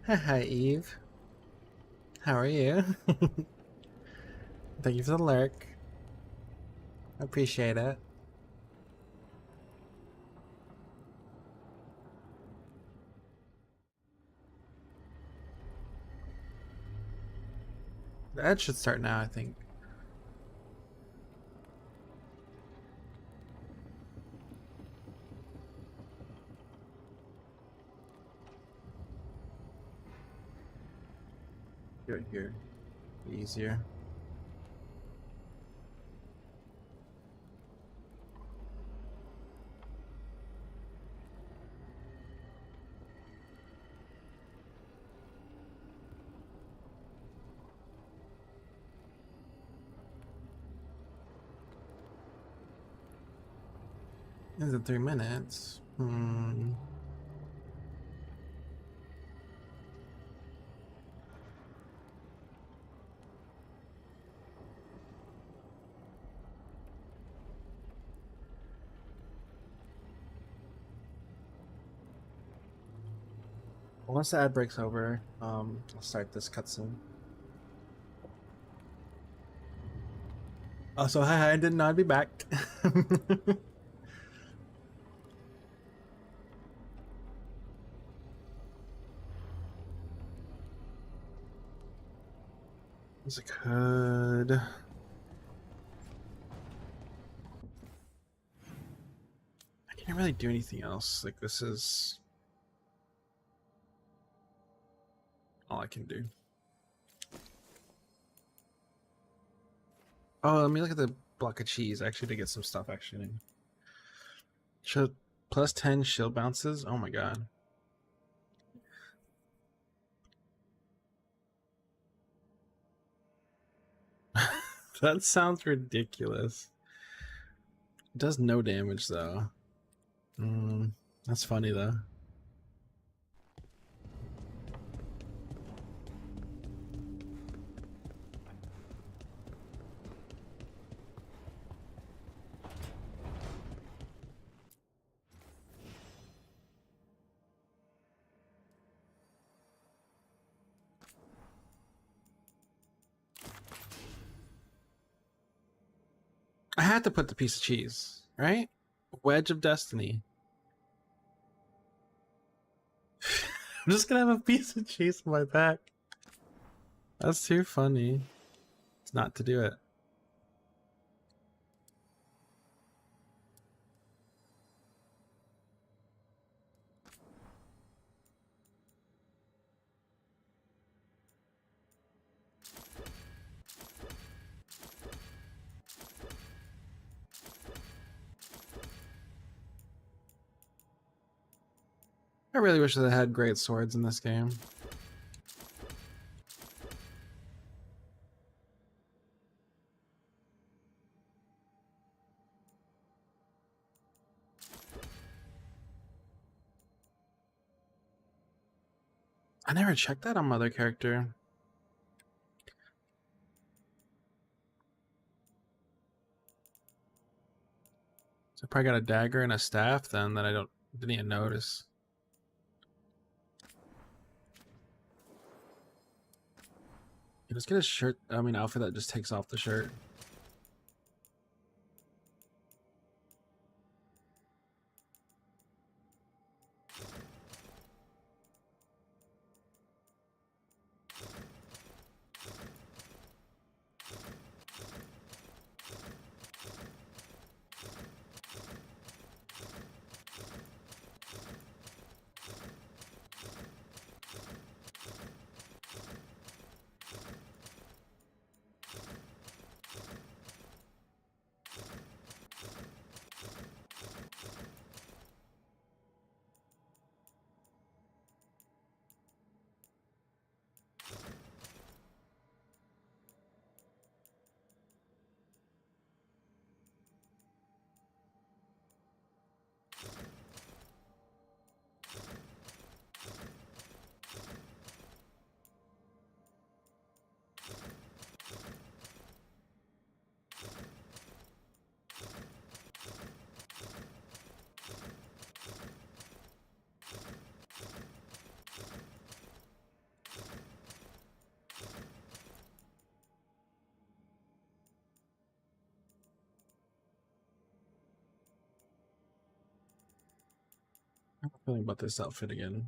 Hi, Eve. How are you? Thank you for the lurk. I appreciate it. The ad should start now, I think. Do it here. Be easier. Is it 3 minutes? Once the ad breaks over, I'll start this cutscene. Also, hi, I did not be back. As I could. I can't really do anything else. Like, this is all I can do. Oh, let me look at the block of cheese actually to get some stuff actually. Should plus 10 shield bounces? Oh my god. That sounds ridiculous. It does no damage though. That's funny though. I had to put the piece of cheese, right? Wedge of Destiny. I'm just gonna have a piece of cheese in my pack. That's too funny. It's not to do it. I really wish that I had great swords in this game. I never checked that on my other character. probably got a dagger and a staff then that I didn't even notice. Yeah, let's get a shirt. I mean, outfit that just takes off the shirt. I'm feeling about this outfit again.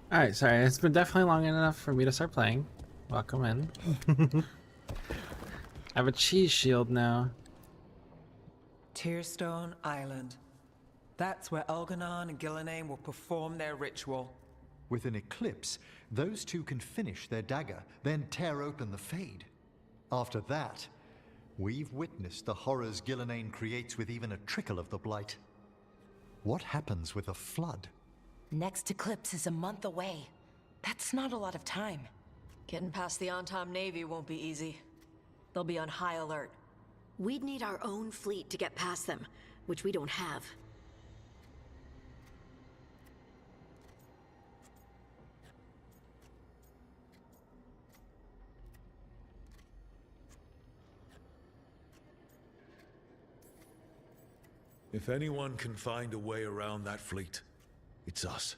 Alright, sorry, it's been definitely long enough for me to start playing. Welcome in. I have a cheese shield now. Tearstone Island. That's where Elganon and Gillenane will perform their ritual. With an eclipse, those two can finish their dagger, then tear open the Fade. After that, we've witnessed the horrors Gillenane creates with even a trickle of the Blight. What happens with a flood? Next eclipse is a month away. That's not a lot of time. Getting past the Antom Navy won't be easy. They'll be on high alert. We'd need our own fleet to get past them, which we don't have. If anyone can find a way around that fleet, it's us.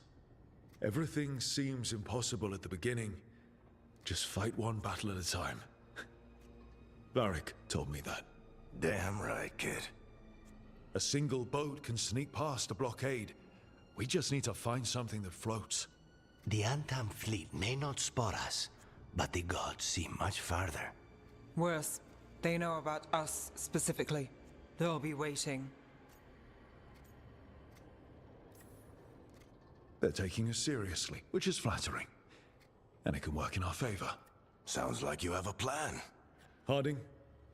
Everything seems impossible at the beginning. Just fight one battle at a time. Varric told me that. Damn right, kid. A single boat can sneak past a blockade. We just need to find something that floats. The Antam fleet may not spot us, but the gods see much farther. Worse, they know about us specifically. They'll be waiting. They're taking us seriously, which is flattering. And it can work in our favor. Sounds like you have a plan. Harding,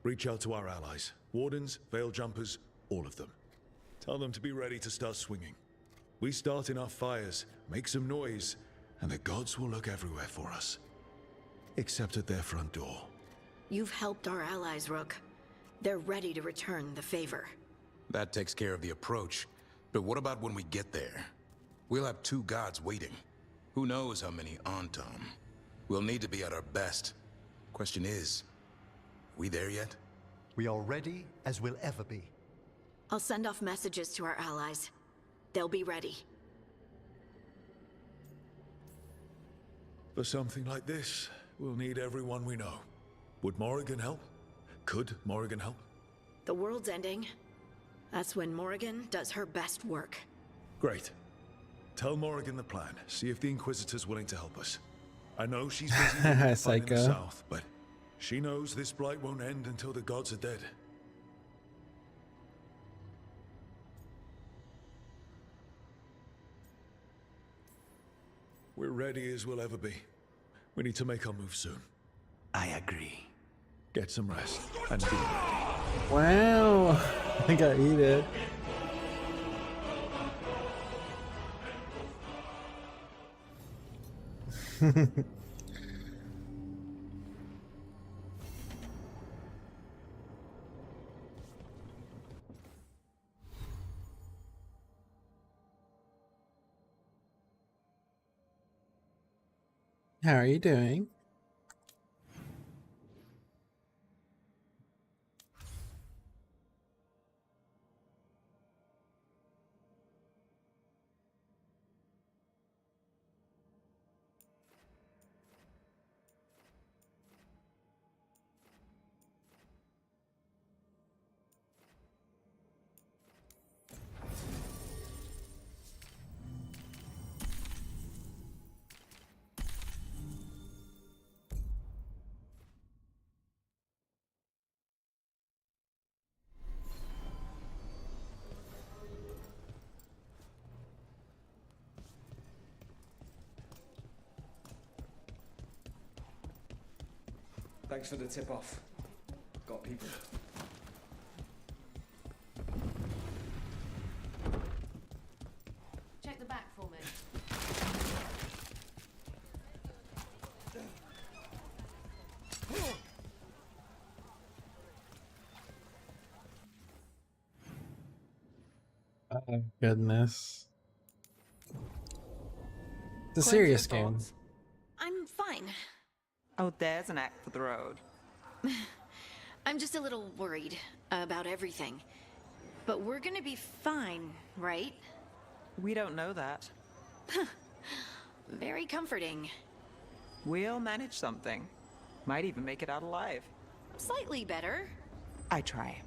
reach out to our allies. Wardens, Veil Jumpers, all of them. Tell them to be ready to start swinging. We start enough fires, make some noise, and the gods will look everywhere for us. Except at their front door. You've helped our allies, Rook. They're ready to return the favor. That takes care of the approach. But what about when we get there? We'll have two gods waiting. Who knows how many Antom? We'll need to be at our best. Question is, we there yet? We are ready as we'll ever be. I'll send off messages to our allies. They'll be ready. For something like this, we'll need everyone we know. Would Morrigan help? Could Morrigan help? The world's ending. That's when Morrigan does her best work. Great. Tell Morrigan the plan. See if the Inquisitor's willing to help us. I know she's busy fighting the Psycho. south, but she knows this blight won't end until the gods are dead. We're ready as we'll ever be. We need to make our move soon. I agree. Get some rest and be ready. Wow. I think I eat it. How are you doing? Thanks for the tip-off. Got people. Check the back for me. Oh goodness. It's a Quincy, serious game. thoughts? I'm fine. Oh, there's an act for the road. I'm just a little worried about everything. But we're gonna be fine, right? We don't know that. Very comforting. We'll manage something. Might even make it out alive. Slightly better. I try.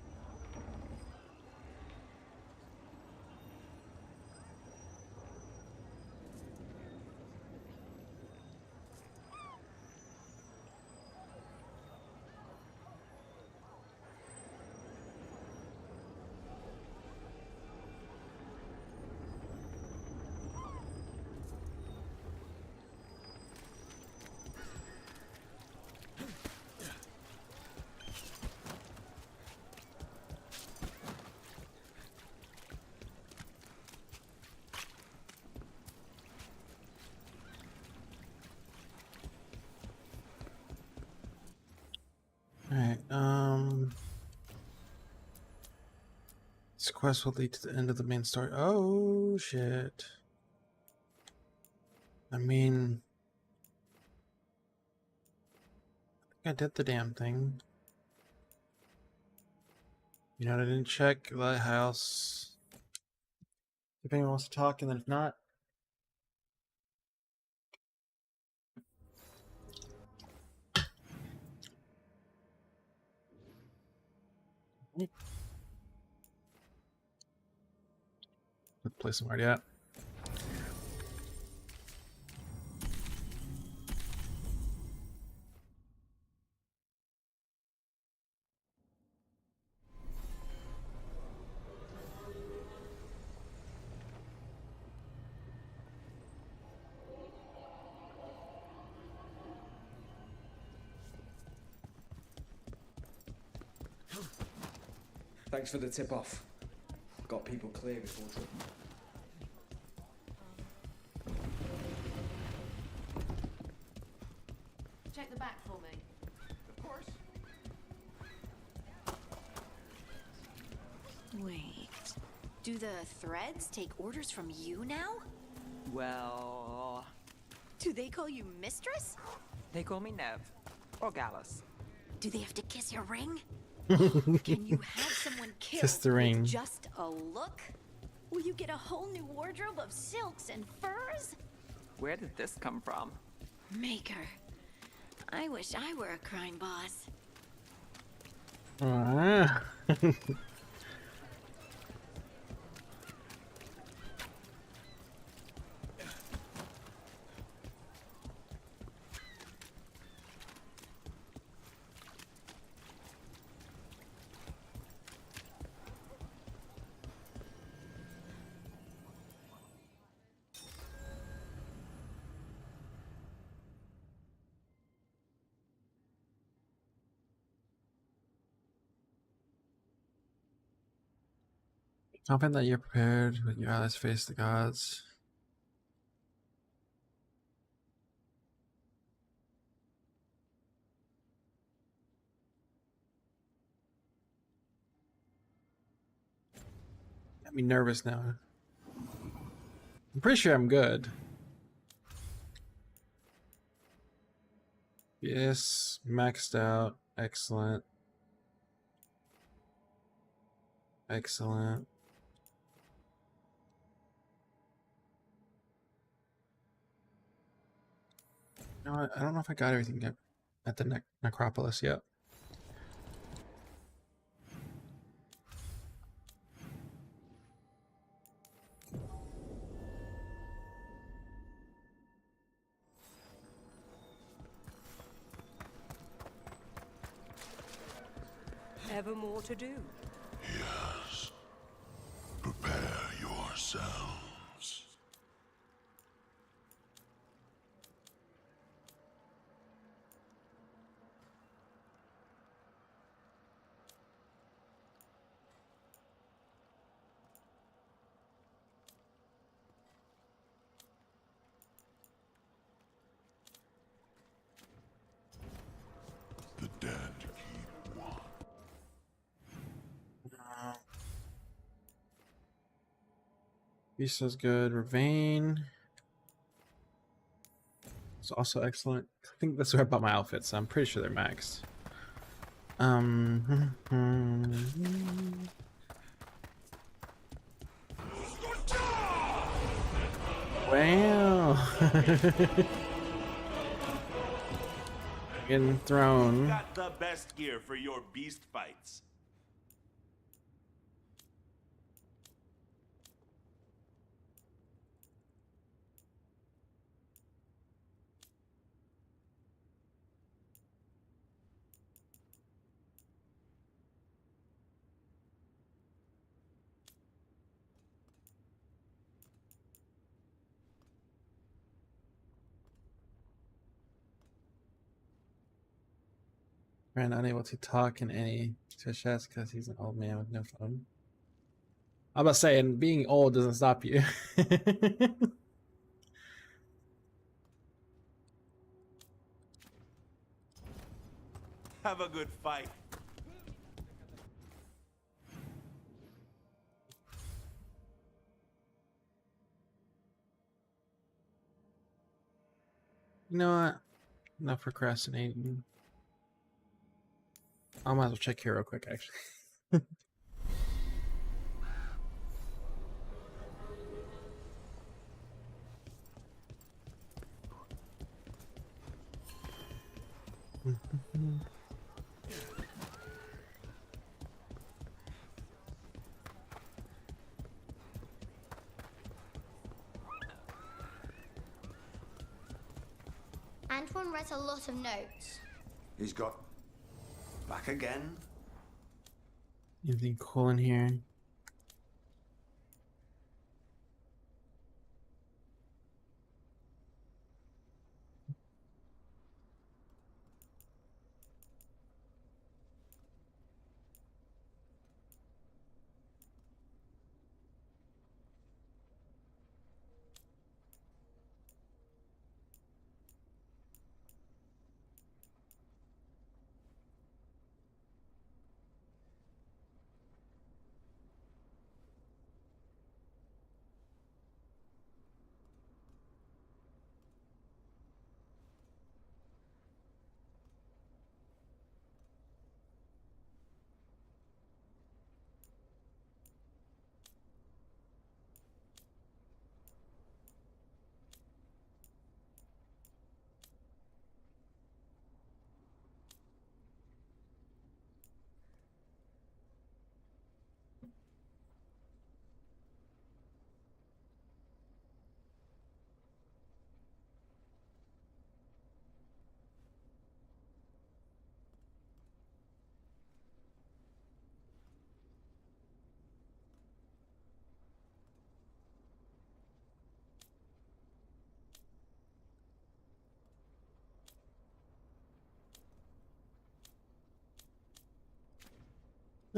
Alright, this quest will lead to the end of the main story. Oh shit. I mean, I did the damn thing. You know what, I didn't check the house. If anyone wants to talk, and then if not, let's play some already at. Thanks for the tip-off. Got people clear before tripping. Check the back for me. Of course. Wait. Do the threads take orders from you now? Well, Do they call you mistress? they call me Nev. Or Gallus. Do they have to kiss your ring? Can you have someone killed Kiss the ring. with just a look? Will you get a whole new wardrobe of silks and furs? Where did this come from? Maker. I wish I were a crime boss. Ah. Confident that you're prepared when your allies face the gods. Got me nervous now. I'm pretty sure I'm good. Yes, maxed out. Excellent. Excellent. You know what? I don't know if I got everything yet at the necropolis yet. Ever more to do? Yes. Prepare yourselves. The dead keep watch. Visa's good. Ravane. It's also excellent. I think that's where I bought my outfits. So I'm pretty sure they're maxed. Wow. Getting thrown. Got the best gear for your beast fights. Ran unable to talk in any chest because he's an old man with no phone. I'm about saying being old doesn't stop you. Have a good fight. You know what? Not procrastinating. I might as well check here real quick, actually. Antoine writes a lot of notes. He's got back again. Anything cool in here?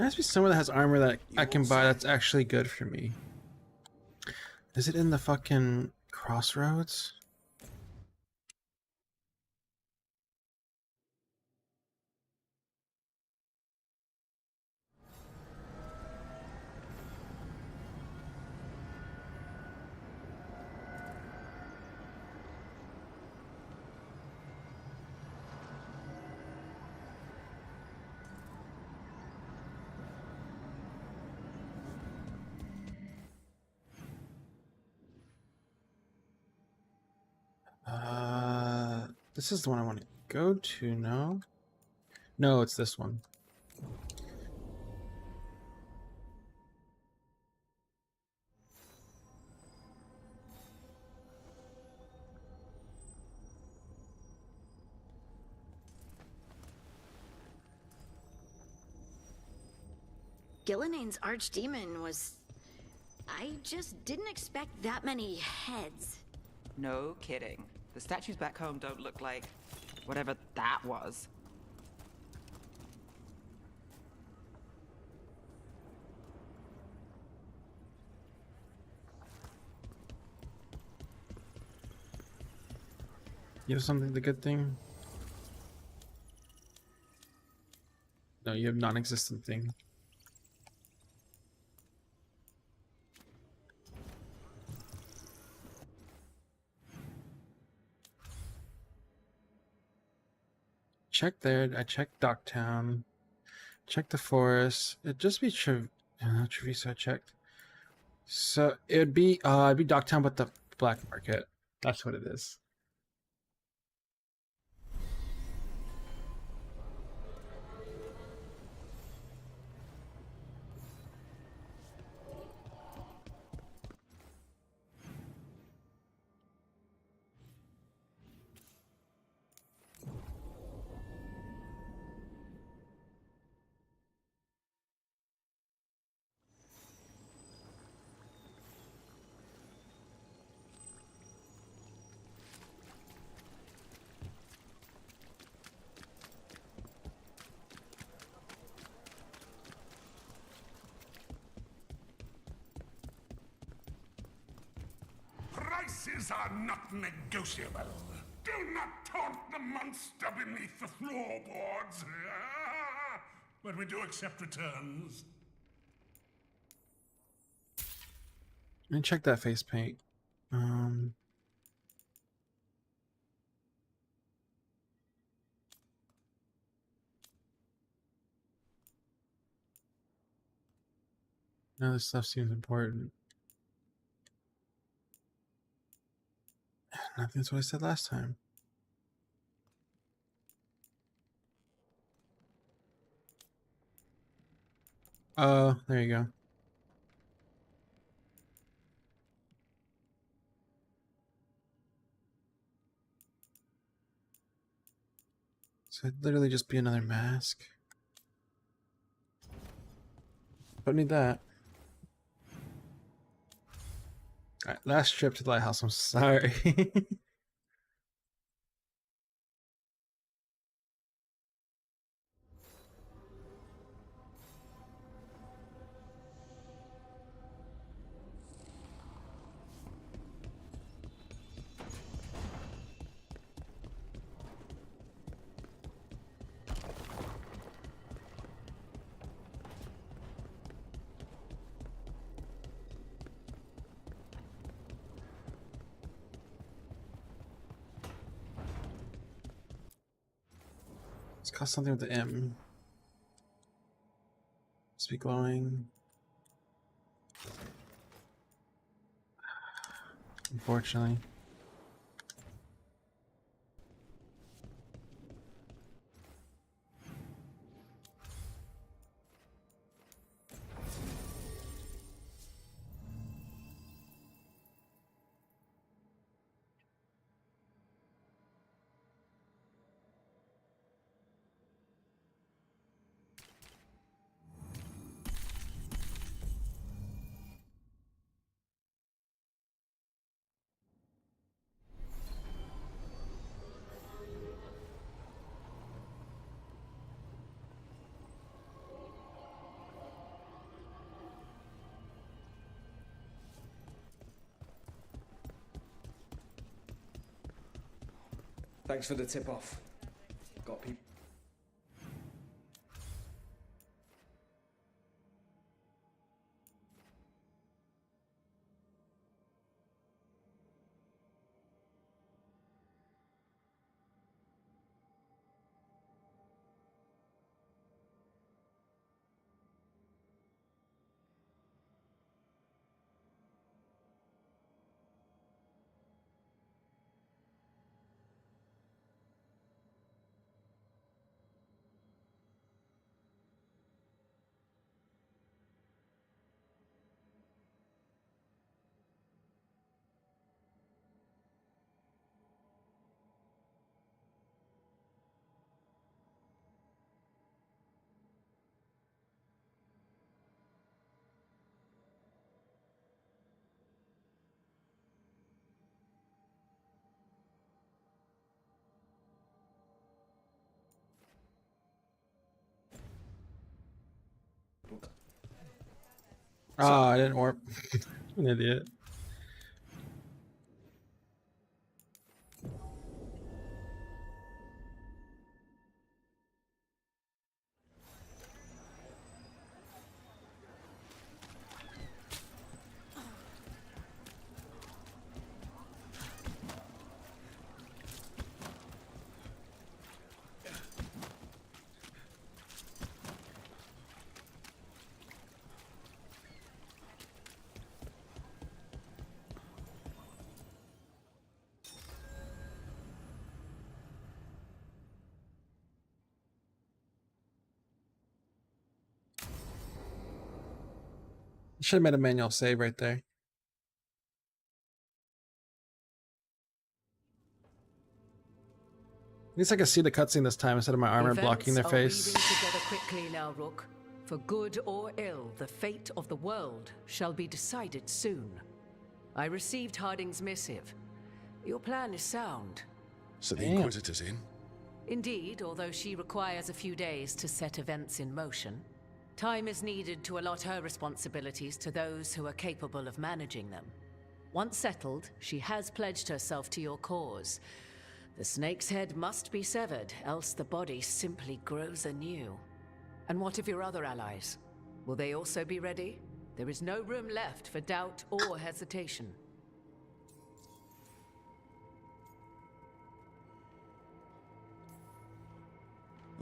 There has to be someone that has armor that I can buy that's actually good for me. Is it in the fucking crossroads? This is the one I want to go to, no? No, it's this one. Gilnenane's archdemon was... I just didn't expect that many heads. No kidding. The statues back home don't look like whatever that was. You have something, the good thing? No, you have non-existent thing. Check there. I checked Docktown. Check the forest. It'd just be Treviso. I checked. So it'd be Docktown, but the black market. That's what it is. Prices are not negotiable. Do not taunt the monster beneath the floorboards. But we do accept returns. Let me check that face paint. Now this stuff seems important. I think that's what I said last time. Oh, there you go. So it'd literally just be another mask. Don't need that. Alright, last trip to the lighthouse. I'm sorry. Let's call something with the M. Must be glowing. Unfortunately. Thanks for the tip-off. Got people. Oh, I didn't warp. An idiot. Should have made a manual save right there. At least I can see the cutscene this time instead of my armor blocking their face. Events are weaving together quickly now, Rook. For good or ill, the fate of the world shall be decided soon. I received Harding's missive. Your plan is sound. So the Inquisitor's in? Indeed, although she requires a few days to set events in motion. Time is needed to allot her responsibilities to those who are capable of managing them. Once settled, she has pledged herself to your cause. The snake's head must be severed, else the body simply grows anew. And what of your other allies? Will they also be ready? There is no room left for doubt or hesitation.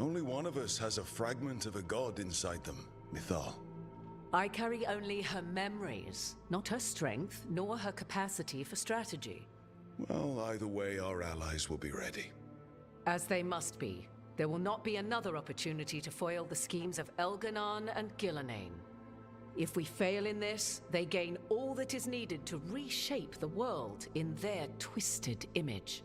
Only one of us has a fragment of a god inside them, Mythal. I carry only her memories, not her strength, nor her capacity for strategy. Well, either way, our allies will be ready. As they must be. There will not be another opportunity to foil the schemes of Elganon and Gillenane. If we fail in this, they gain all that is needed to reshape the world in their twisted image.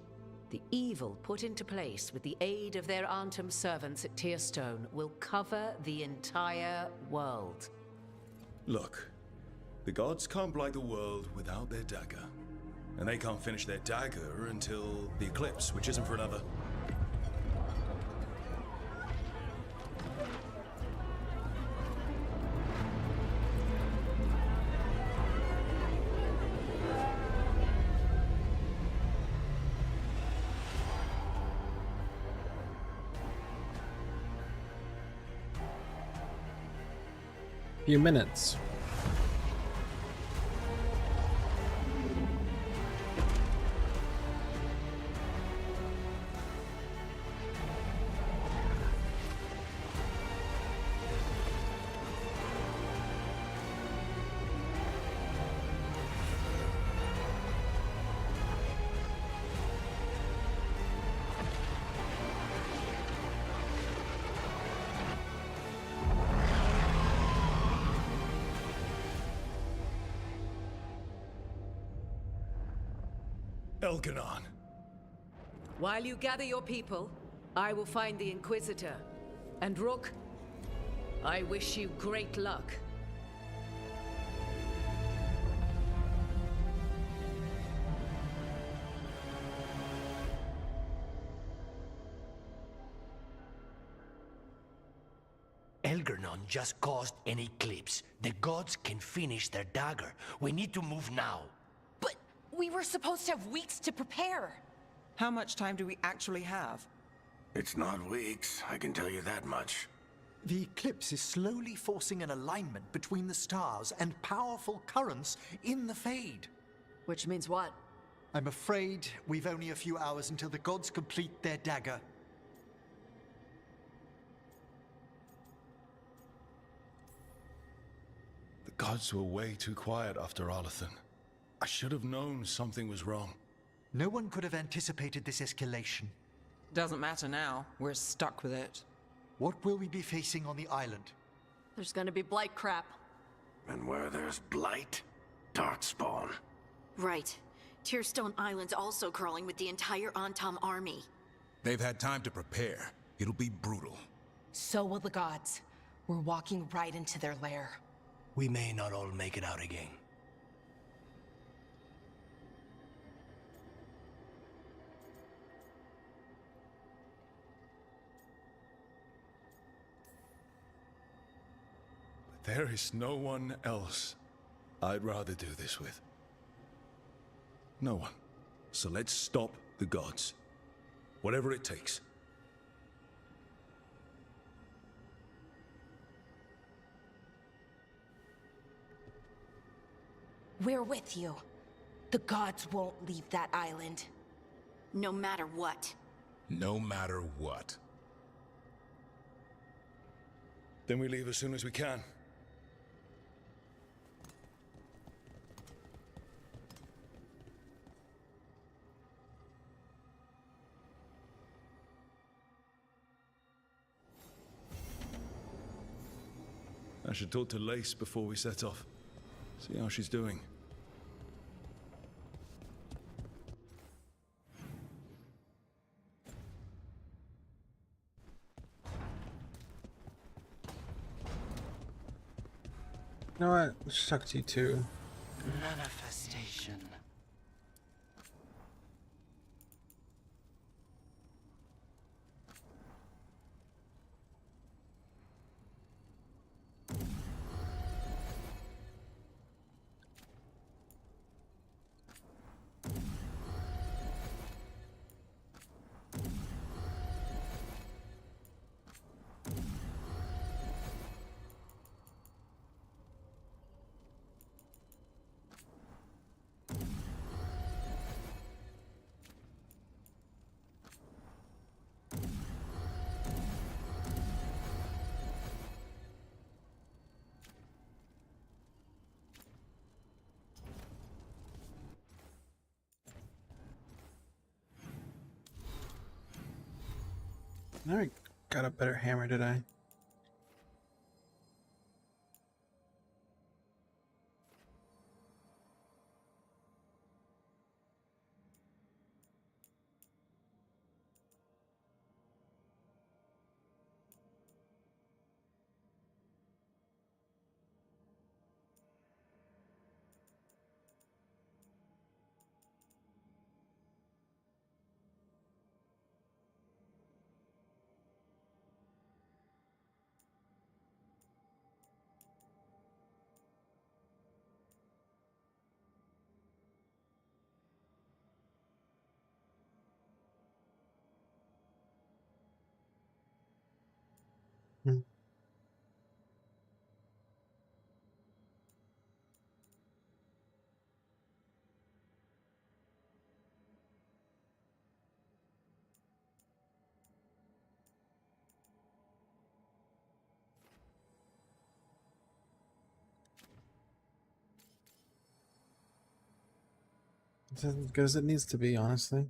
The evil put into place with the aid of their Arnhem servants at Tearstone will cover the entire world. Look, the gods can't blight the world without their dagger. And they can't finish their dagger until the eclipse, which isn't for another. Few minutes. Elganon. While you gather your people, I will find the Inquisitor. And Rook, I wish you great luck. Elganon just caused an eclipse. The gods can finish their dagger. We need to move now. But we were supposed to have weeks to prepare. How much time do we actually have? It's not weeks, I can tell you that much. The eclipse is slowly forcing an alignment between the stars and powerful currents in the Fade. Which means what? I'm afraid we've only a few hours until the gods complete their dagger. The gods were way too quiet after Arlathan. I should have known something was wrong. No one could have anticipated this escalation. Doesn't matter now. We're stuck with it. What will we be facing on the island? There's gonna be blight crap. And where there's blight, darkspawn. Right. Tearstone Island's also crawling with the entire Antom army. They've had time to prepare. It'll be brutal. So will the gods. We're walking right into their lair. We may not all make it out again. There is no one else I'd rather do this with. No one. So let's stop the gods. Whatever it takes. We're with you. The gods won't leave that island. No matter what. No matter what. Then we leave as soon as we can. I should talk to Lace before we set off. See how she's doing. You know what? Let's talk to you too. Manifestation. Now I got a better hammer, did I? Hmm. It's as good as it needs to be, honestly.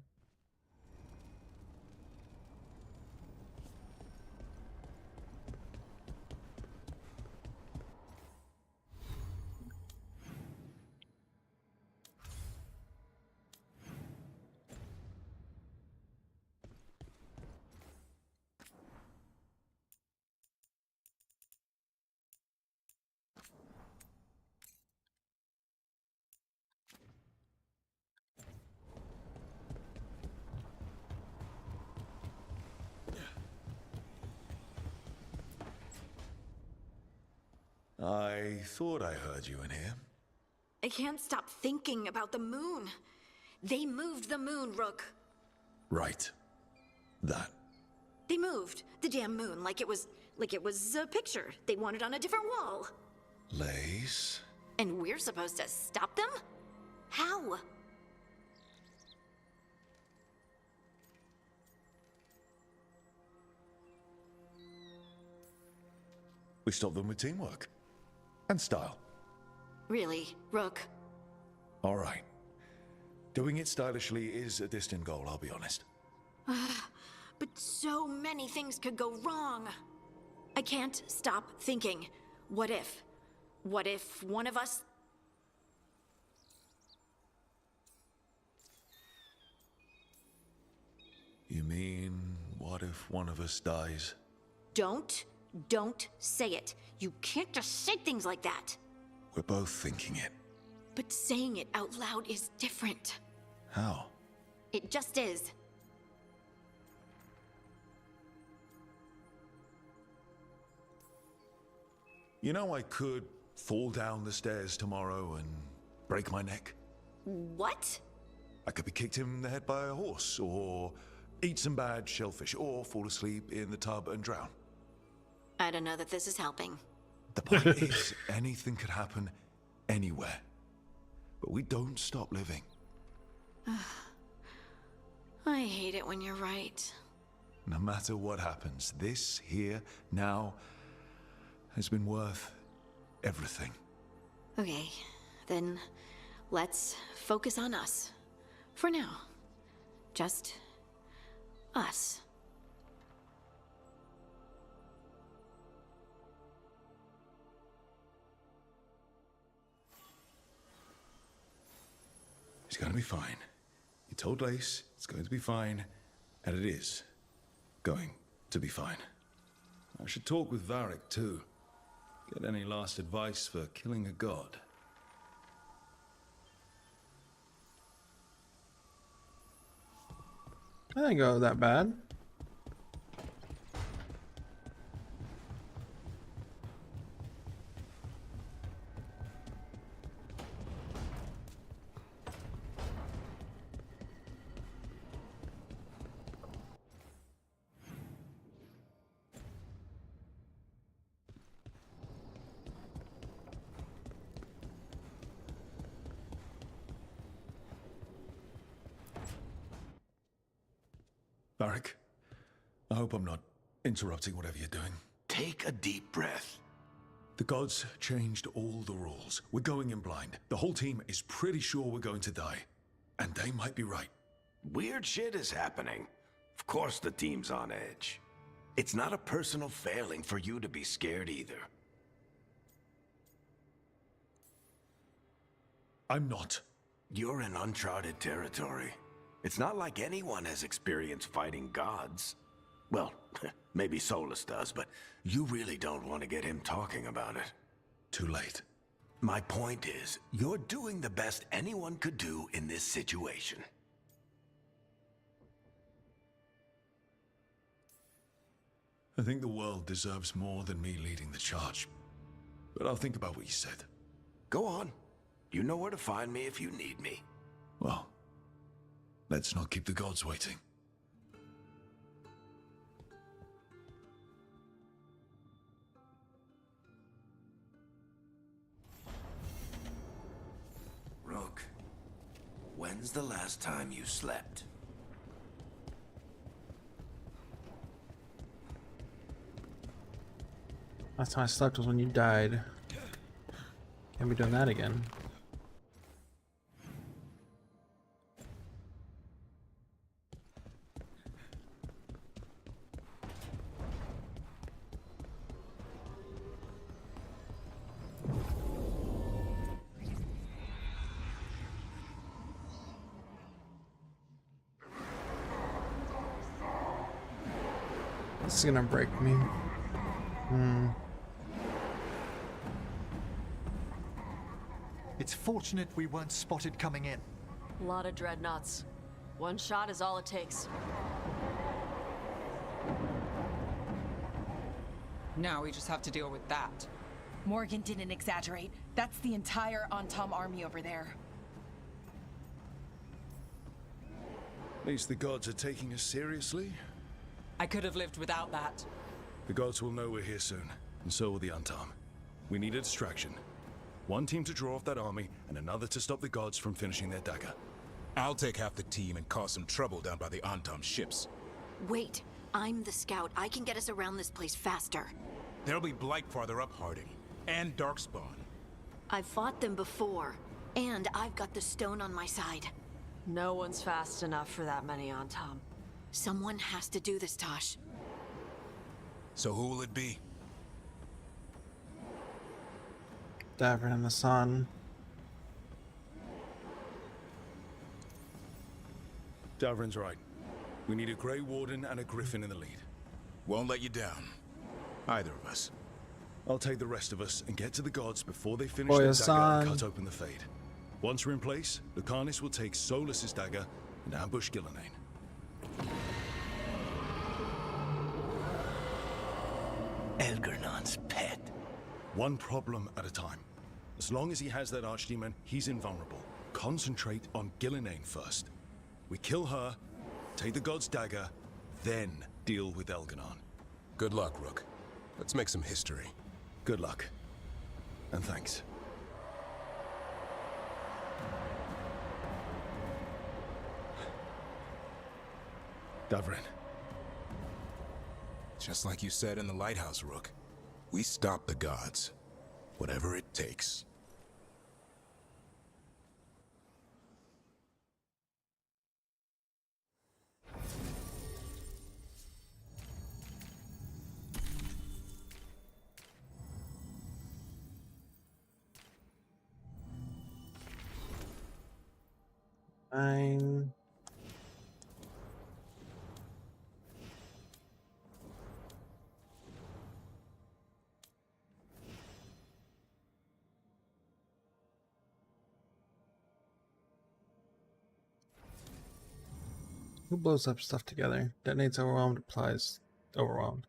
I thought I heard you in here. I can't stop thinking about the moon. They moved the moon, Rook. Right. That. They moved the damn moon like it was a picture they wanted on a different wall. Lace? And we're supposed to stop them? How? We stop them with teamwork. And style. Really, Rook? All right. Doing it stylishly is a distant goal, I'll be honest. But so many things could go wrong. I can't stop thinking. What if? What if one of us... You mean, what if one of us dies? Don't say it. You can't just say things like that. We're both thinking it. But saying it out loud is different. How? It just is. You know, I could fall down the stairs tomorrow and break my neck. What? I could be kicked in the head by a horse, or eat some bad shellfish, or fall asleep in the tub and drown. I don't know that this is helping. The point is, anything could happen anywhere. But we don't stop living. I hate it when you're right. No matter what happens, this here, now, has been worth everything. Okay, then let's focus on us. For now. Just us. It's gonna be fine. You told Lace it's going to be fine, and it is going to be fine. I should talk with Varric too. Get any last advice for killing a god. I didn't go that bad. Varric, I hope I'm not interrupting whatever you're doing. Take a deep breath. The gods changed all the rules. We're going in blind. The whole team is pretty sure we're going to die. And they might be right. Weird shit is happening. Of course the team's on edge. It's not a personal failing for you to be scared either. I'm not. You're in uncharted territory. It's not like anyone has experience fighting gods. Well, maybe Solus does, but you really don't want to get him talking about it. Too late. My point is, you're doing the best anyone could do in this situation. I think the world deserves more than me leading the charge. But I'll think about what you said. Go on. You know where to find me if you need me. Well, let's not keep the gods waiting. Rook, when's the last time you slept? Last time I slept was when you died. Can't be doing that again. This is gonna break me. It's fortunate we weren't spotted coming in. A lot of dreadnoughts. One shot is all it takes. Now we just have to deal with that. Morgan didn't exaggerate. That's the entire Antom army over there. At least the gods are taking us seriously. I could have lived without that. The gods will know we're here soon, and so will the Untom. We need a distraction. One team to draw off that army, and another to stop the gods from finishing their dagger. I'll take half the team and cause some trouble down by the Antom ships. Wait, I'm the scout. I can get us around this place faster. There'll be Blight farther up, Harding. And Darkspawn. I've fought them before, and I've got the stone on my side. No one's fast enough for that many on Tom. Someone has to do this, Tosh. So who will it be? Davern and the Sun. Davrin's right. We need a Grey Warden and a Griffin in the lead. Won't let you down. Either of us. I'll take the rest of us and get to the gods before they finish Boy, their Hassan. dagger and cut open the Fade. Once we're in place, Lucanus will take Solus's dagger and ambush Gillenane. Elgernon's pet. One problem at a time. As long as he has that archdemon, he's invulnerable. Concentrate on Gillenane first. We kill her, take the god's dagger, then deal with Elganon. Good luck, Rook. Let's make some history. Good luck. And thanks. Davrin. Just like you said in the lighthouse, Rook. We stop the gods. Whatever it takes. Fine. Who blows up stuff together? Detonates overwhelmed, applies overwhelmed.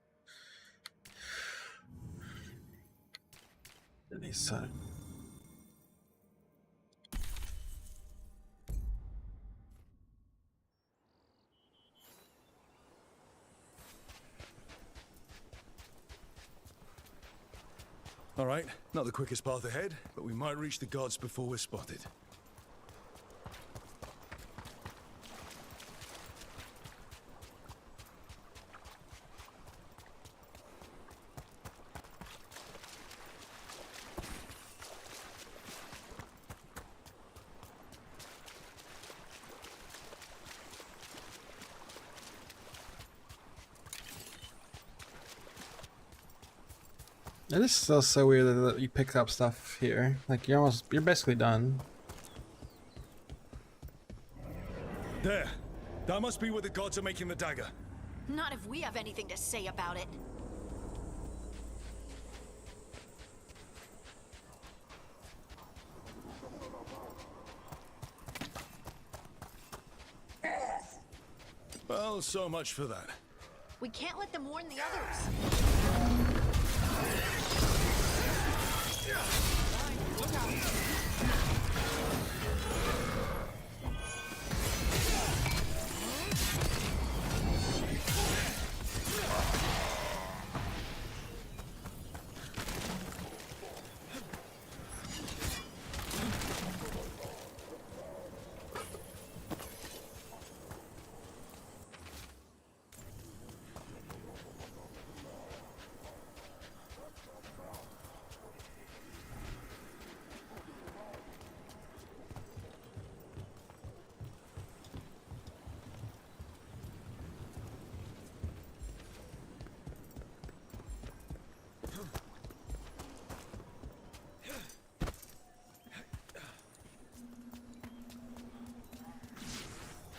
Detonates side. All right, not the quickest path ahead, but we might reach the gods before we're spotted. It is still so weird that you pick up stuff here. Like you're basically done. There! That must be where the gods are making the dagger. Not if we have anything to say about it. Well, so much for that. We can't let them warn the others. Look out!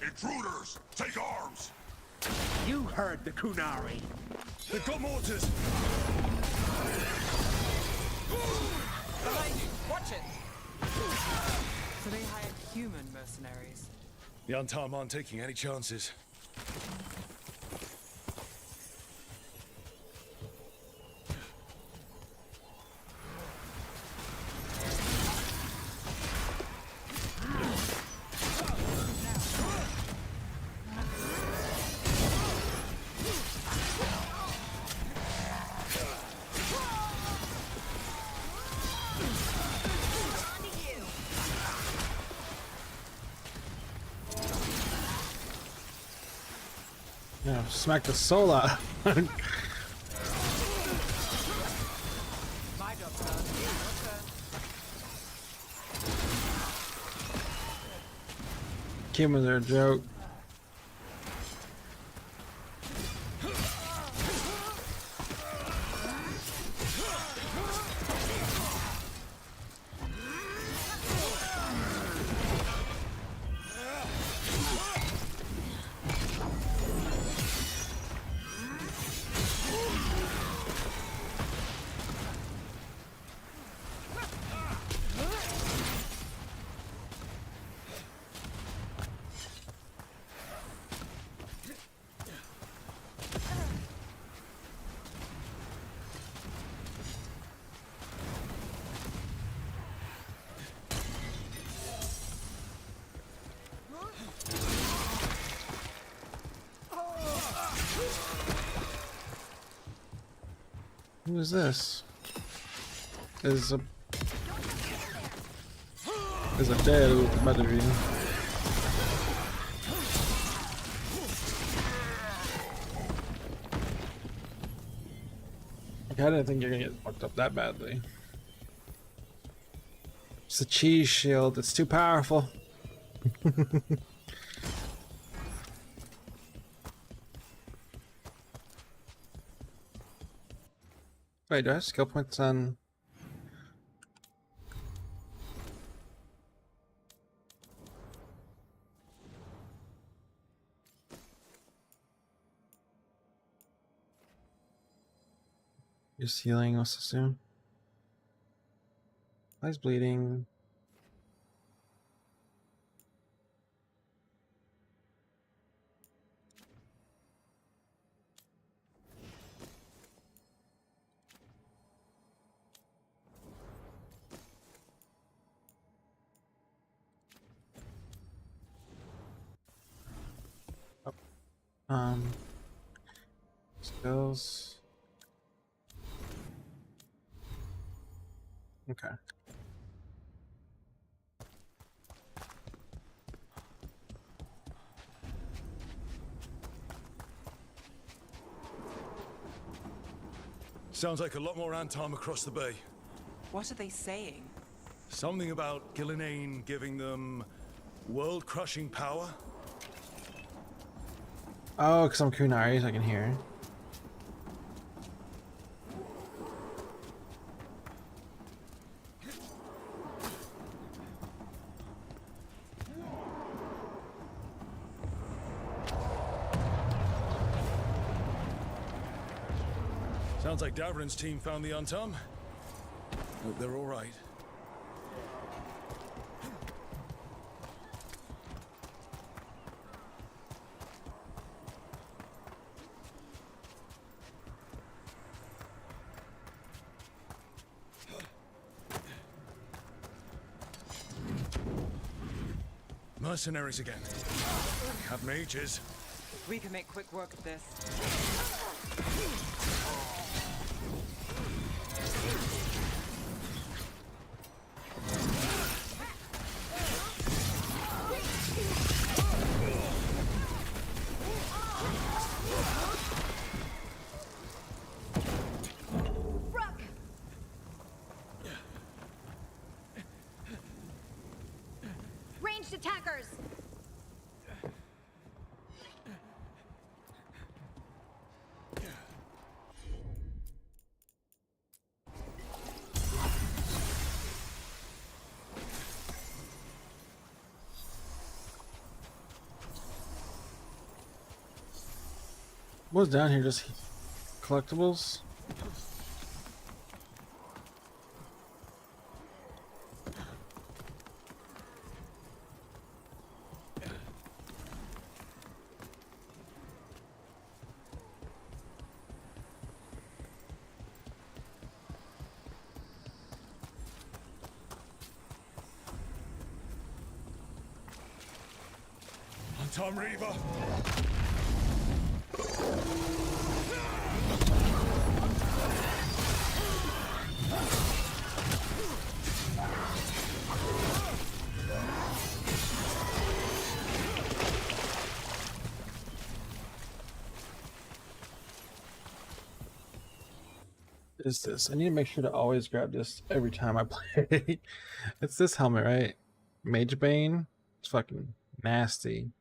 Intruders, take arms! You heard the Kunari. They've got mortars! Behind you! Watch it! So they hired human mercenaries. The Untom aren't taking any chances. Yeah, smack the soul out. My job's done. Your turn. Kim was a joke. Who is this? Is a dead with the battery. I didn't think you're gonna get fucked up that badly. It's a cheese shield. It's too powerful. Wait, do I have skill points on? Just healing, let's assume. Eyes bleeding. Skills. Okay. Sounds like a lot more Antom across the bay. What are they saying? Something about Gillenane giving them world-crushing power? Oh, because I'm Kunari, so I can hear. Sounds like Davrin's team found the Antom. Hope they're all right. Mercenaries again. Have mages. We can make quick work of this. Ranged attackers! What's down here? Just collectibles? Antom Reaver! is this? I need to make sure to always grab this every time I play. It's this helmet, right? Mage Bane. It's fucking nasty.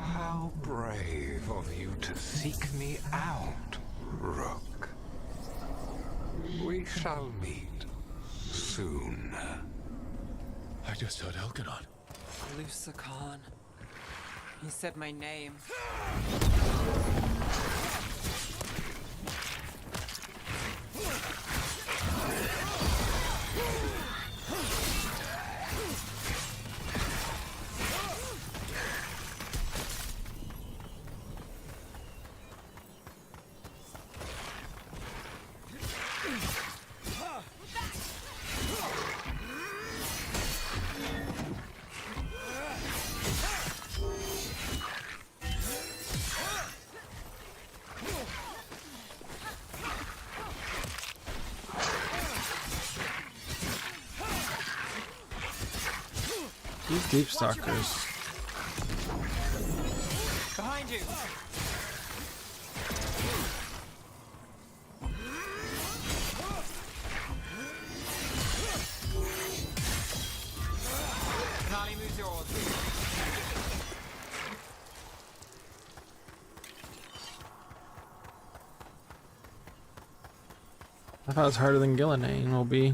How brave of you to seek me out, Rook. We shall meet soon. I just heard Elkanon. Lusa Khan. He said my name. These deep stalkers. Behind you. Nali, moves yours. I thought it was harder than Gillinane will be.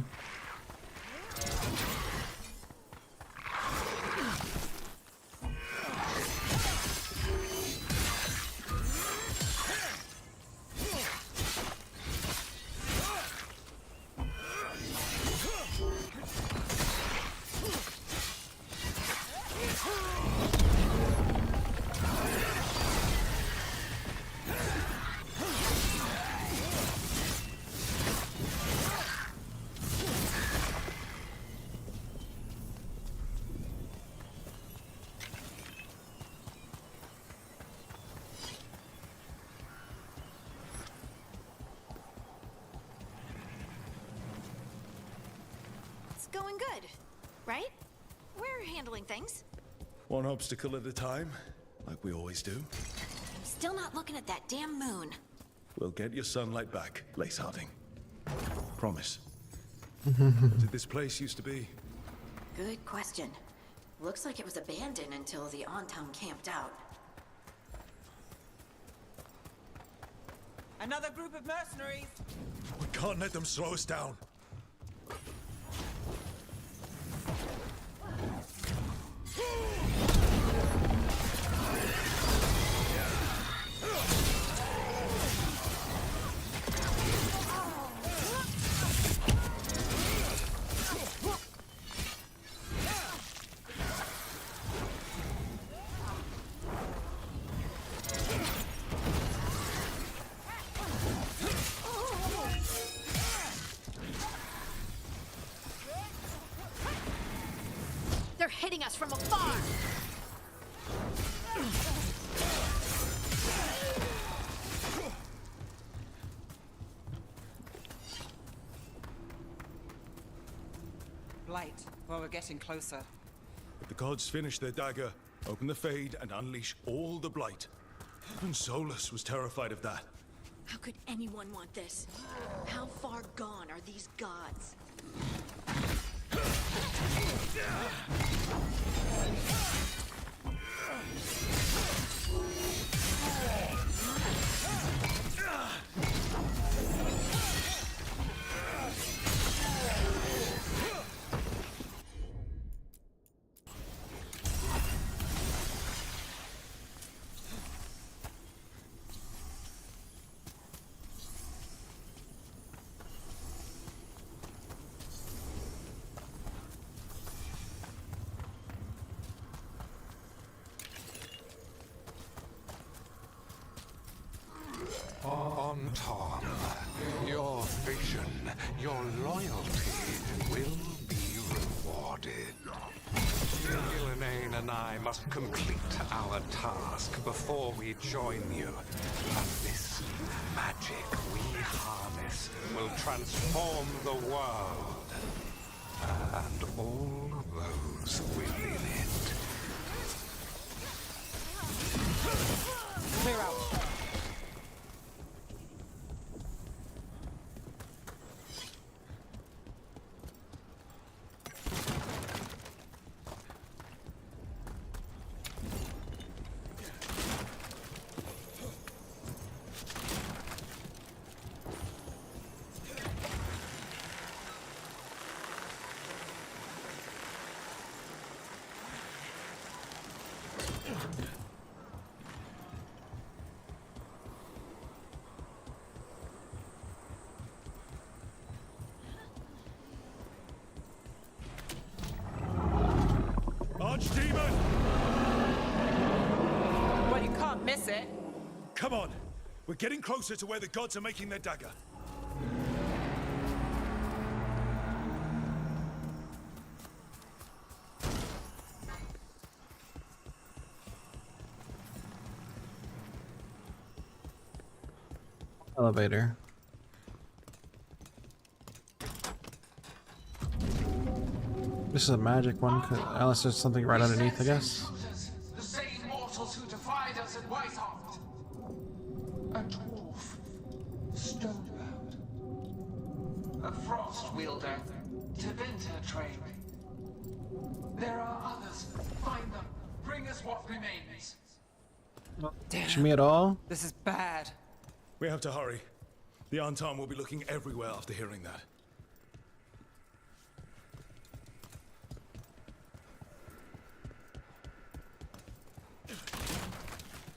It's going good, right? We're handling things. One obstacle at a time, like we always do. I'm still not looking at that damn moon. We'll get your sunlight back, Lace Harding. Promise. What did this place used to be? Good question. Looks like it was abandoned until the Antam camped out. Another group of mercenaries. We can't let them slow us down. They're hitting us from afar! Blight. Well, we're getting closer. If the gods finish their dagger, open the Fade and unleash all the Blight. Even Solus was terrified of that. How could anyone want this? How far gone are these gods? Tom. Your vision, your loyalty will be rewarded. Gillenane and I must complete our task before we join you. And this magic we harness will transform the world. And all those within it. Clear out. Archdemon! Well, you can't miss it. Come on! We're getting closer to where the gods are making their dagger. Elevator. This is a magic one, unless there's something right underneath, I guess. The same mortals who defied us at Whitehart. A dwarf, stonebound, a frost wielder, Teventa trained. There are others. Find them. Bring us what remains. Damn. Me at all? This is bad. We have to hurry. The Antam will be looking everywhere after hearing that.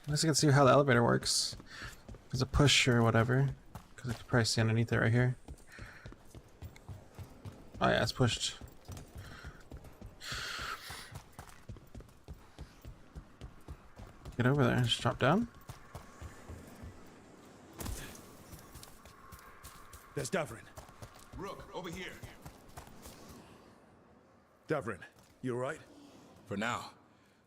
I guess I can see how the elevator works. There's a push or whatever. Because I can probably see underneath it right here. Oh yeah, it's pushed. Get over there, just drop down. There's Davrin. Rook, over here. Davrin, you alright? For now.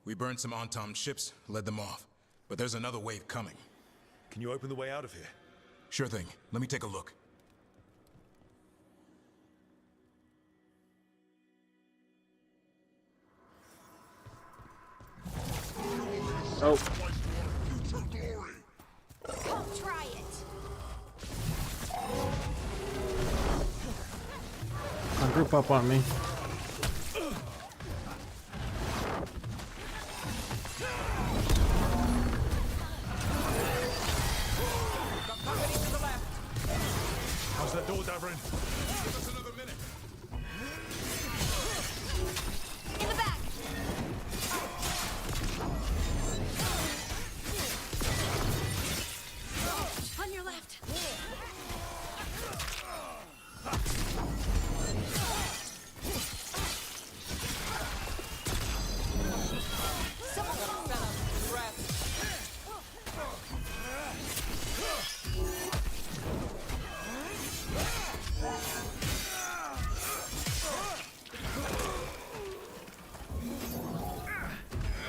We burned some Antom ships, led them off. But there's another wave coming. Can you open the way out of here? Sure thing. Let me take a look. Oh. Come try it. I'll group up on me. How's that door, Davrin? Give us another minute. In the back. On your left.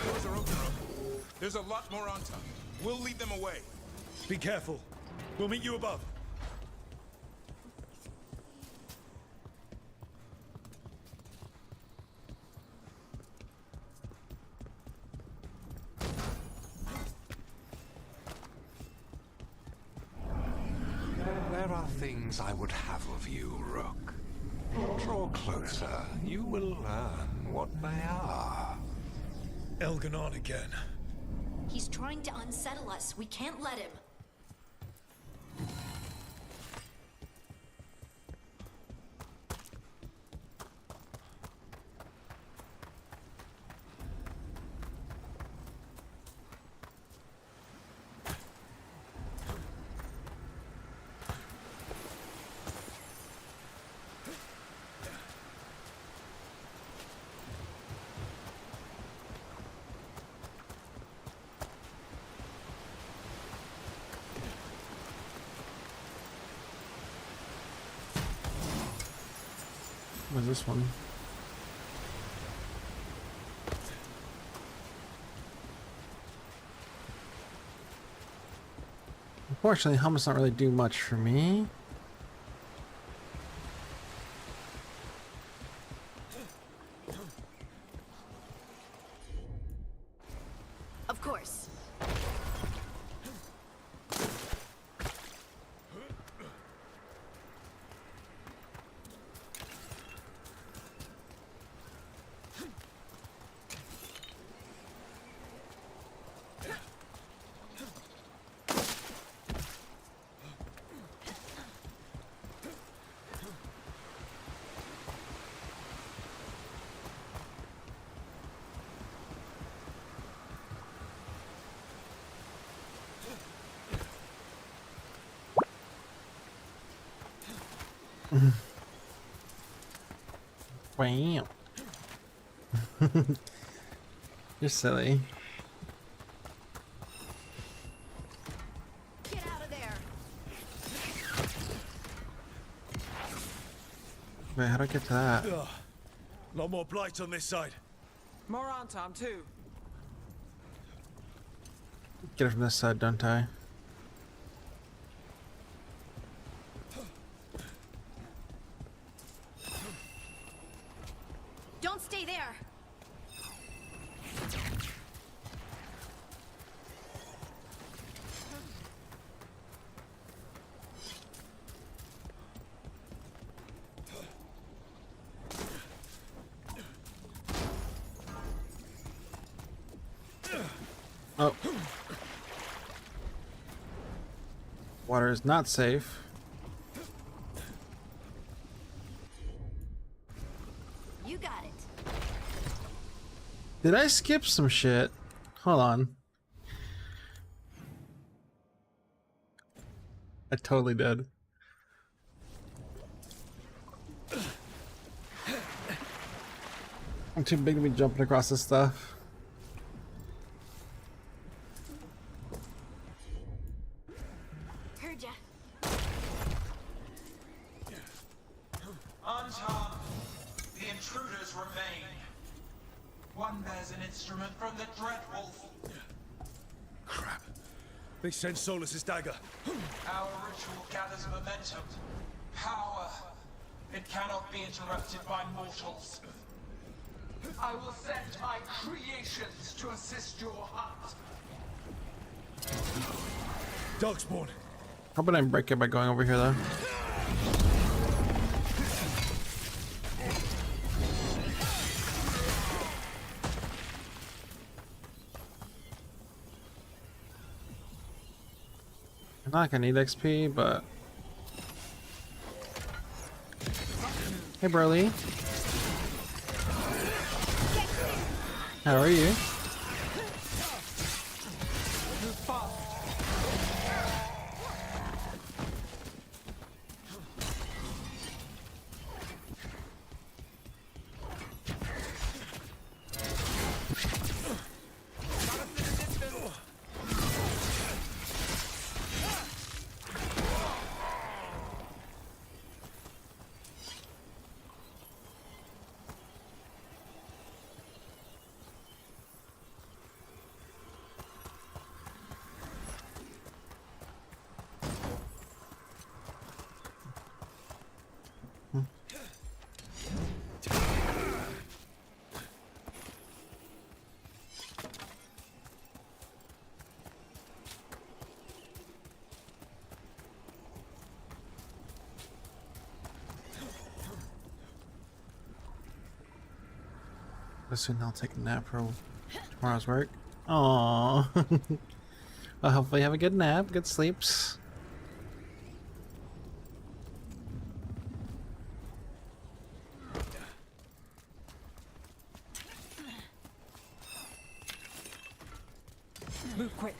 Doors are open, Rook. There's a lot more on top. We'll lead them away. Be careful. We'll meet you above. There are things I would have of you, Rook. Draw closer. You will learn what they are. Elganon again. He's trying to unsettle us. We can't let him. Where's this one? Unfortunately, helmets don't really do much for me. Of course. Wow. You're silly. Get out of there. Wait, how do I get to that? Ugh. Lot more blight on this side. More Antom too. Get it from this side, don't I? Don't stay there. Oh. Water is not safe. You got it. Did I skip some shit? Hold on. I totally did. I'm too big to be jumping across this stuff. Heard ya. Anton, the intruders remain. One bears an instrument from the Dreadwolf. Crap. They sent Solus's dagger. Our ritual gathers momentum. Power. It cannot be interrupted by mortals. I will send my creations to assist your hunt. Darkspawn. How about I break it by going over here though? Not like I need XP, but hey, Broly. How are you? Soon I'll take a nap for tomorrow's work. Aww. Well, hopefully have a good nap, good sleeps. Move quick.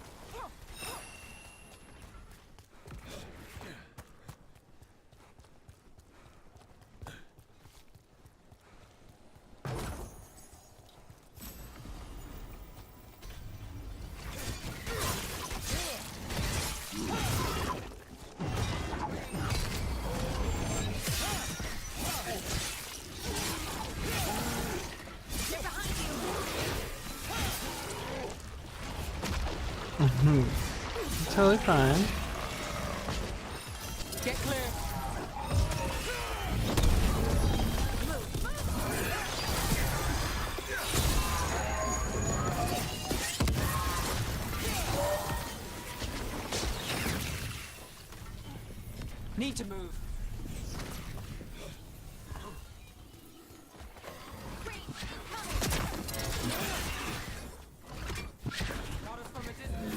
Totally fine. Get clear. Need to move. Got us from a distance.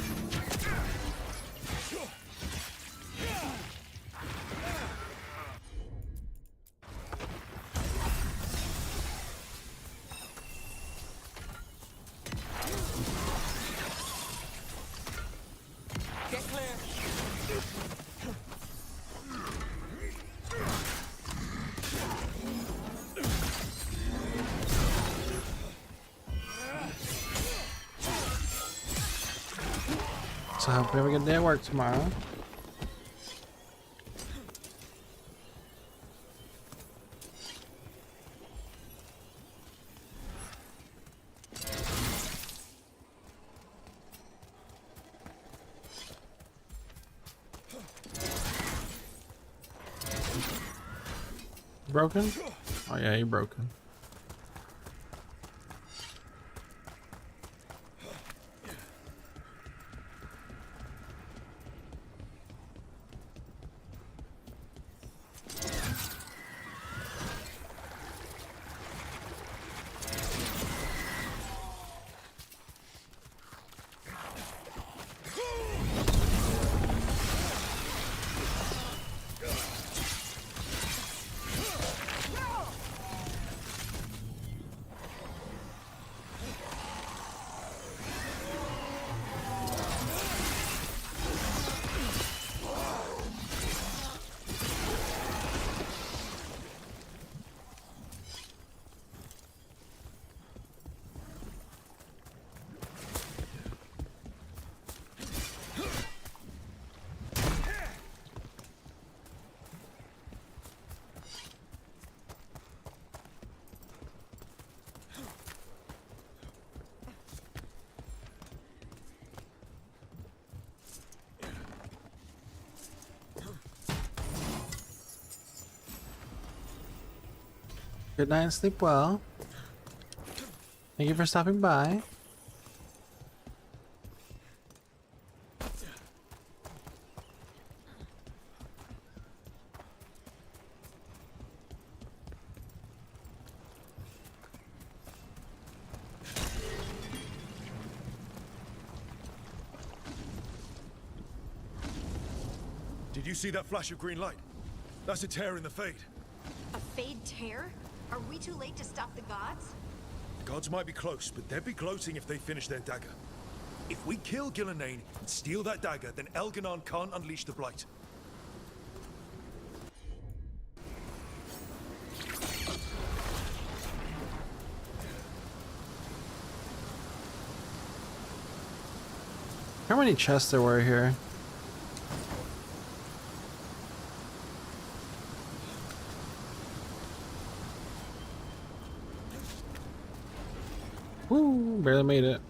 Get clear. So I hope we have a good day at work tomorrow. Broken? Oh yeah, you're broken. Good night and sleep well. Thank you for stopping by. Did you see that flash of green light? That's a tear in the Fade. A Fade tear? Are we too late to stop the gods? The gods might be close, but they'd be gloating if they finish their dagger. If we kill Gillenane and steal that dagger, then Elganon can't unleash the Blight. How many chests there were here? Woo, barely made it.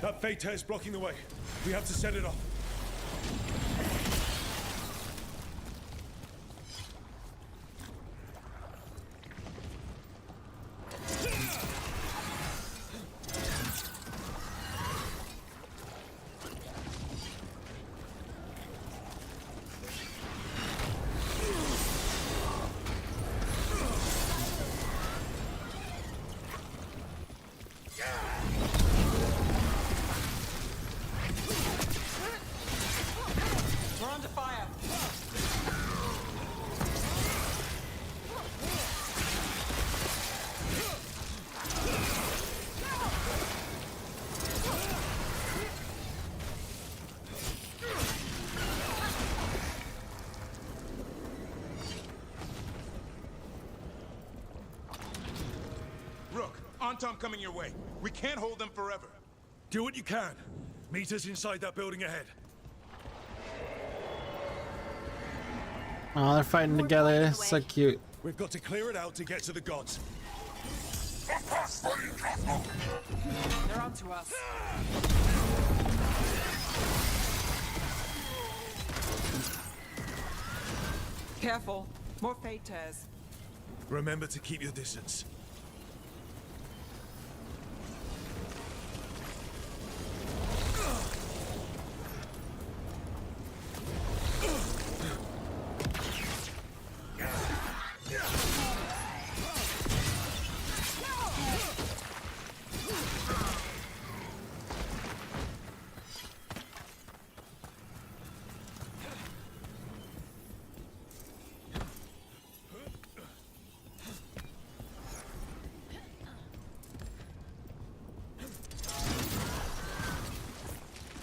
That Fade tear's blocking the way. We have to set it off. Antom coming your way. We can't hold them forever. Do what you can. Meet us inside that building ahead. Oh, they're fighting together. So cute. We've got to clear it out to get to the gods. They're onto us. Careful. More fade tears. Remember to keep your distance.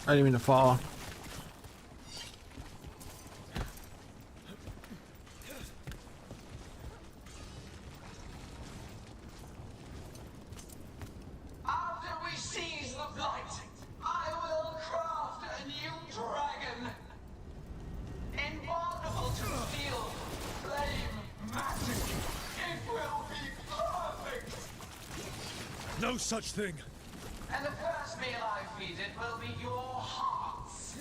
I didn't mean to fall. After we seize the blight, I will craft a new dragon. Invulnerable to steel, flame, magic. It will be perfect. No such thing. And the first meal I feed it will be your hearts.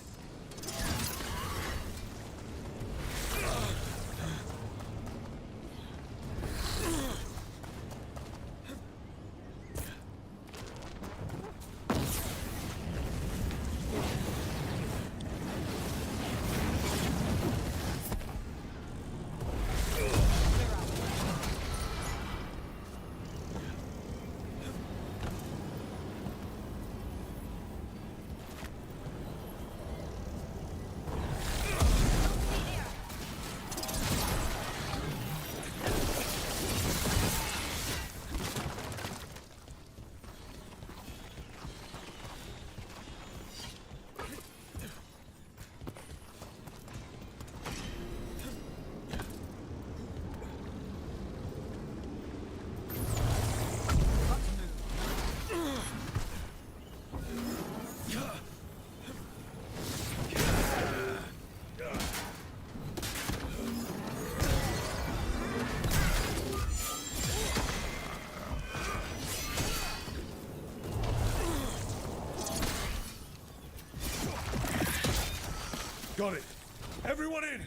Got it. Everyone in!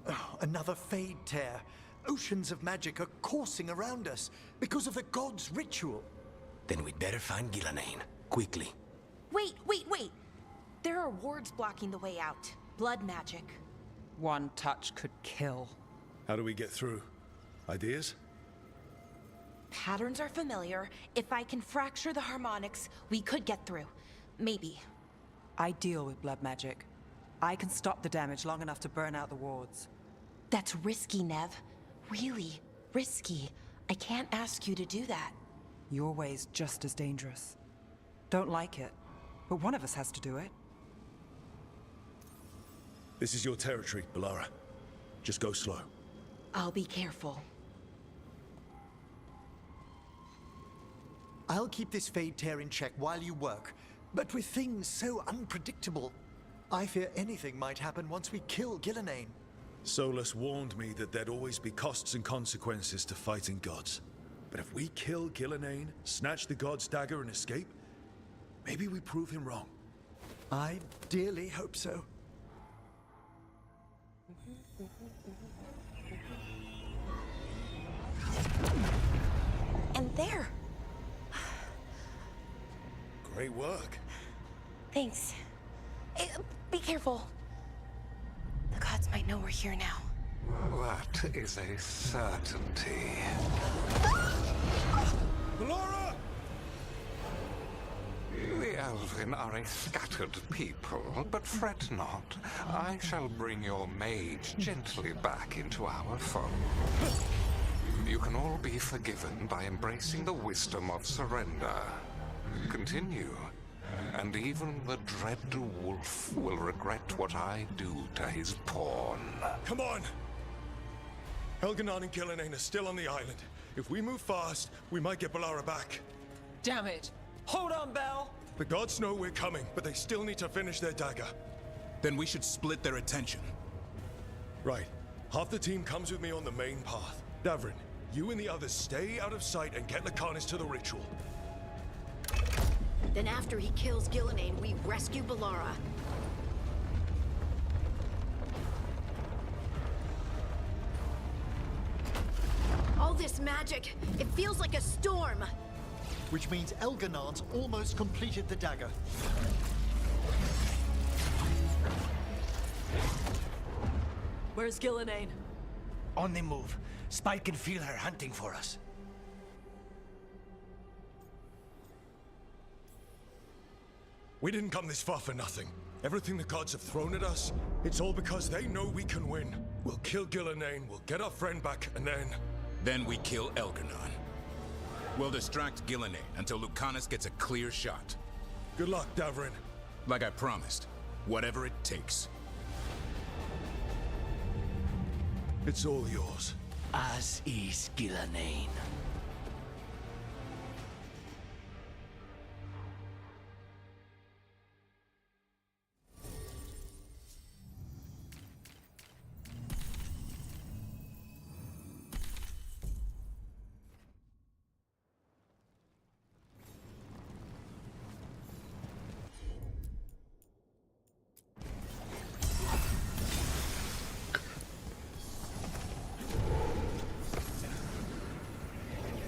Oh, another fade tear. Oceans of magic are coursing around us because of the god's ritual. Then we'd better find Gillenane. Quickly. Wait. There are wards blocking the way out. Blood magic. One touch could kill. How do we get through? Ideas? Patterns are familiar. If I can fracture the harmonics, we could get through. Maybe. I deal with blood magic. I can stop the damage long enough to burn out the wards. That's risky, Nev. Really risky. I can't ask you to do that. Your way's just as dangerous. Don't like it, but one of us has to do it. This is your territory, Balara. Just go slow. I'll be careful. I'll keep this fade tear in check while you work, but with things so unpredictable, I fear anything might happen once we kill Gillenane. Solus warned me that there'd always be costs and consequences to fighting gods. But if we kill Gillenane, snatch the god's dagger and escape, maybe we prove him wrong. I dearly hope so. And there. Great work. Thanks. Be careful. The gods might know we're here now. That is a certainty. Balara! The Elven are a scattered people, but fret not. I shall bring your mage gently back into our fold. you can all be forgiven by embracing the wisdom of surrender. Continue, and even the dread wolf will regret what I do to his pawn. Come on! Elganon and Gillenane are still on the island. If we move fast, we might get Balara back. Damn it! Hold on, Belle! The gods know we're coming, but they still need to finish their dagger. Then we should split their attention. Right. Half the team comes with me on the main path. Davrin, you and the others stay out of sight and get Lucanus to the ritual. Then after he kills Gillenane, we rescue Balara. All this magic, it feels like a storm. Which means Elganon's almost completed the dagger. Where's Gillenane? On the move. Spike can feel her hunting for us. We didn't come this far for nothing. Everything the gods have thrown at us, it's all because they know we can win. We'll kill Gillenane, we'll get our friend back, and then... Then we kill Elganon. We'll distract Gillenane until Lucanus gets a clear shot. Good luck, Davrin. Like I promised, whatever it takes. It's all yours. As is Gillenane.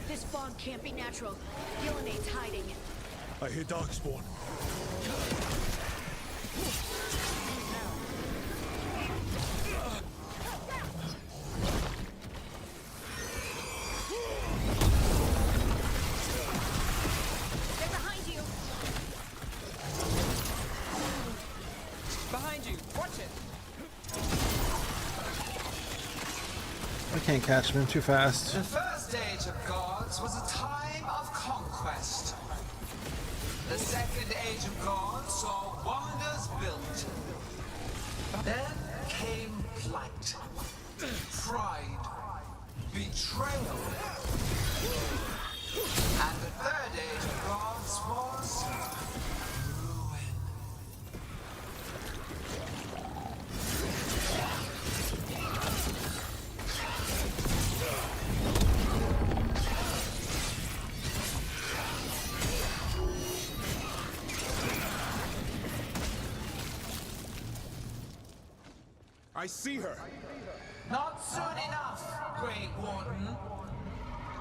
This fog can't be natural. Gillenane's hiding. I hear Darkspawn. They're behind you! Behind you! Watch it! I can't catch him. I'm too fast. The first age of gods was a time of conquest. The second age of gods saw wonders built. Then came plight, pride, betrayal. And the third age of gods was ruin. I see her! Not soon enough, Great Warden.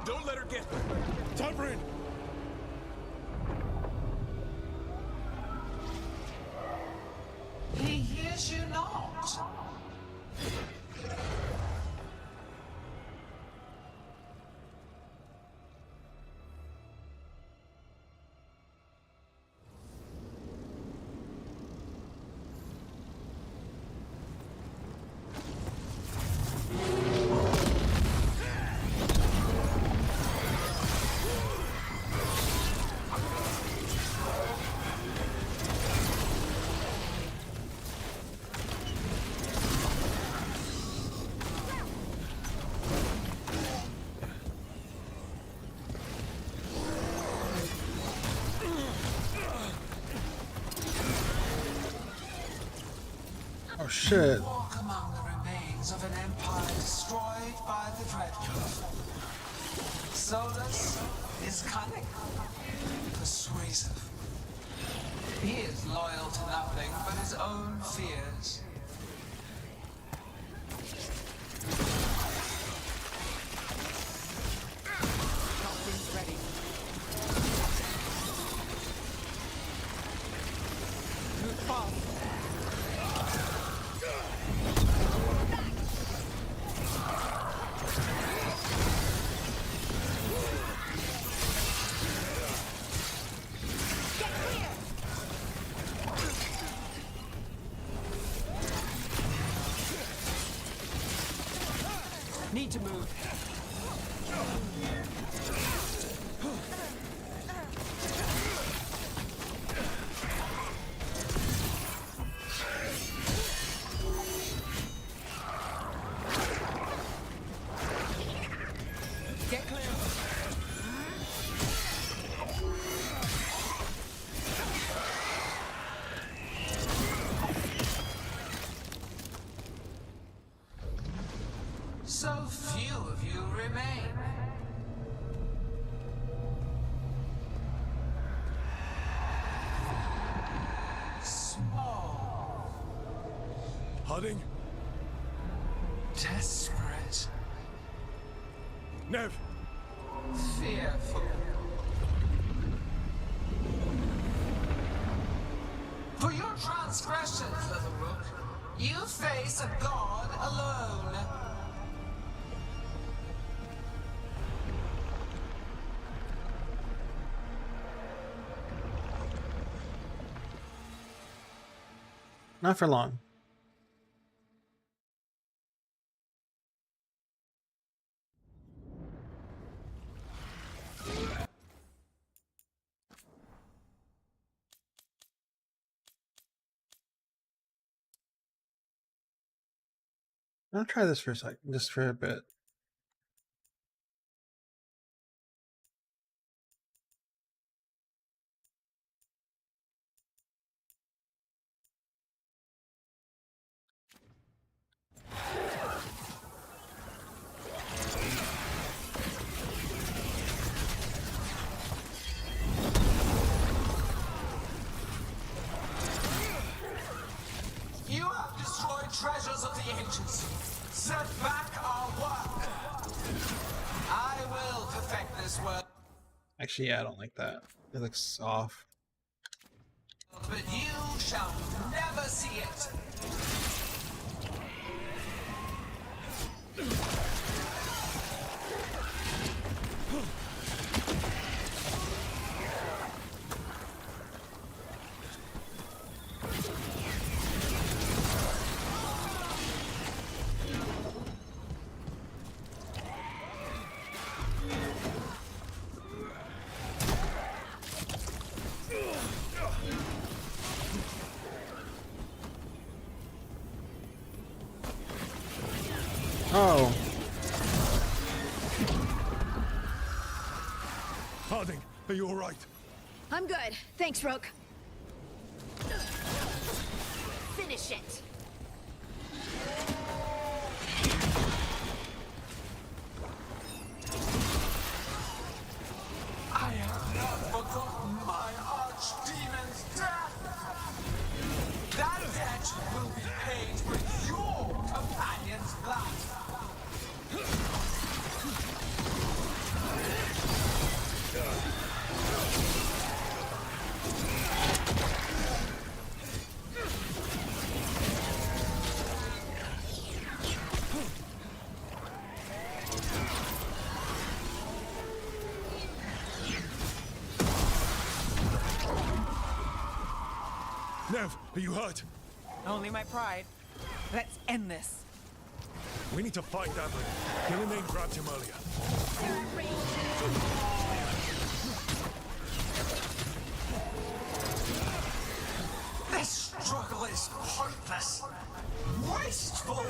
Don't let her get her! Davrin! He hears you not. Oh shit. Walk among the remains of an empire destroyed by the Dreadwolf. Solus is cunning, persuasive. He is loyal to nothing but his own fears. Nothing's ready. Move fast. Need to move. Harding? Desperate. Nev! Fearful. For your transgressions, little rook, you face a god alone. Not for long. I'll try this for a second, just for a bit. You have destroyed treasures of the ancients. Set back our work. I will perfect this work. Actually, yeah, I don't like that. It looks off. But you shall never see it. Oh. Harding, are you alright? I'm good. Thanks, Rook. Finish it. I have not forgotten my archdemon's death. That debt will be paid with your companion's blood. Nev, are you hurt? Only my pride. Let's end this. We need to find Davlin. Gillenane grabbed him earlier. This struggle is pointless. Wasteful.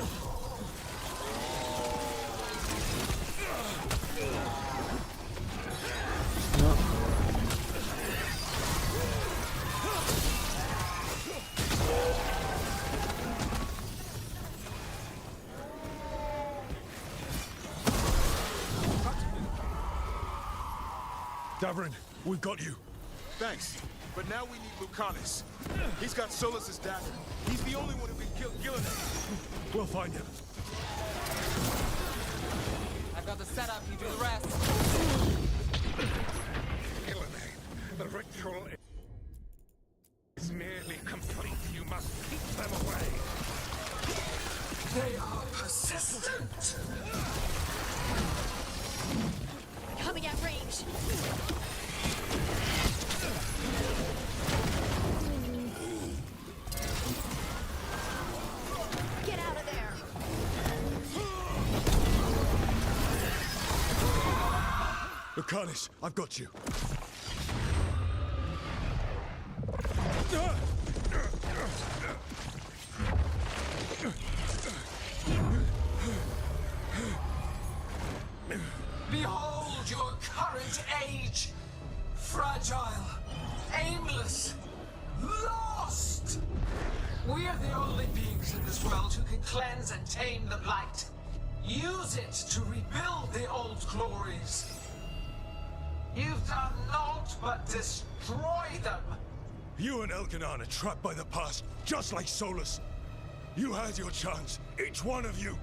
Davrin, we've got you. Thanks. But now we need Lucanus. He's got Solus's dagger. He's the only one who can kill Gillenane. We'll find him. I've got the setup, you do the rest. Gillenane, the ritual is merely complete. You must keep them away. They are persistent. Coming at range. Get out of there. Lucanus, I've got you. Behold your current age. Fragile, aimless, lost. We are the only beings in this world who can cleanse and tame the blight. Use it to rebuild the old glories. You've done naught but destroy them. You and Elkanan are trapped by the past, just like Solus. You had your chance, each one of you.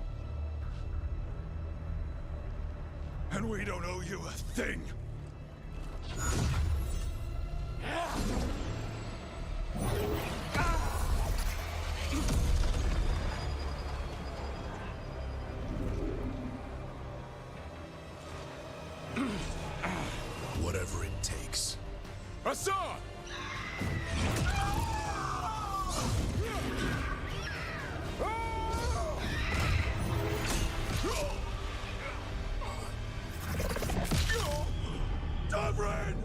And we don't owe you a thing. Whatever it takes. Assad! Davrin!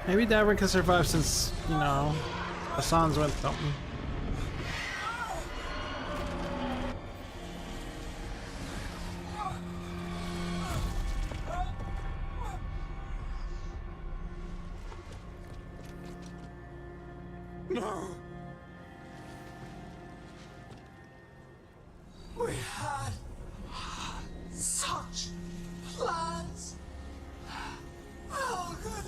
Maybe Davin can survive since, you know, Hassan's went something. No! We had such plans. Oh, good.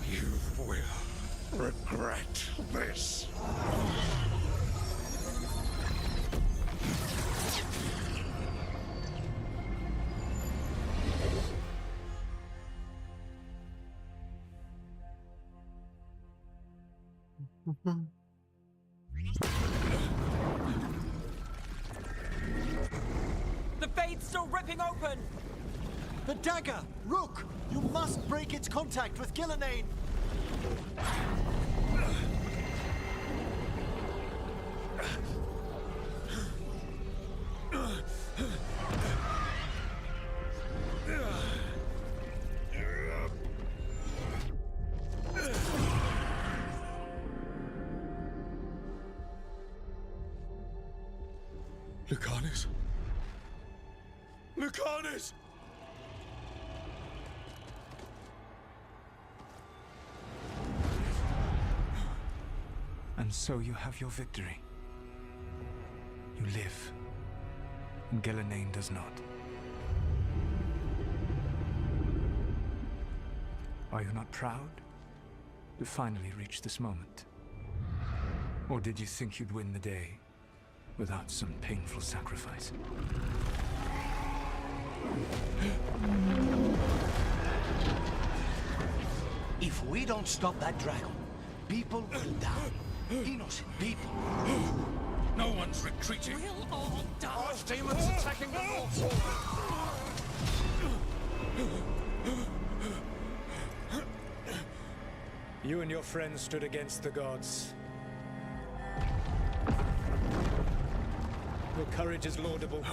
You will regret this. The Fade's still ripping open! The dagger! Rook! You must break its contact with Gillenane! Lucanus? Lucanus! And so you have your victory. You live, and Gillenane does not. Are you not proud to finally reach this moment? Or did you think you'd win the day without some painful sacrifice? If we don't stop that dragon, people will die. Innocent people. No one's retreating. We'll all die. Archdemons attacking the mortal. You and your friends stood against the gods. Your courage is laudable.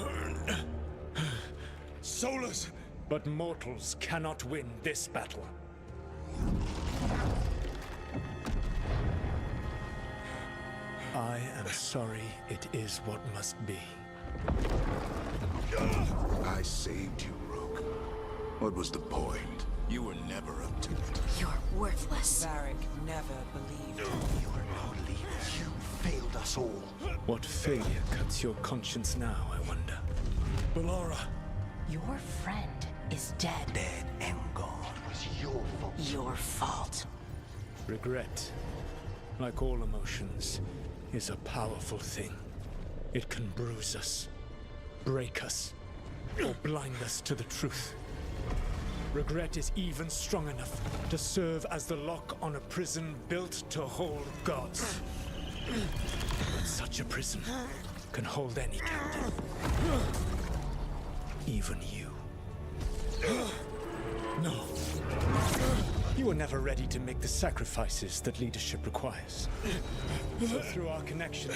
Solus! But mortals cannot win this battle. I am sorry it is what must be. I saved you, Rook. What was the point? You were never up to it. You're worthless. Varric never believed. You are no leader. You failed us all. What failure cuts your conscience now, I wonder? Bellara! Your friend is dead. Dead and gone. It was your fault. Your fault. Regret, like all emotions, is a powerful thing. It can bruise us, break us, or blind us to the truth. Regret is even strong enough to serve as the lock on a prison built to hold gods. But such a prison can hold any captive. Even you. No. You were never ready to make the sacrifices that leadership requires. So through our connection,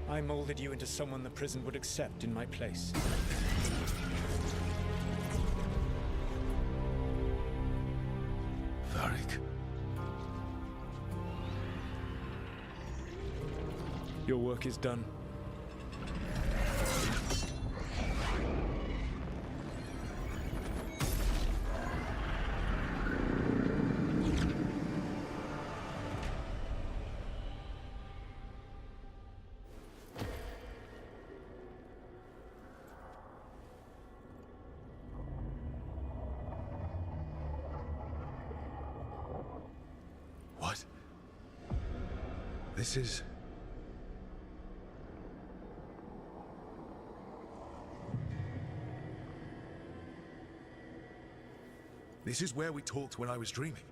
I molded you into someone the prison would accept in my place. Varric. Your work is done. What? This is... This is where we talked when I was dreaming.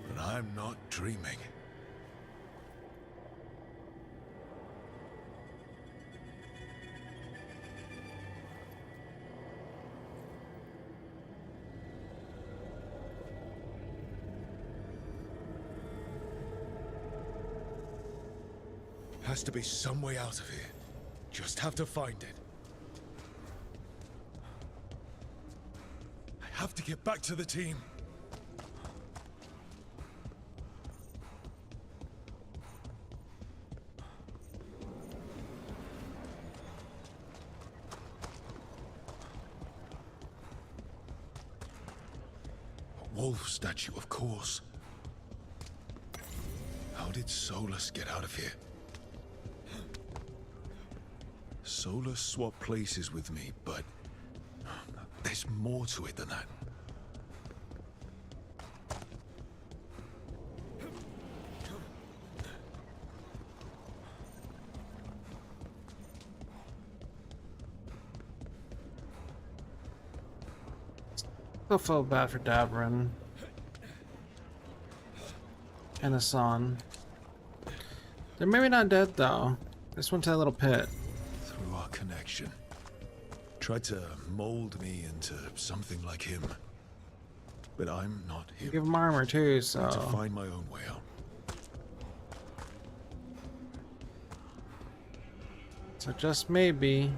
But I'm not dreaming. Has to be some way out of here. Just have to find it. I have to get back to the team. A wolf statue, of course. How did Solus get out of here? Solus swapped places with me, but there's more to it than that. I feel bad for Dabrin and Hassan. They're maybe not dead though. This went to that little pit. Through our connection. Tried to mold me into something like him. But I'm not him. Give him armor too, so... I need to find my own way out. So just maybe...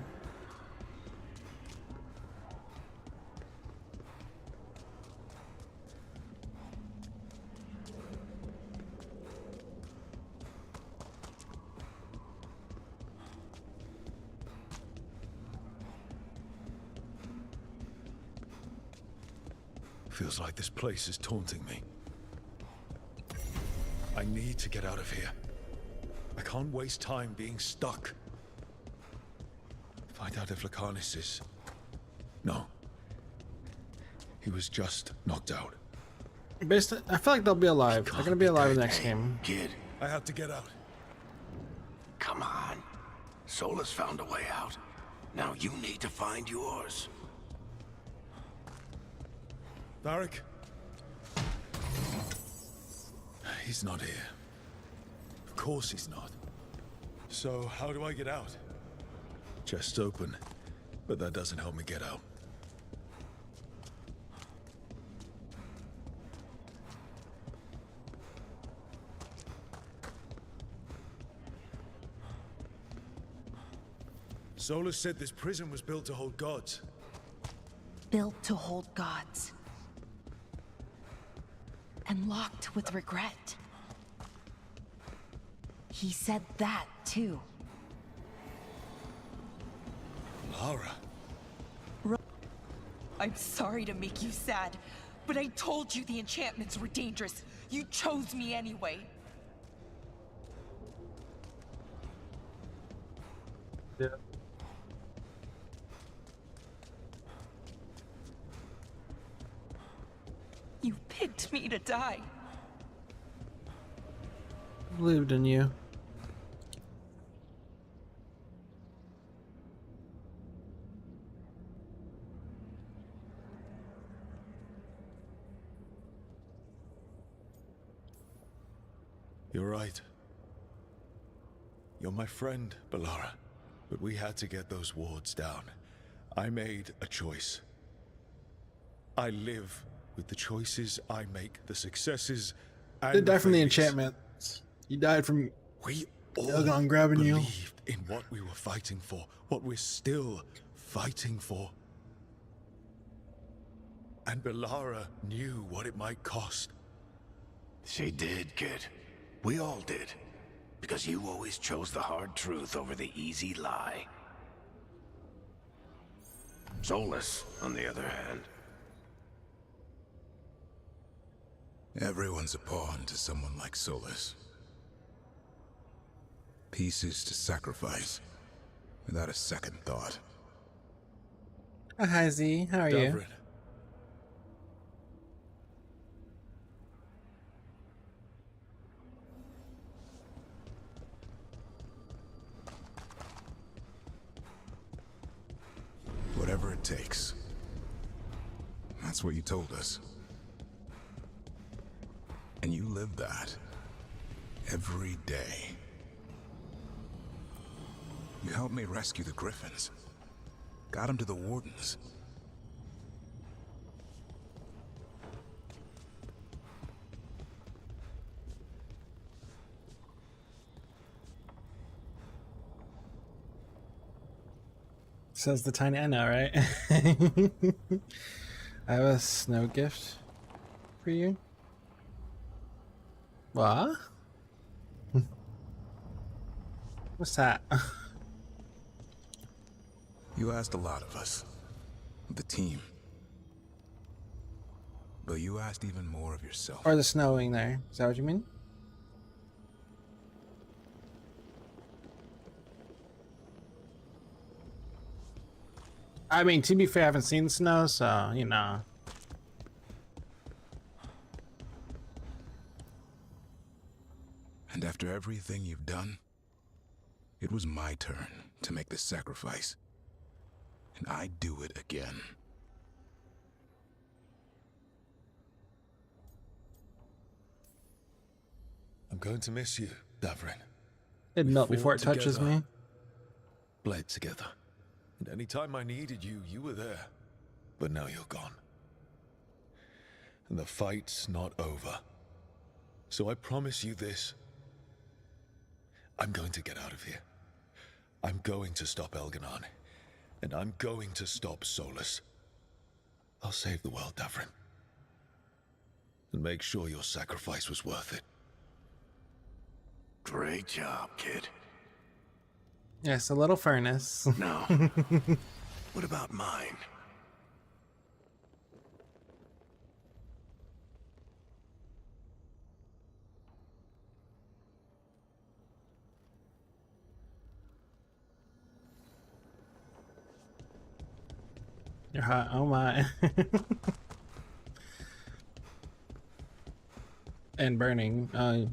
Feels like this place is taunting me. I need to get out of here. I can't waste time being stuck. Find out if Lucanus is... No. He was just knocked out. Based on, I feel like they'll be alive. They're gonna be alive in the next game. Kid, I have to get out. come on. Solus found a way out. Now you need to find yours. Varric? He's not here. Of course he's not. So, how do I get out? Chest's open, but that doesn't help me get out. Solus said this prison was built to hold gods. Built to hold gods. And locked with regret. He said that, too. Lara. I'm sorry to make you sad, but I told you the enchantments were dangerous. You chose me anyway. Yeah. You picked me to die. believed in you. You're right. You're my friend, Bellara. But we had to get those wards down. I made a choice. I live with the choices I make, the successes and You died from the failures. enchantment. You died from We all Elgon grabbing you. believed in what we were fighting for, what we're still fighting for. And Bellara knew what it might cost. She did, kid. We all did. Because you always chose the hard truth over the easy lie. Solus, on the other hand. Everyone's a pawn to someone like Solus. Pieces to sacrifice, without a second thought. Oh, hi Z, how are you? Davrin. Whatever it takes. That's what you told us. And you live that. Every day. You helped me rescue the Griffins. Got them to the Wardens. Says the tiny, I know, right? I have a snow gift for you. What? What's that? You asked a lot of us. The team. But you asked even more of yourself. Or the snowing there. Is that what you mean? I mean, to be fair, I haven't seen snow, so, you know. And after everything you've done, it was my turn to make the sacrifice. And I'd do it again. I'm going to miss you, Davrin. It'd melt We before it fought touches together, me. Bled together. And any time I needed you, you were there. But now you're gone. And the fight's not over. So I promise you this. I'm going to get out of here. I'm going to stop Elganon. And I'm going to stop Solus. I'll save the world, Davrin. And make sure your sacrifice was worth it. Great job, kid. Yes, a little furnace. Now, what about mine? You're hot. Oh my. And burning. Oh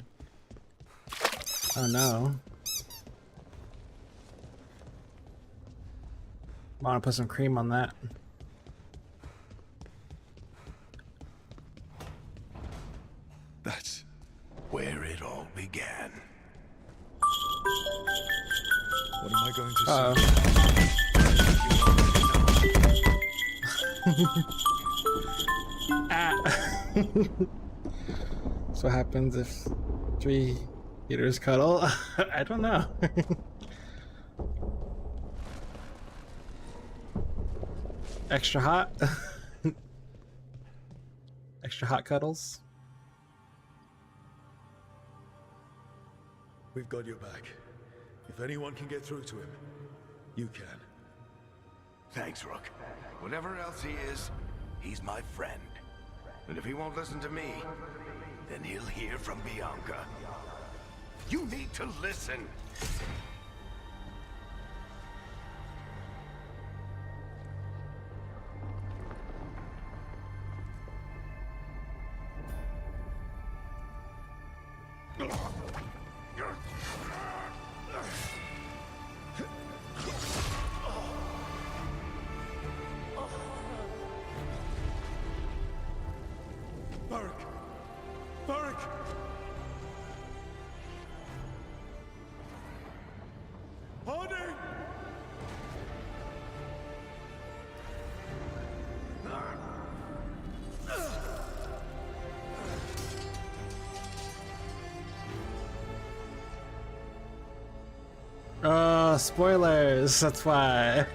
no. Want to put some cream on that. That's where it all began. What am I going to Ah. So what happens if 3 eaters cuddle? I don't know. Extra hot? Extra hot cuddles? We've got your back. If anyone can get through to him, you can. Thanks, Rook. Whatever else he is, he's my friend. And if he won't listen to me, then he'll hear from Bianca. You need to listen. Varric! Varric! Harding! Spoilers, that's why.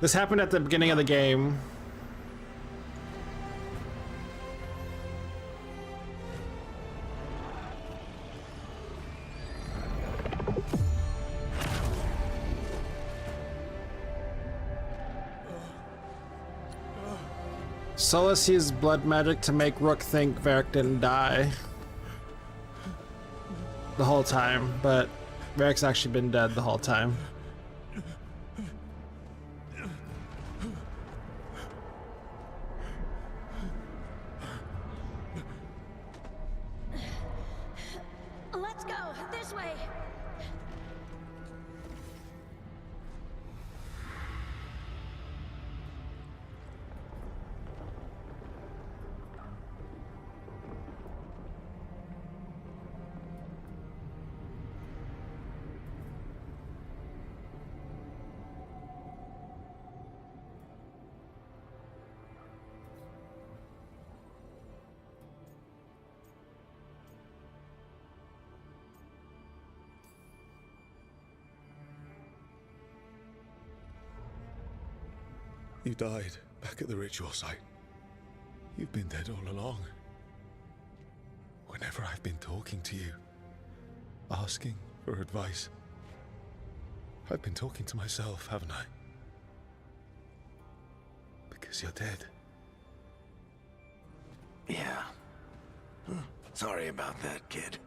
This happened at the beginning of the game. Solus used blood magic to make Rook think Varric didn't die the whole time, but Varric's actually been dead the whole time. Let's go this way. You died back at the ritual site. You've been dead all along. Whenever I've been talking to you, asking for advice, I've been talking to myself, haven't I? Because you're dead. Yeah. Sorry about that, kid.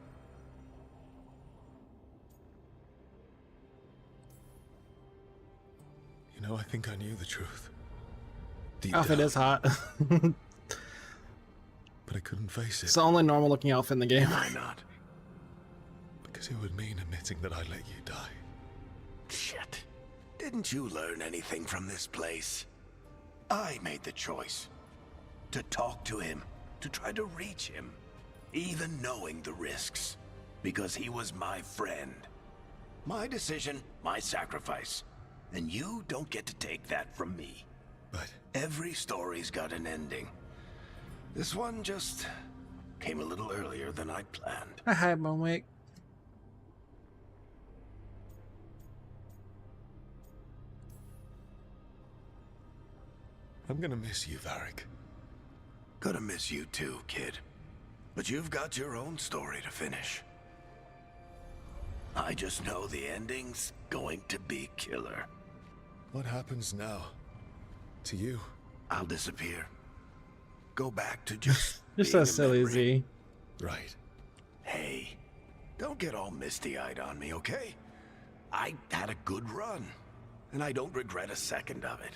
You know, I think I knew the truth. Deep Outfit down, is hot. but I couldn't face it. It's the only normal looking outfit in the game. Why not? Because it would mean admitting that I let you die. Shit. Didn't you learn anything from this place? I made the choice. To talk to him. To try to reach him. Even knowing the risks. Because he was my friend. My decision, my sacrifice. And you don't get to take that from me. But every story's got an ending. This one just came a little earlier than I planned. Hi, Momwick. I'm gonna miss you, Varric. Gonna miss you too, kid. But you've got your own story to finish. I just know the ending's going to be killer. What happens now? To you? I'll disappear. Go back to just You're so silly, Z. Right. Hey, don't get all misty-eyed on me, okay? I had a good run, and I don't regret a second of it.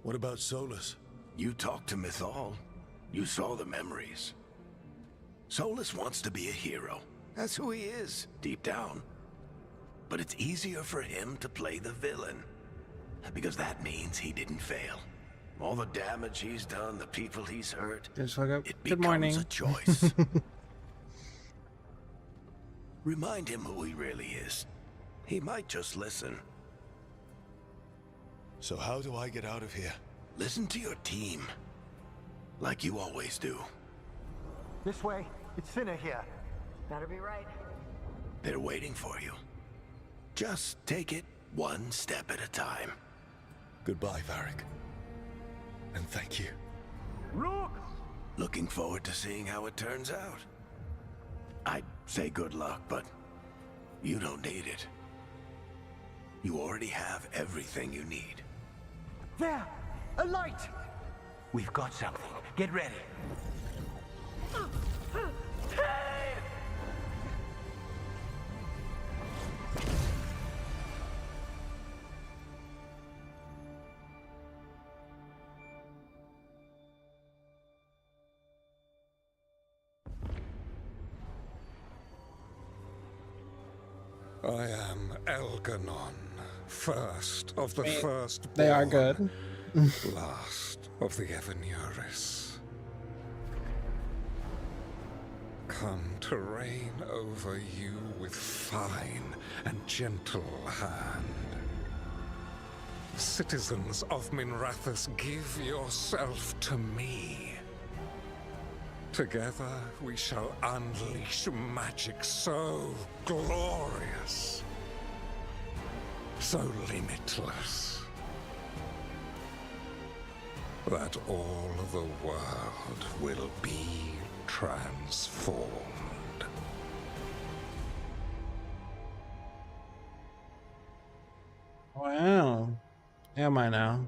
What about Solus? You talked to Mythal. You saw the memories. Solus wants to be a hero. That's who he is, deep down. But it's easier for him to play the villain. Because that means he didn't fail. All the damage he's done, the people he's hurt, Just woke up. it Good becomes morning. a choice. Remind him who he really is. He might just listen. So how do I get out of here? Listen to your team. Like you always do. This way. It's thinner here. Better be right. They're waiting for you. Just take it one step at a time. Goodbye, Varric. And thank you. Look! Looking forward to seeing how it turns out. I'd say good luck, but you don't need it. You already have everything you need. There! A light! We've got something. Get ready. I am Elganon, first of the first. They are good. Last of the Evanuris. Come to reign over you with fine and gentle hand. Citizens of Minrathous, give yourself to me. Together we shall unleash magic so glorious, so limitless, that all the world will be transformed. Wow. Am I now?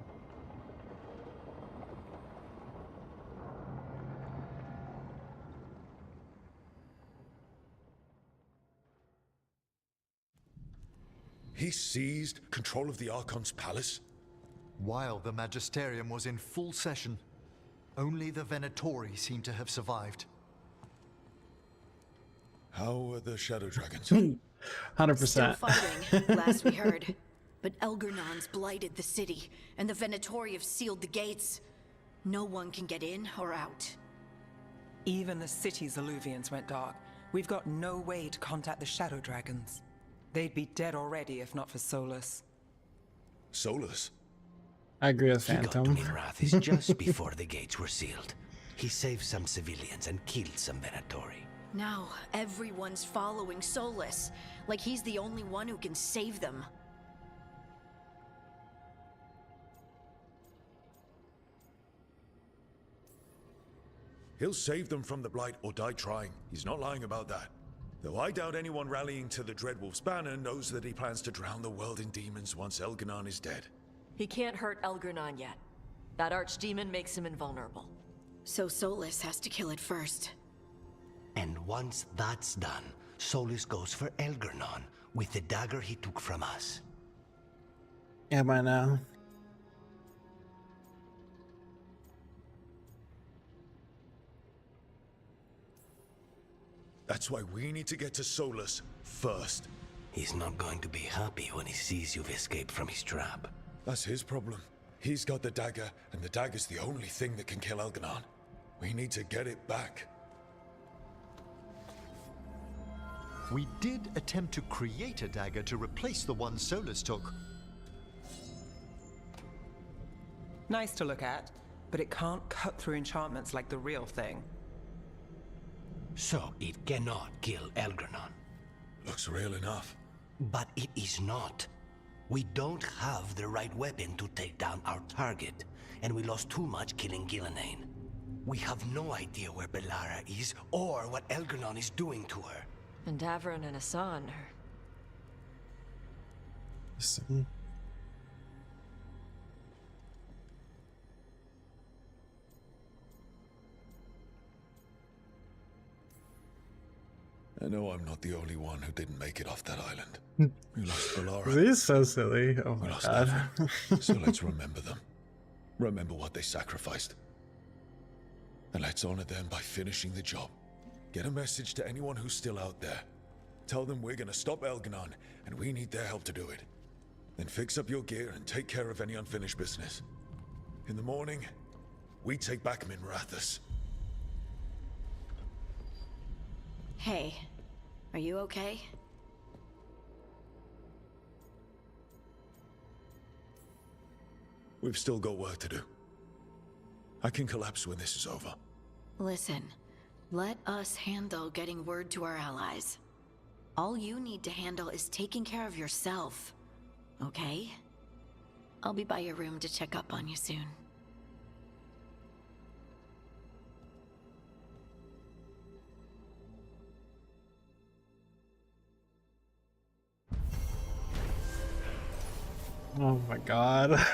He seized control of the Archon's palace? While the Magisterium was in full session, only the Venatori seem to have survived. How are the Shadow Dragons? 100%. Still fighting, last we heard. But Elgernon's blighted the city, and the Venatori have sealed the gates. No one can get in or out. Even the city's Illuvians went dark. We've got no way to contact the Shadow Dragons. They'd be dead already if not for Solus. Solus? I agree with He got to Phantom. Minrathous just before the gates were sealed. He saved some civilians and killed some Venatori. Now, everyone's following Solus, like he's the only one who can save them. He'll save them from the Blight or die trying. He's not lying about that. Though I doubt anyone rallying to the Dreadwolf's banner knows that he plans to drown the world in demons once Elganon is dead. He can't hurt Elgernon yet. That archdemon makes him invulnerable. So Solus has to kill it first. And once that's done, Solus goes for Elgernon with the dagger he took from us. Am I now? That's why we need to get to Solus first. He's not going to be happy when he sees you've escaped from his trap. That's his problem. He's got the dagger, and the dagger's the only thing that can kill Elganon. We need to get it back. We did attempt to create a dagger to replace the one Solus took. Nice to look at, but it can't cut through enchantments like the real thing. So it cannot kill Elgernon. Looks real enough. But it is not. We don't have the right weapon to take down our target, and we lost too much killing Gillenane. We have no idea where Bellara is, or what Elgernon is doing to her. And Davron and Asan are... Listen. I know I'm not the only one who didn't make it off that island. We lost Bellara. He's so silly. Oh We my lost god. Davron. So let's remember them. Remember what they sacrificed. And let's honor them by finishing the job. Get a message to anyone who's still out there. Tell them we're gonna stop Elganon, and we need their help to do it. Then fix up your gear and take care of any unfinished business. In the morning, we take back Minrathous. Hey, are you okay? We've still got work to do. I can collapse when this is over. Listen, let us handle getting word to our allies. All you need to handle is taking care of yourself, okay? I'll be by your room to check up on you soon. Oh my god.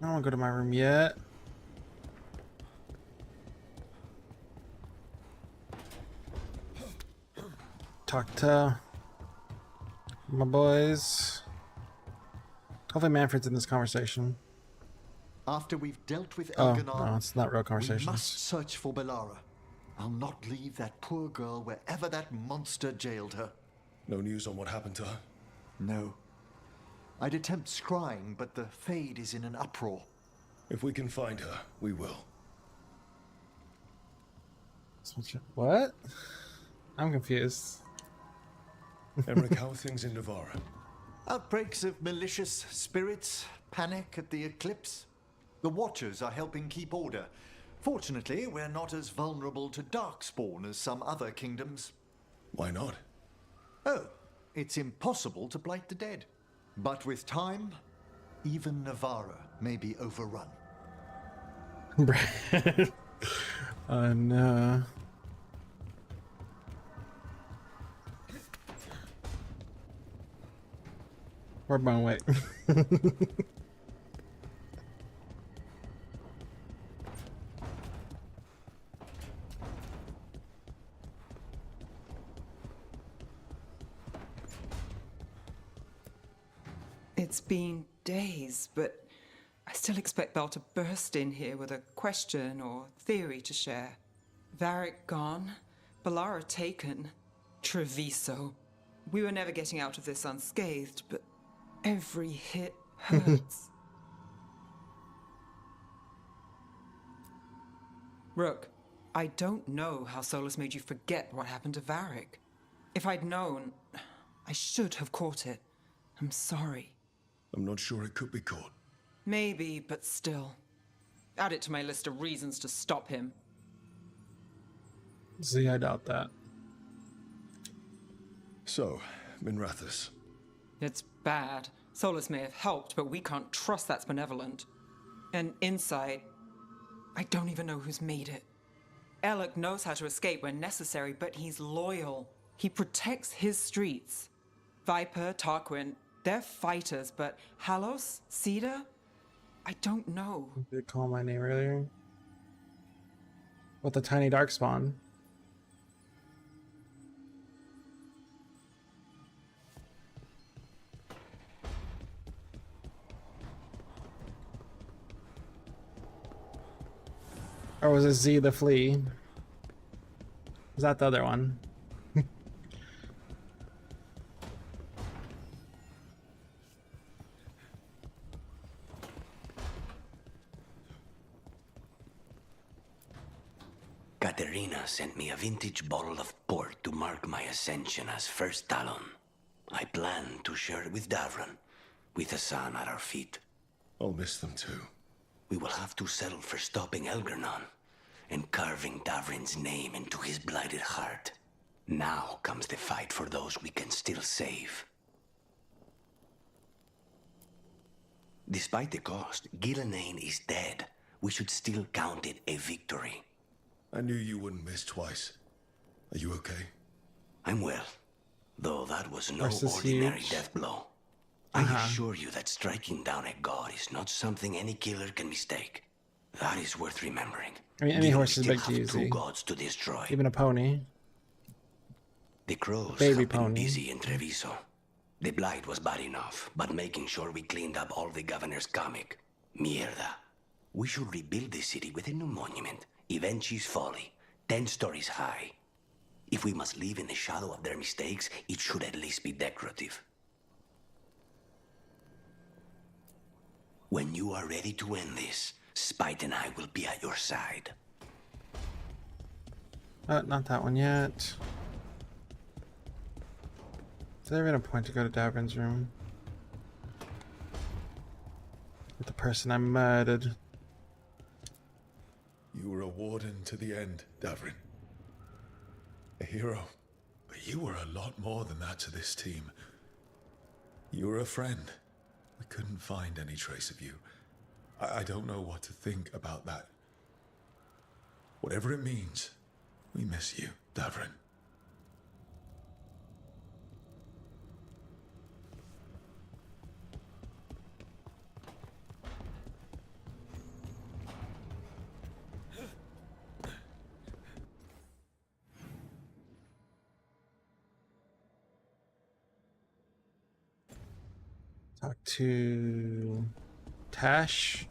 I don't want to go to my room yet. Talk to my boys. Hopefully Manfred's in this conversation. After we've dealt with Oh, Elganon, no, it's not real we conversations. must search for Bellara. I'll not leave that poor girl wherever that monster jailed her. No news on what happened to her? No. I'd attempt scrying, but the Fade is in an uproar. If we can find her, we will. What? I'm confused. Emmerich, how are things in Navarra? Outbreaks of malicious spirits, panic at the eclipse. The Watchers are helping keep order. Fortunately, we're not as vulnerable to Darkspawn as some other kingdoms. Why not? Oh, it's impossible to blight the dead. But with time, even Navarra may be overrun. Oh no. We're bone weight. It's been days, but I still expect Belle to burst in here with a question or theory to share. Varric gone, Bellara taken, Treviso. We were never getting out of this unscathed, but every hit hurts. Rook, I don't know how Solus made you forget what happened to Varric. If I'd known, I should have caught it. I'm sorry. I'm not sure it could be caught. Maybe, but still. Add it to my list of reasons to stop him. See, I doubt that. So, Minrathous. It's bad. Solus may have helped, but we can't trust that's benevolent. And Insight, I don't even know who's made it. Alec knows how to escape when necessary, but he's loyal. He protects his streets. Viper, Tarquin, they're fighters, but Halos, Cedar? I don't know. Did you call my name earlier? With the tiny darkspawn. Or was it Z the flea? Was that the other one? Katerina sent me a vintage bottle of port to mark my ascension as First Talon. I plan to share it with Davron, with the sun at our feet. I'll miss them too. We will have to settle for stopping Elgarnon and carving Davrin's name into his blighted heart. Now comes the fight for those we can still save. Despite the cost, Gillenane is dead. We should still count it a victory. I knew you wouldn't miss twice. Are you okay? I'm well, though that was no This is ordinary huge. death blow. I assure you that striking down a god is not something any killer can mistake. That is worth remembering. I mean, any Given horse we is still big to have use. two gods to destroy. Even a pony. The crows Baby have been pony. busy in Treviso. The blight was bad enough, but making sure we cleaned up all the governor's comic. Mierda. We should rebuild the city with a new monument. Evenchi's Folly, 10 stories high. If we must live in the shadow of their mistakes, it should at least be decorative. When you are ready to end this, Spite and I will be at your side. Not that one yet. Is there even a point to go to Davrin's room? With the person I murdered. You were a warden to the end, Davrin. A hero. But you were a lot more than that to this team. You were a friend. We couldn't find any trace of you. I don't know what to think about that. Whatever it means, we miss you, Davrin. Talk to Tash.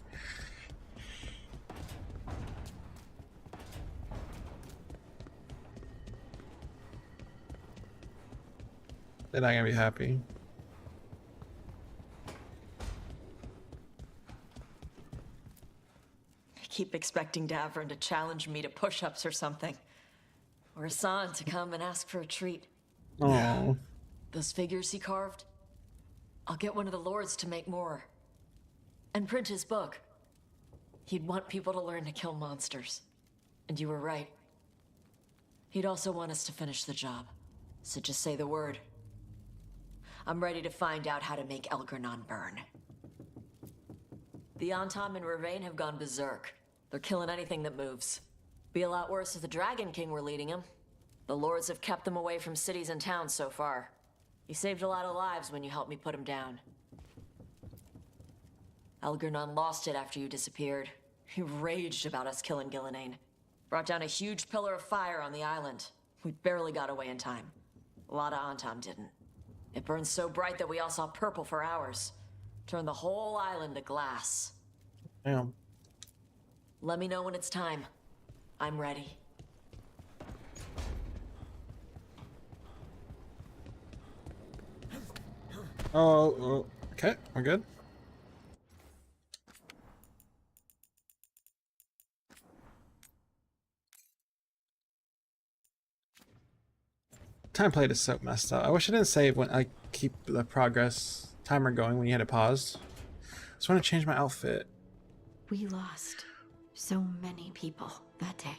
They're not gonna be happy. I keep expecting Davern to challenge me to push-ups or something. Or Hassan to come and ask for a treat. Oh. Those figures he carved? I'll get one of the lords to make more. And print his book. He'd want people to learn to kill monsters. And you were right. He'd also want us to finish the job. So just say the word. I'm ready to find out how to make Elgranon burn. The Antom and Ravain have gone berserk. They're killing anything that moves. Be a lot worse if the Dragon King were leading them. The lords have kept them away from cities and towns so far. You saved a lot of lives when you helped me put him down. Elgranon lost it after you disappeared. He raged about us killing Gillenane. Brought down a huge pillar of fire on the island. We barely got away in time. A lot of Antom didn't. It burned so bright that we all saw purple for hours. Turned the whole island to glass. Damn. Let me know when it's time. I'm ready. Oh, okay, we're good. Time plate is so messed up. I wish I didn't save when I keep the progress timer going when you had it paused. Just want to change my outfit. We lost so many people that day.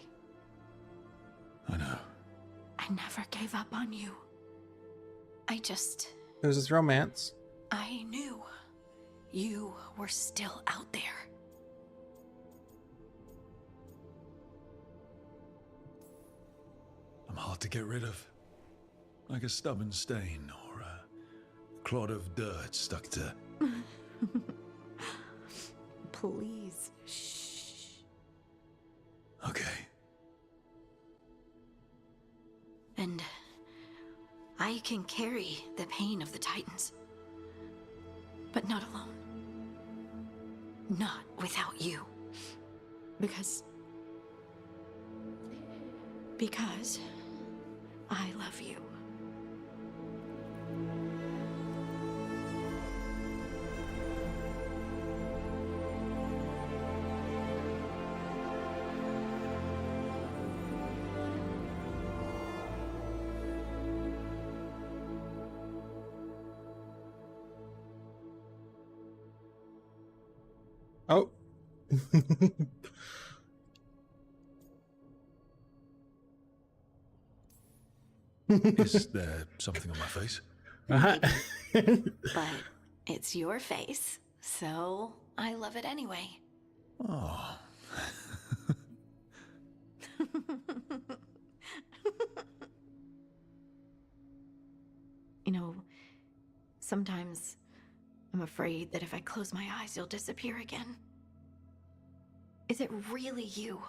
I know. I never gave up on you. It was this romance. I knew you were still out there. I'm hard to get rid of. Like a stubborn stain or a clod of dirt stuck to... Please, shh. Okay. And I can carry the pain of the Titans. But not alone. Not without you. Because I love you. Oh. Is there something on my face? But it's your face, so I love it anyway. Oh. You know, sometimes I'm afraid that if I close my eyes, you'll disappear again. Is it really you?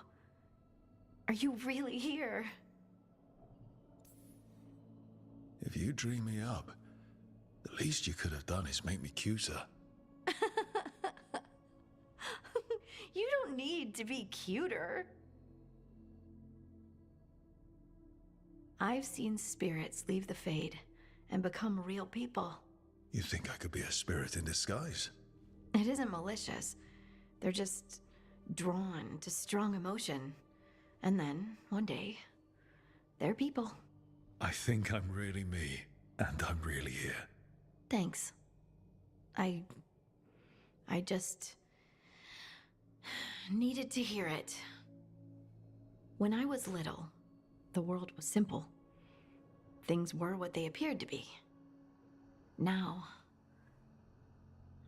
Are you really here? If you dream me up, the least you could have done is make me cuter. You don't need to be cuter. I've seen spirits leave the Fade and become real people. You think I could be a spirit in disguise? It isn't malicious. They're just drawn to strong emotion. And then, one day, they're people. I think I'm really me, and I'm really here. Thanks. I just needed to hear it. When I was little, the world was simple. Things were what they appeared to be. Now,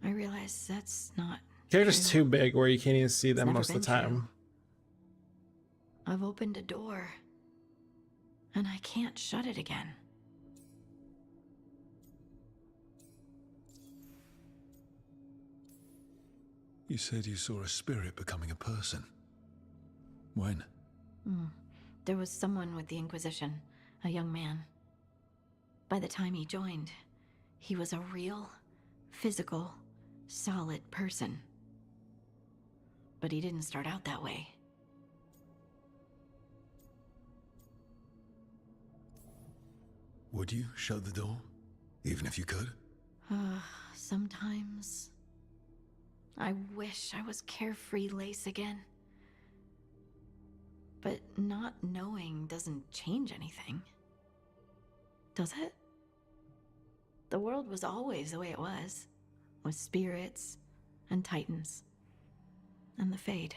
I realize that's not Character's too big where you can't even see them never most of the been time. I've opened a door, and I can't shut it again. You said you saw a spirit becoming a person. When? There was someone with the Inquisition, a young man. By the time he joined, he was a real, physical, solid person. But he didn't start out that way. Would you shut the door? Even if you could? Sometimes I wish I was carefree Lace again. But not knowing doesn't change anything. Does it? The world was always the way it was, with spirits and titans and the Fade.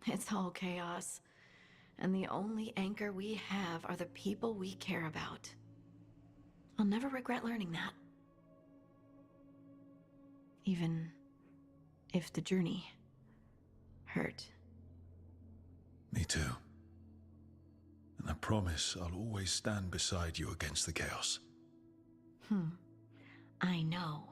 It's all chaos, and the only anchor we have are the people we care about. I'll never regret learning that. Even if the journey hurt. Me too. And I promise I'll always stand beside you against the chaos. I know.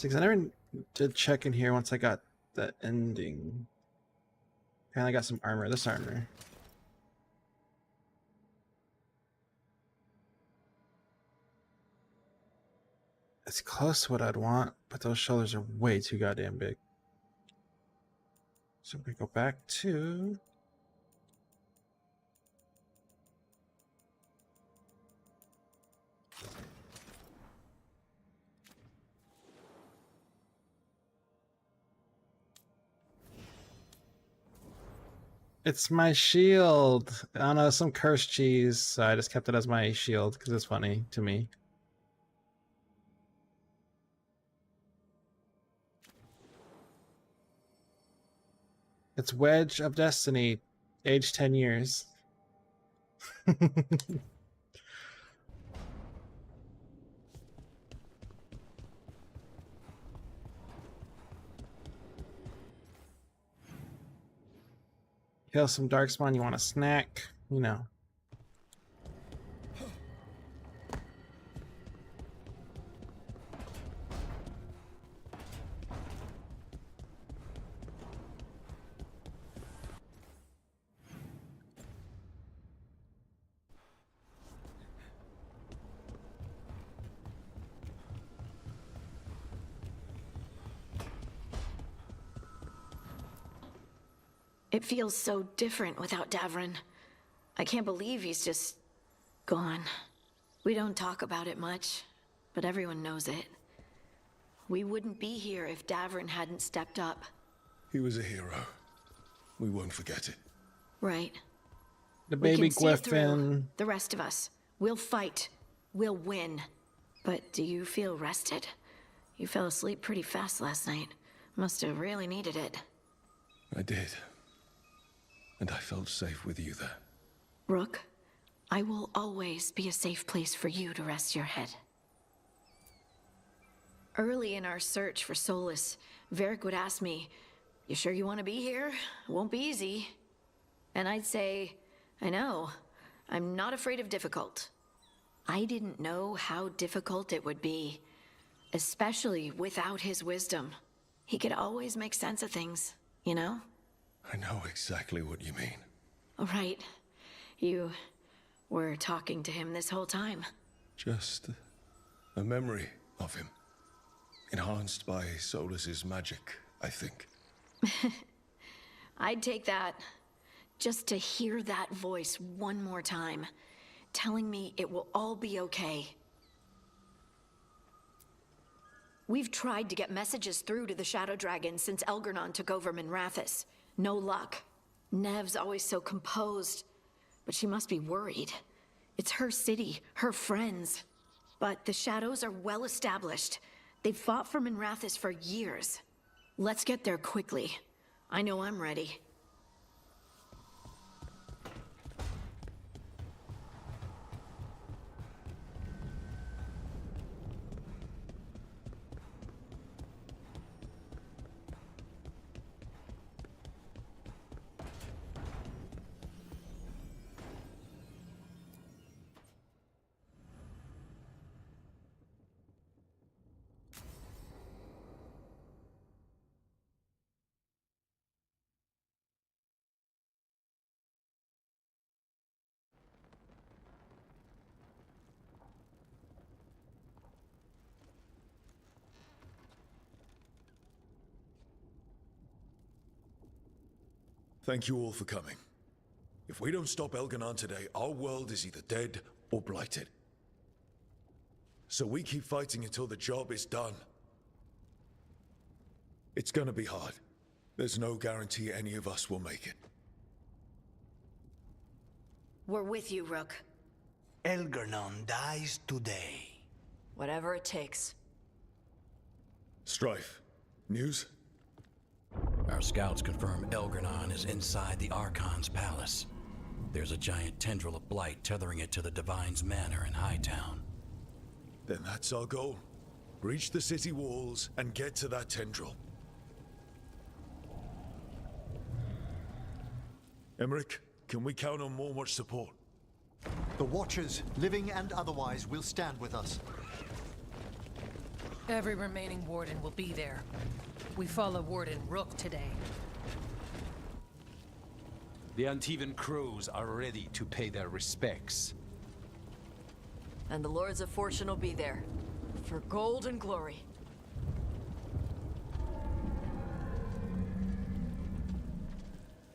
Because I never did check in here once I got the ending. And I got some armor. This armor. It's close to what I'd want, but those shoulders are way too goddamn big. So we go back to... It's my shield. I don't know, some cursed cheese. So I just kept it as my shield because it's funny to me. It's Wedge of Destiny, age 10 years. Kill some darkspawn, you want a snack, you know. It feels so different without Davrin. I can't believe he's just gone. We don't talk about it much, but everyone knows it. We wouldn't be here if Davrin hadn't stepped up. He was a hero. We won't forget it. Right. The We baby can see it through. Griffin. The rest of us. We'll fight. We'll win. But do you feel rested? You fell asleep pretty fast last night. Must have really needed it. I did. And I felt safe with you there. Rook, I will always be a safe place for you to rest your head. Early in our search for Solus, Varric would ask me, "You sure you want to be here? It won't be easy." And I'd say, "I know. I'm not afraid of difficult." I didn't know how difficult it would be, especially without his wisdom. He could always make sense of things, you know? I know exactly what you mean. Right. You were talking to him this whole time. Just a memory of him. Enhanced by Solus's magic, I think. I'd take that. Just to hear that voice one more time, telling me it will all be okay. We've tried to get messages through to the Shadow Dragon since Elgernon took over Minrathous. No luck. Nev's always so composed, but she must be worried. It's her city, her friends. But the Shadows are well established. They've fought for Minrathous for years. Let's get there quickly. I know I'm ready. Thank you all for coming. If we don't stop Elganon today, our world is either dead or blighted. So we keep fighting until the job is done. It's gonna be hard. There's no guarantee any of us will make it. We're with you, Rook. Elganon dies today. Whatever it takes. Strife, news? Our scouts confirm Elganon is inside the Archon's palace. There's a giant tendril of blight tethering it to the Divine's manor in Hightown. Then that's our goal. Breach the city walls and get to that tendril. Emmerich, can we count on more support? The Watchers, living and otherwise, will stand with us. Every remaining Warden will be there. We follow Warden Rook today. The Antivan Crows are ready to pay their respects. And the Lords of Fortune will be there. For gold and glory.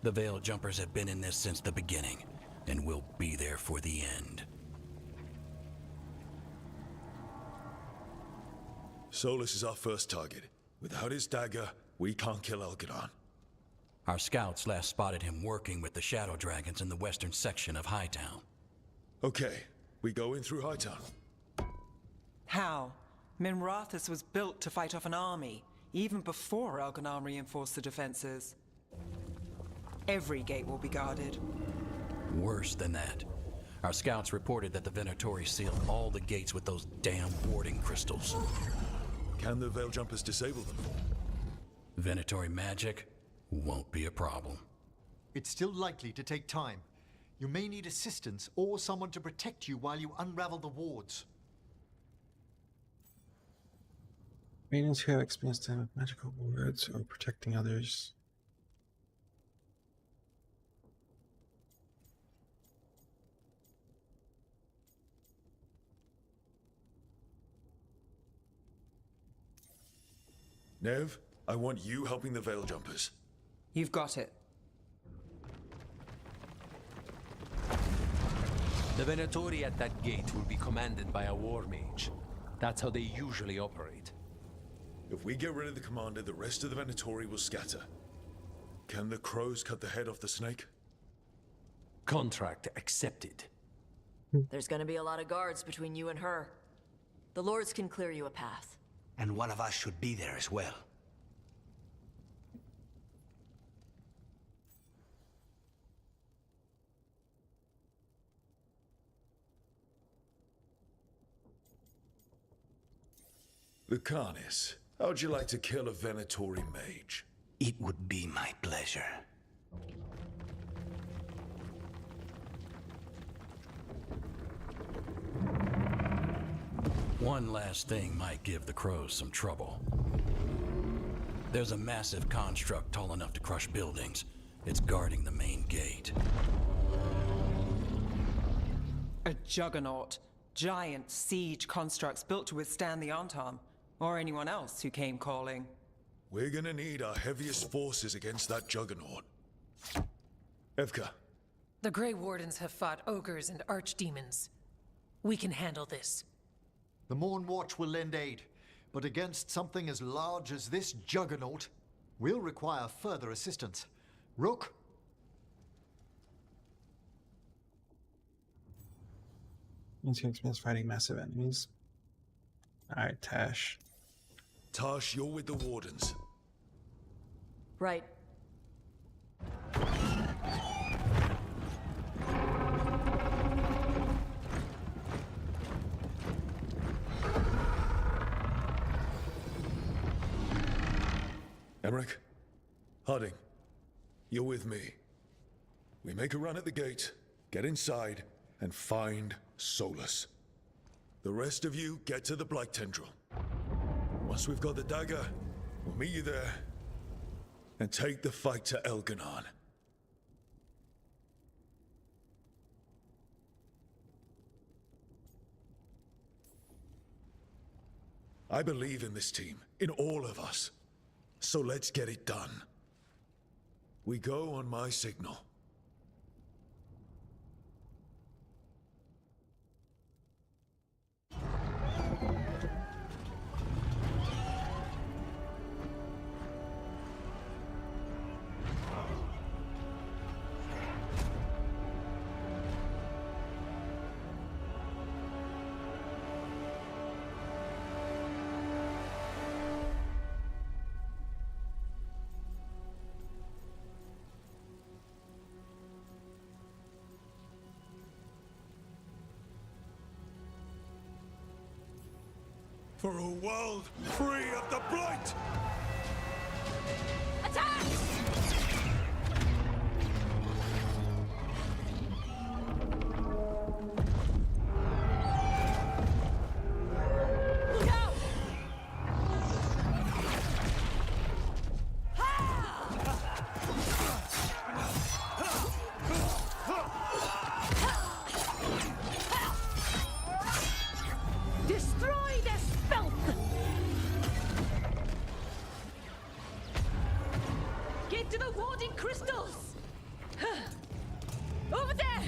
The Veil Jumpers have been in this since the beginning, and will be there for the end. Solus is our first target. Without his dagger, we can't kill Elganon. Our scouts last spotted him working with the Shadow Dragons in the western section of Hightown. Okay, we go in through Hightown. How? Minrathus was built to fight off an army, even before Elganon reinforced the defenses. Every gate will be guarded. Worse than that. Our scouts reported that the Venatori sealed all the gates with those damn warding crystals. Can the Veil Jumpers disable them? Venatori magic won't be a problem. It's still likely to take time. You may need assistance or someone to protect you while you unravel the wards. Radiants who have experience time with magical words or protecting others. Nev, I want you helping the Veil Jumpers. You've got it. The Venatori at that gate will be commanded by a war mage. That's how they usually operate. If we get rid of the commander, the rest of the Venatori will scatter. Can the crows cut the head off the snake? Contract accepted. There's gonna be a lot of guards between you and her. The Lords can clear you a path. And one of us should be there as well. Lucanis, how'd you like to kill a Venatori mage? It would be my pleasure. One last thing might give the crows some trouble. There's a massive construct tall enough to crush buildings. It's guarding the main gate. A juggernaut. Giant siege constructs built to withstand the Antam, or anyone else who came calling. We're gonna need our heaviest forces against that juggernaut. Evka. The Grey Wardens have fought ogres and archdemons. We can handle this. The Morn Watch will lend aid, but against something as large as this juggernaut, we'll require further assistance. Rook? Means you experience fighting massive enemies. Alright, Tash. Tash, you're with the Wardens. Right. Emmerich, Harding, you're with me. We make a run at the gate, get inside, and find Solus. The rest of you get to the Blight Tendril. Once we've got the dagger, we'll meet you there and take the fight to Elganon. I believe in this team, in all of us. So let's get it done. We go on my signal. For a world free of the Blight! Attack! Look out! Destroy this filth! Get to the warding crystals! Over there!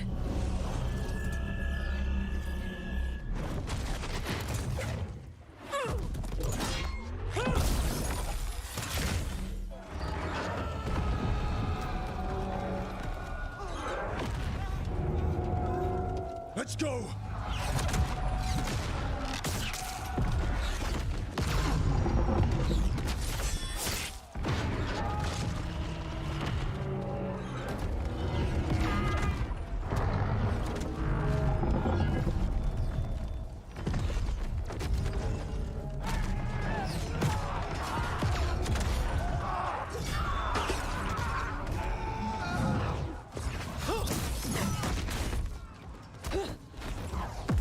Let's go!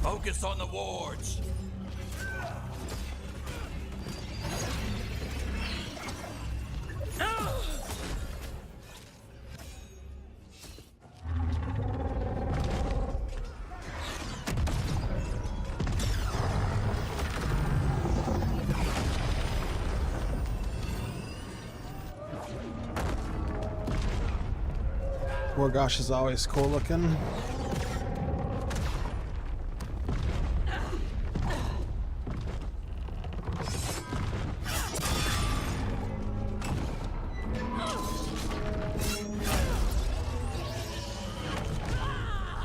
Focus on the wards. Gorgosh is always cool looking.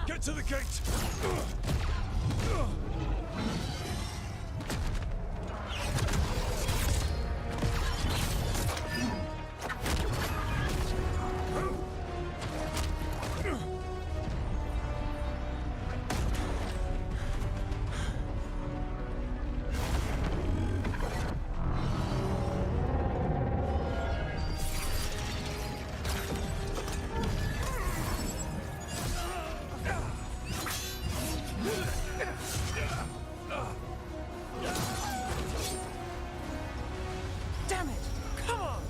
Get to the gate! Damn it! Come on!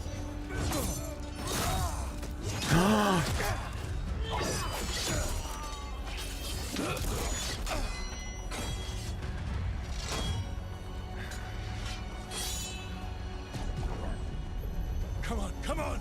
Come on, come on!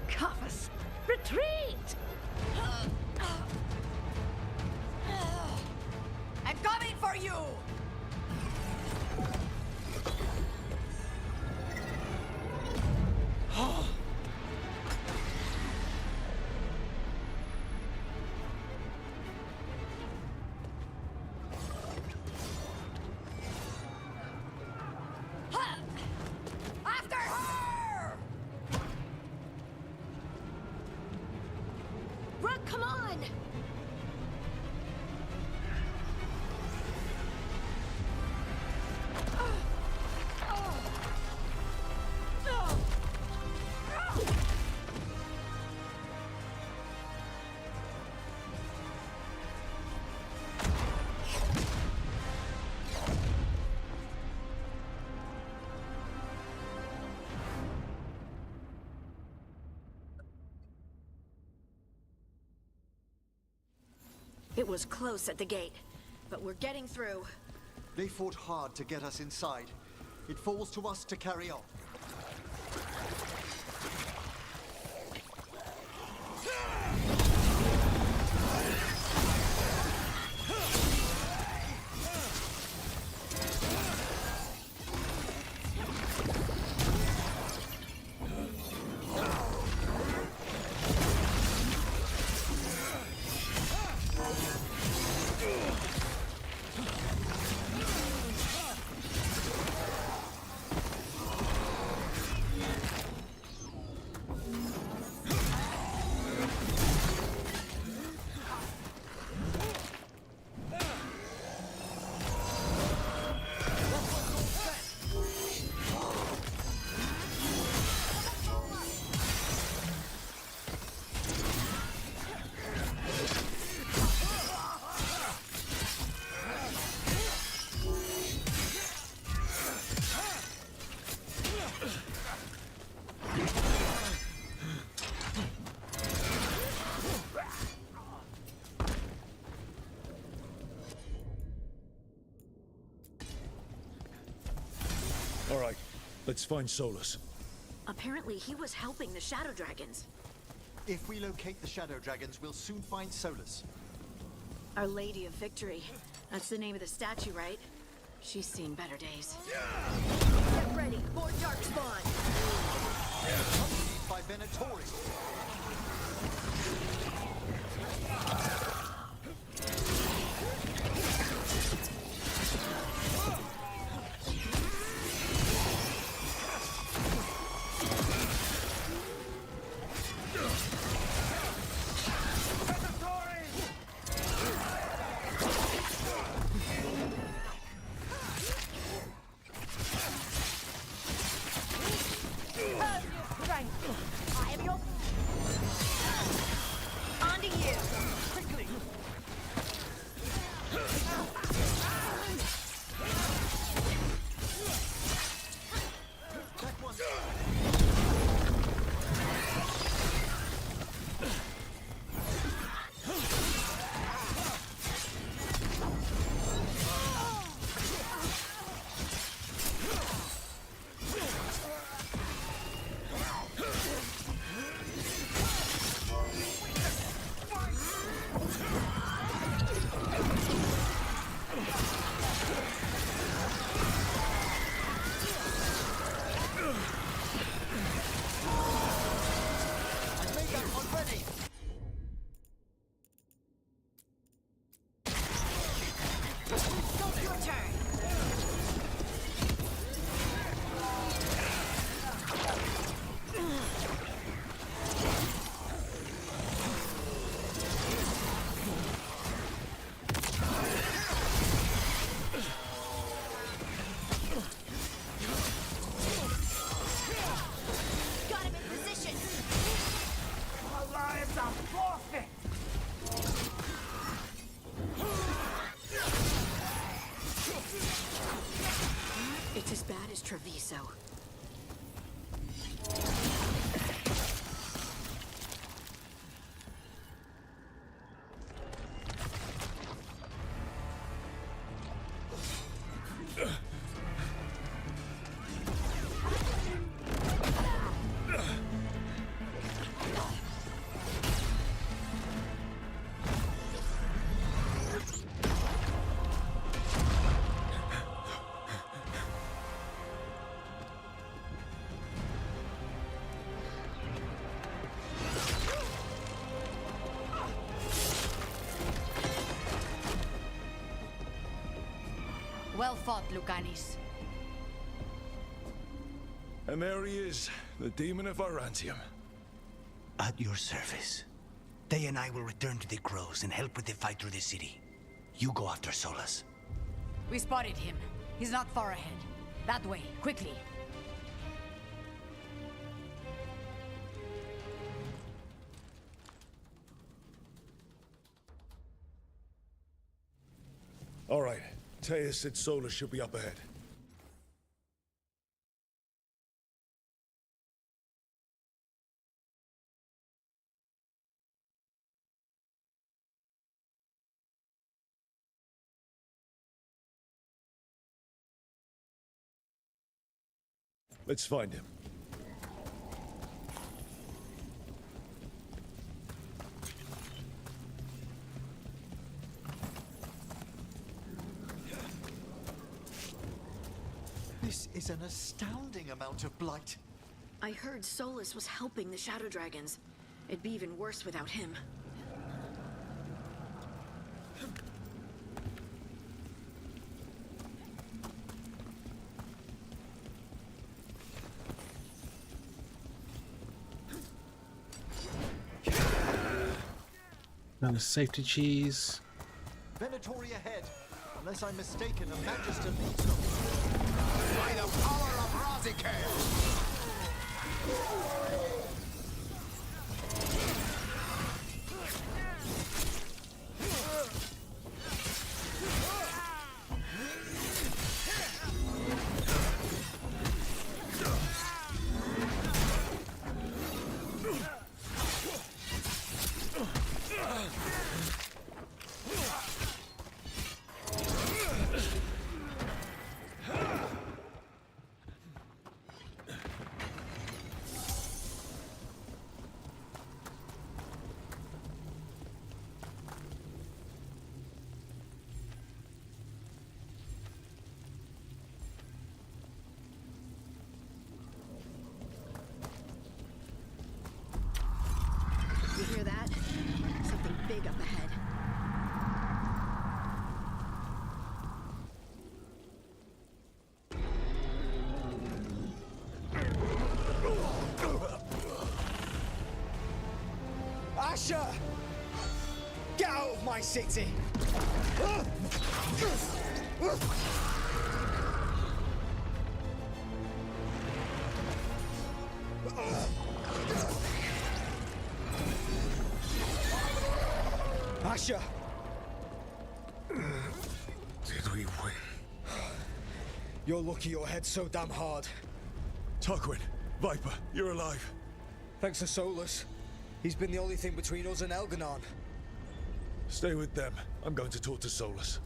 Coffus, retreat! I'm coming for you! After her! It was close at the gate, but we're getting through. They fought hard to get us inside. It falls to us to carry on. All right, let's find Solus. Apparently, he was helping the Shadow Dragons. If we locate the Shadow Dragons, we'll soon find Solus. Our Lady of Victory. That's the name of the statue, right? She's seen better days. Get ready, more Darkspawn! Accompanied by Venatori. It's as bad as Treviso. Well fought, Lucanis. And there he is, the demon of Arantium. At your service. They and I will return to the Crows and help with the fight through the city. You go after Solus. We spotted him. He's not far ahead. That way, quickly. All right, Teus said Solus should be up ahead. Let's find him. This is an astounding amount of blight. I heard Solus was helping the Shadow Dragons. It'd be even worse without him. Not a safety cheese. Venatori ahead. Unless I'm mistaken, a Magister leads them. By the power of Razikale! You hear that? Something big up ahead. Asher! Get out of my city! Asher! Did we win? You're lucky your head's so damn hard. Tarquin, Viper, you're alive. Thanks to Solus. He's been the only thing between us and Elganon. Stay with them. I'm going to talk to Solus.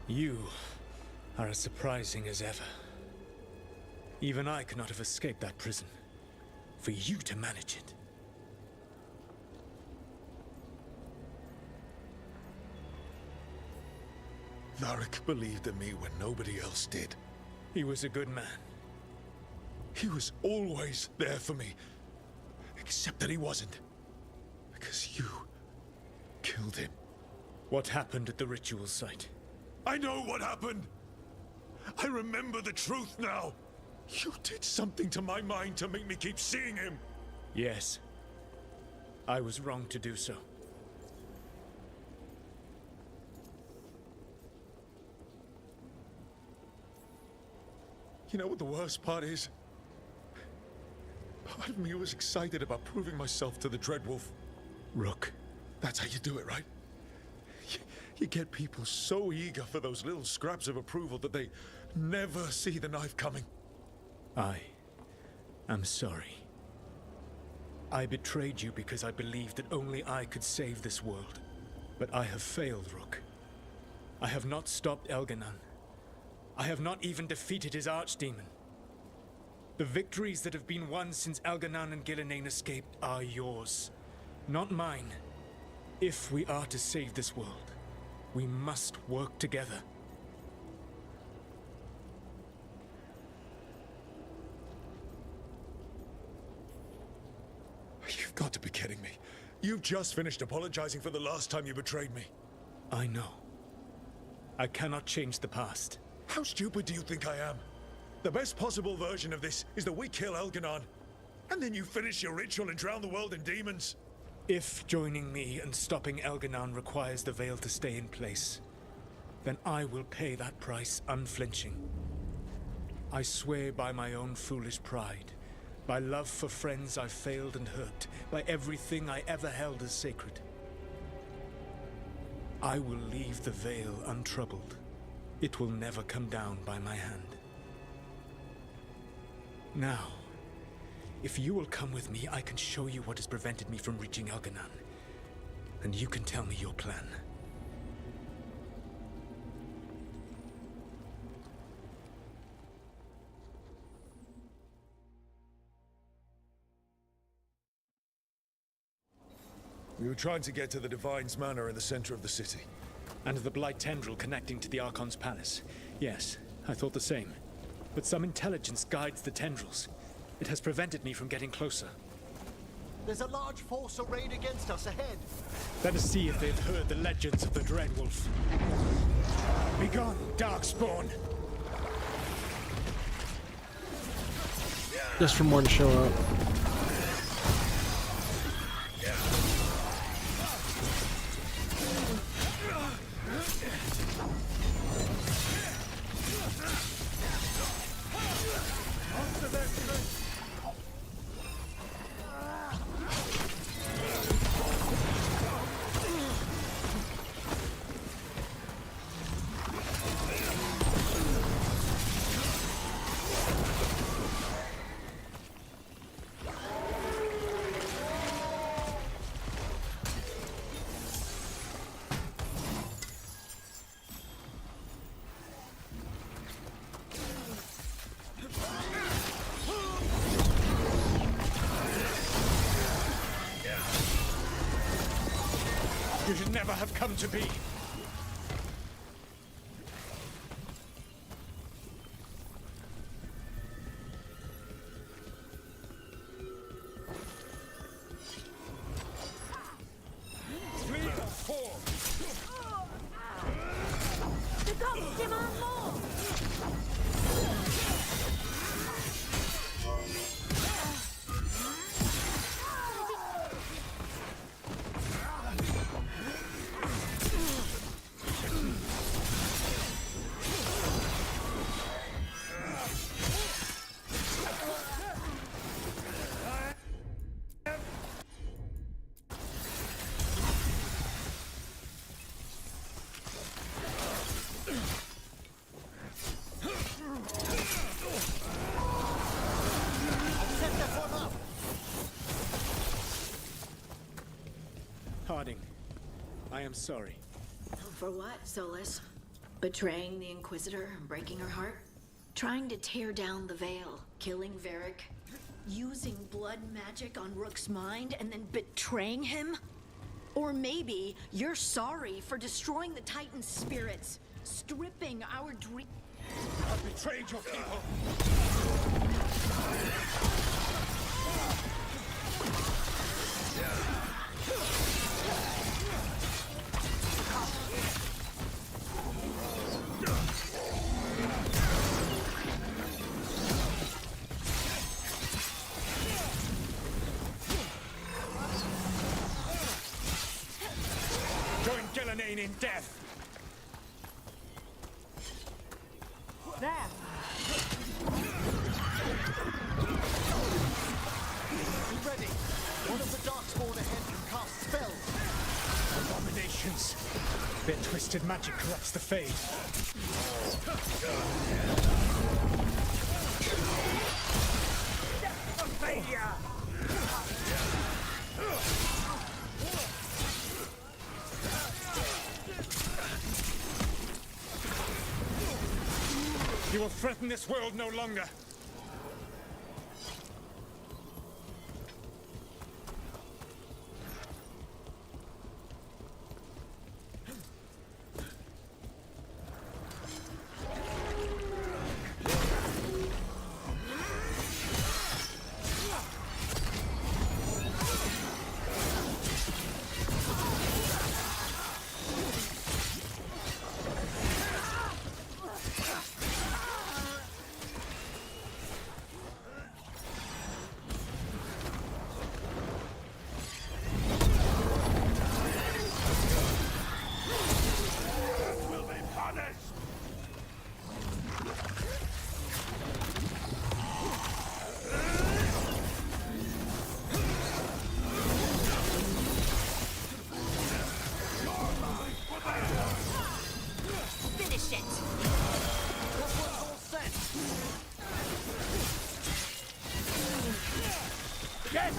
You are as surprising as ever. Even I could not have escaped that prison. For you to manage it. Varric believed in me when nobody else did. He was a good man. He was always there for me. Except that he wasn't. Because you killed him. What happened at the ritual site? I know what happened! I remember the truth now! You did something to my mind to make me keep seeing him! Yes. I was wrong to do so. You know what the worst part is? Part of me was excited about proving myself to the Dreadwolf. Rook. That's how you do it, right? You get people so eager for those little scraps of approval that they never see the knife coming. I am sorry. I betrayed you because I believed that only I could save this world. But I have failed, Rook. I have not stopped Elganon. I have not even defeated his archdemon. The victories that have been won since Elganon and Gillenane escaped are yours, not mine. If we are to save this world, we must work together. got to be kidding me. You've just finished apologizing for the last time you betrayed me. I know. I cannot change the past. How stupid do you think I am? The best possible version of this is that we kill Elganon, and then you finish your ritual and drown the world in demons. If joining me and stopping Elganon requires the Veil to stay in place, then I will pay that price unflinching. I swear by my own foolish pride, by love for friends I've failed and hurt, by everything I ever held as sacred. I will leave the Veil untroubled. It will never come down by my hand. Now, if you will come with me, I can show you what has prevented me from reaching Elganon, and you can tell me your plan. We were trying to get to the Divine's Manor in the center of the city. And the Blight tendril connecting to the Archon's palace. Yes, I thought the same. But some intelligence guides the tendrils. It has prevented me from getting closer. There's a large force arrayed against us ahead. Let us see if they've heard the legends of the Dreadwolf. Begone, Darkspawn! Just for more to show up. You should never have come to be. Harding, I am sorry. For what, Solus? Betraying the Inquisitor and breaking her heart? Trying to tear down the Veil, killing Varric, using blood magic on Rook's mind and then betraying him? Or maybe you're sorry for destroying the Titan's spirits, stripping our dream. I've betrayed your people. Join Gillenane in death. There! Be ready. One of the Darkspawn ahead can cast spells. Abominations. Their twisted magic corrupts the Fade. You will threaten this world no longer. Get!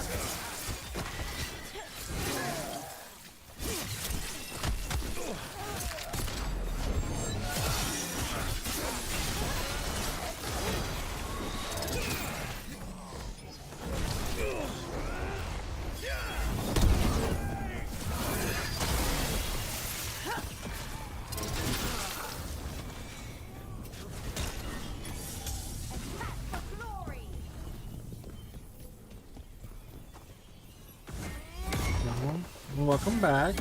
Welcome back.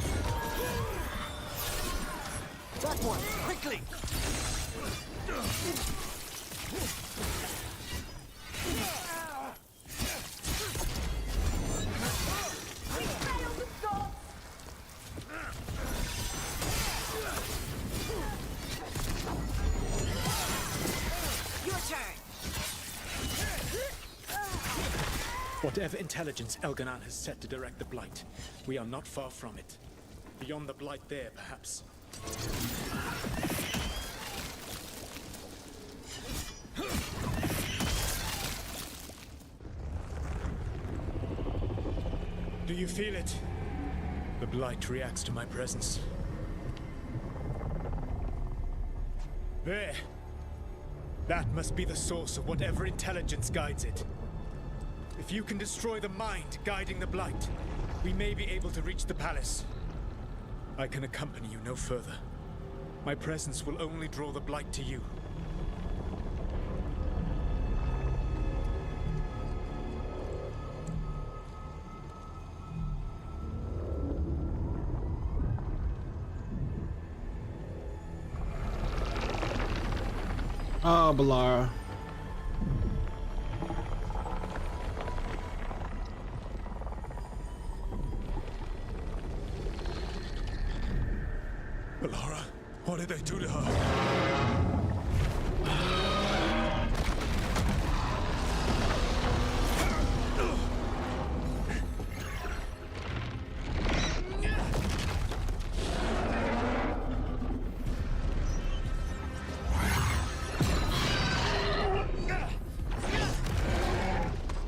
That one, quickly! Your turn. Whatever intelligence Elganon has set to direct the Blight, we are not far from it. Beyond the Blight there, perhaps. Do you feel it? The Blight reacts to my presence. There. That must be the source of whatever intelligence guides it. If you can destroy the mind guiding the Blight, we may be able to reach the palace. I can accompany you no further. My presence will only draw the Blight to you. Oh, Balara. Balara, what did they do to her?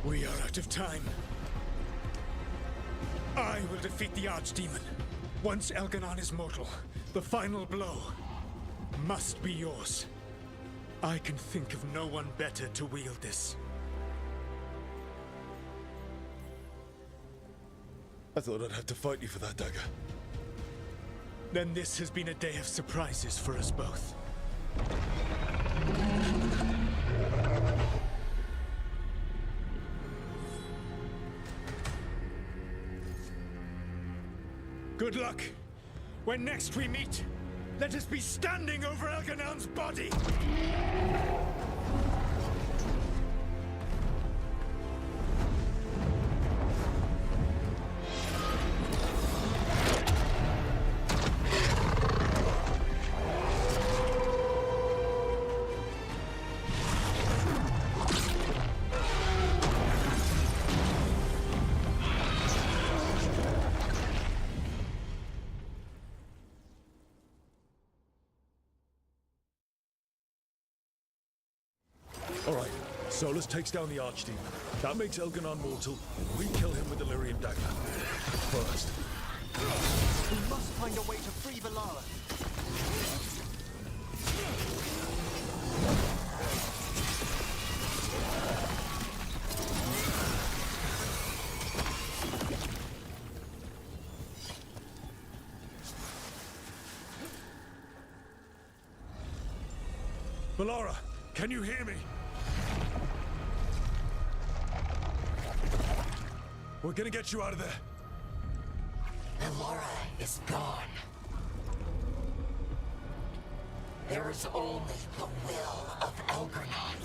We are out of time. I will defeat the Archdemon. Once Elganon is mortal, the final blow must be yours. I can think of no one better to wield this. I thought I'd have to fight you for that dagger. Then this has been a day of surprises for us both. Good luck. When next we meet, let us be standing over Elganon's body! Alright, Solus takes down the Archdemon. That makes Elganon mortal, and we kill him with the Lyrium dagger. First. We must find a way to free Veilguard. Balara, can you hear me? We're gonna get you out of there. Veilguard is gone. There is only the will of Elganon.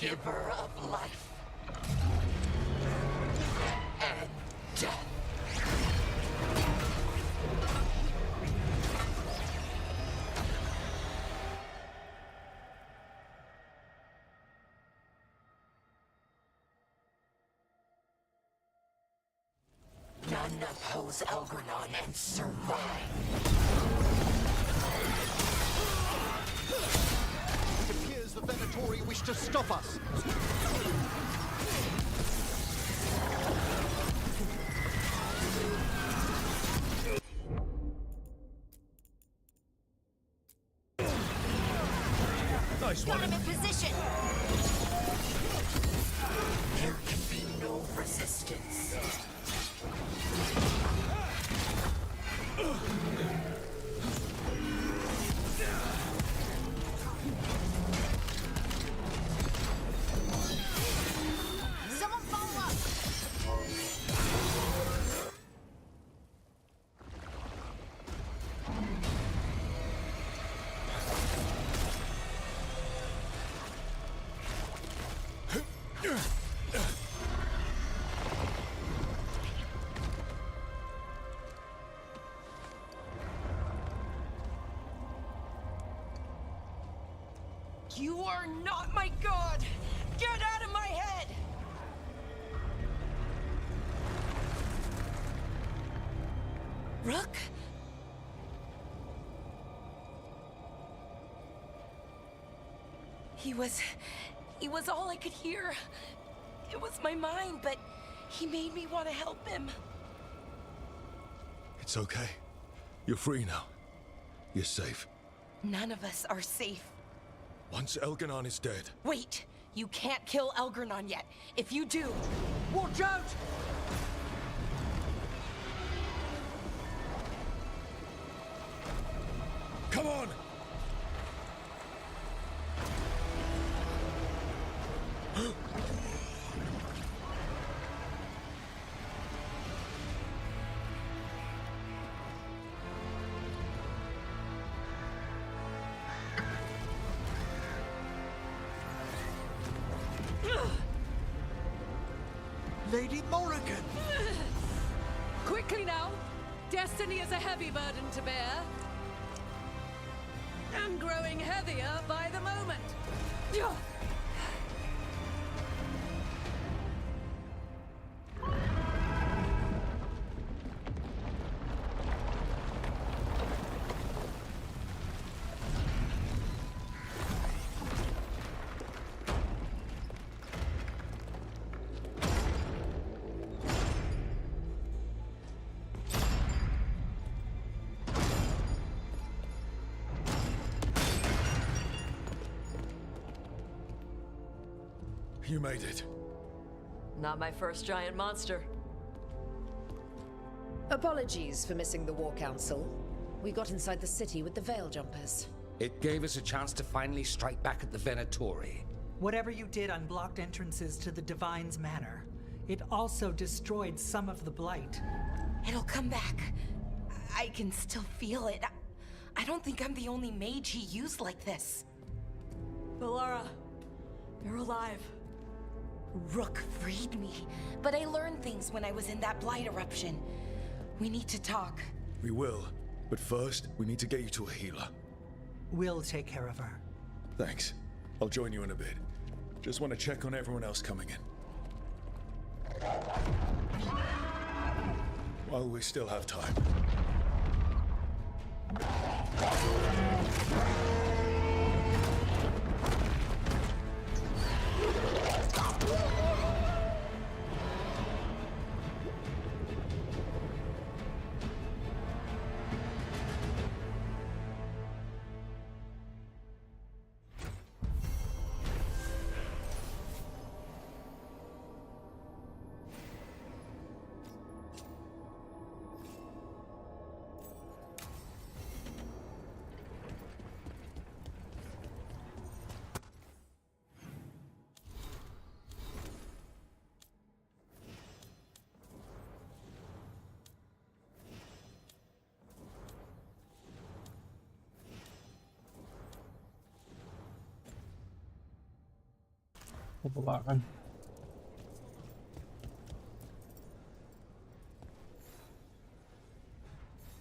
Giver of life and death. None oppose Elganon and survive. It appears the Venatori wish to stop us? Nice Got one. him in position. There can be no resistance. Someone follow up. You are not my god! Get out of my head! Rook? He was all I could hear. It was my mind, but he made me want to help him. It's okay. You're free now. You're safe. None of us are safe. Once Elganon is dead, Wait! You can't kill Elgranon yet. If you do... Watch out! come on! Lady Morrigan! Quickly now! Destiny is a heavy burden to bear. And growing heavier by the moment. You made it. Not my first giant monster. Apologies for missing the War Council. We got inside the city with the Veil Jumpers. It gave us a chance to finally strike back at the Venatori. Whatever you did unblocked entrances to the Divine's Manor. It also destroyed some of the Blight. It'll come back. I can still feel it. I don't think I'm the only mage he used like this. Bellara, you're alive. Rook freed me, but I learned things when I was in that blight eruption. We need to talk. We will. But first, we need to get you to a healer. We'll take care of her. Thanks. I'll join you in a bit. Just want to check on everyone else coming in. While we still have time.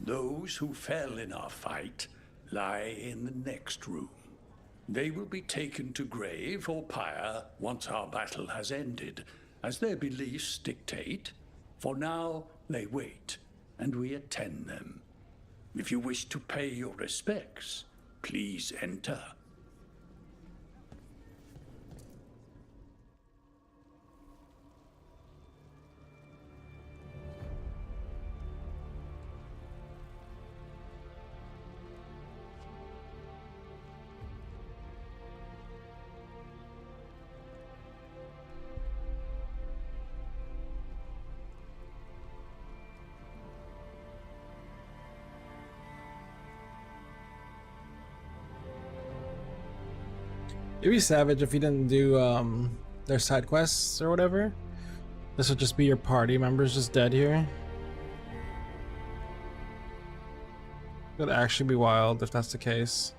Those who fell in our fight lie in the next room. They will be taken to grave or pyre once our battle has ended, as their beliefs dictate. For now, they wait, and we attend them. If you wish to pay your respects, please enter. It'd be savage if you didn't do their side quests or whatever. This would just be your party members just dead here. It'd actually be wild if that's the case.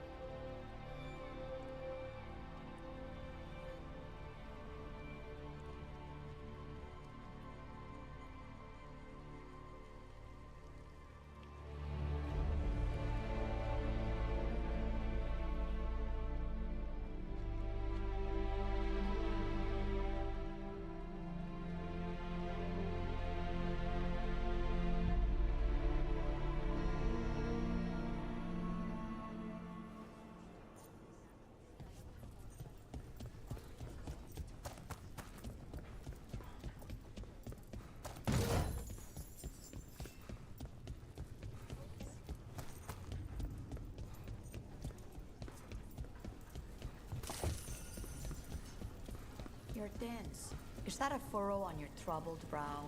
You're tense. Is that a furrow on your troubled brow?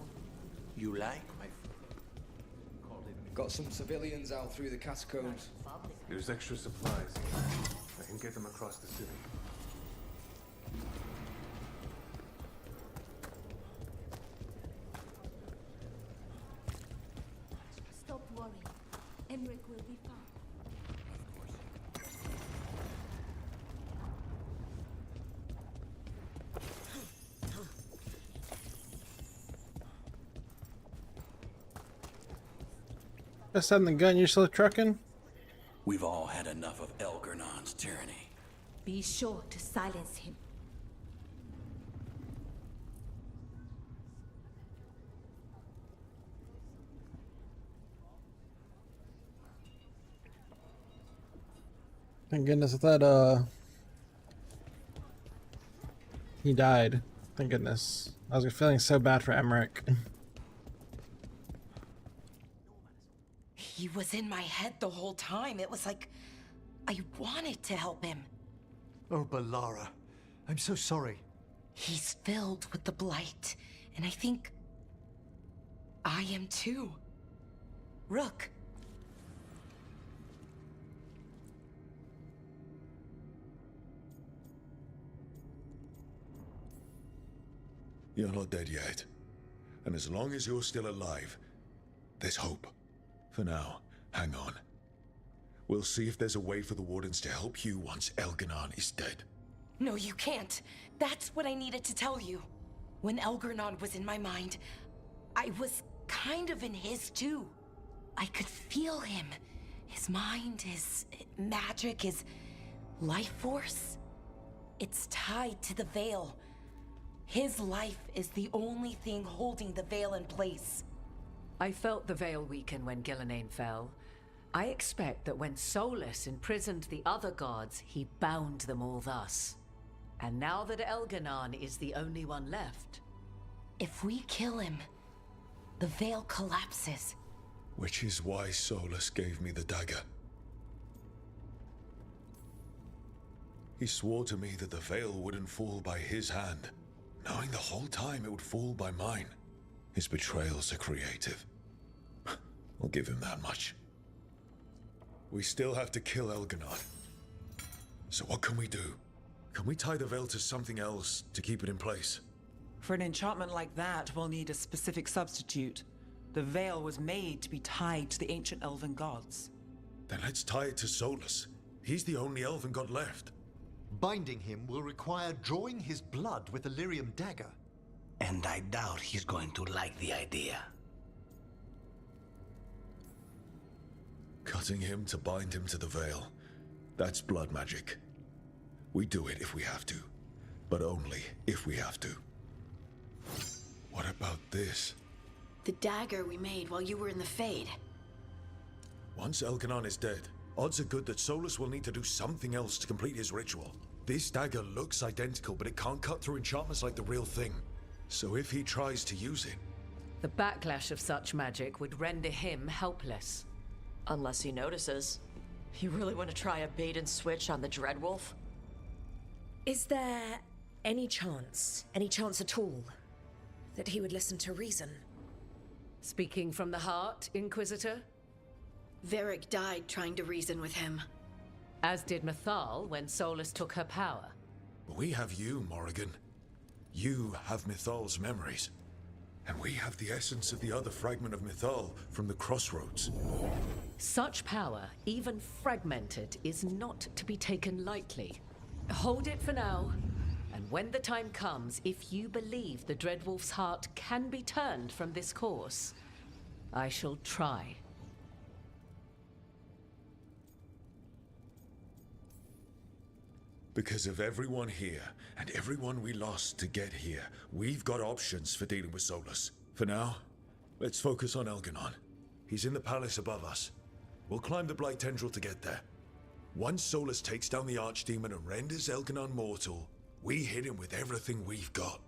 You like my... Got some civilians out through the catacombs. There's extra supplies. I can get them across the city. Stop worrying. Emric will be fine. Just having the gun, you're still trucking? We've all had enough of Elgernon's tyranny. Be sure to silence him. Thank goodness I thought he died. Thank goodness. I was feeling so bad for Emmerich. He was in my head the whole time. It was like I wanted to help him. Oh, Balara. I'm so sorry. He's filled with the blight, and I think I am too. Rook. You're not dead yet. And as long as you're still alive, there's hope. For now, hang on. We'll see if there's a way for the Wardens to help you once Elgernon is dead. No, you can't. That's what I needed to tell you. When Elgernon was in my mind, I was kind of in his too. I could feel him. His mind, his magic, his life force. It's tied to the Veil. His life is the only thing holding the Veil in place. I felt the Veil weaken when Gillenane fell. I expect that when Solus imprisoned the other gods, he bound them all thus. And now that Elgernon is the only one left... If we kill him, the Veil collapses. Which is why Solus gave me the dagger. He swore to me that the Veil wouldn't fall by his hand, knowing the whole time it would fall by mine. His betrayals are creative. I'll give him that much. We still have to kill Elgernon. So what can we do? Can we tie the Veil to something else to keep it in place? For an enchantment like that, we'll need a specific substitute. The Veil was made to be tied to the ancient elven gods. Then let's tie it to Solus. He's the only elven god left. Binding him will require drawing his blood with the Lyrium dagger. And I doubt he's going to like the idea. Cutting him to bind him to the Veil. That's blood magic. We do it if we have to, but only if we have to. What about this? The dagger we made while you were in the Fade. Once Elgernon is dead, odds are good that Solus will need to do something else to complete his ritual. This dagger looks identical, but it can't cut through enchantments like the real thing. So if he tries to use it... The backlash of such magic would render him helpless. Unless he notices. You really want to try a bait and switch on the Dreadwolf? Is there any chance at all, that he would listen to reason? Speaking from the heart, Inquisitor? Varric died trying to reason with him. As did Mathal when Solus took her power. But we have you, Morrigan. You have Mythal's memories. And we have the essence of the other fragment of Mythal from the Crossroads. Such power, even fragmented, is not to be taken lightly. Hold it for now, and when the time comes, if you believe the Dreadwolf's heart can be turned from this course, I shall try. Because of everyone here, and everyone we lost to get here, we've got options for dealing with Solus. For now, let's focus on Elganon. He's in the palace above us. We'll climb the Blight Tendril to get there. Once Solus takes down the Archdemon and renders Elganon mortal, we hit him with everything we've got.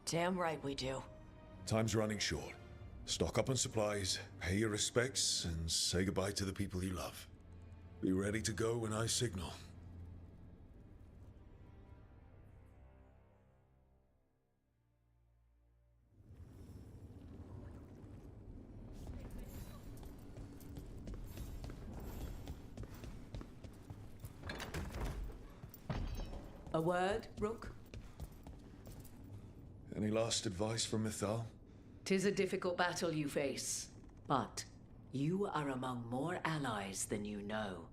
Damn right we do. Time's running short. Stock up on supplies, pay your respects, and say goodbye to the people you love. Be ready to go when I signal. A word, Rook? Any last advice from Mythal? 'Tis a difficult battle you face, but you are among more allies than you know.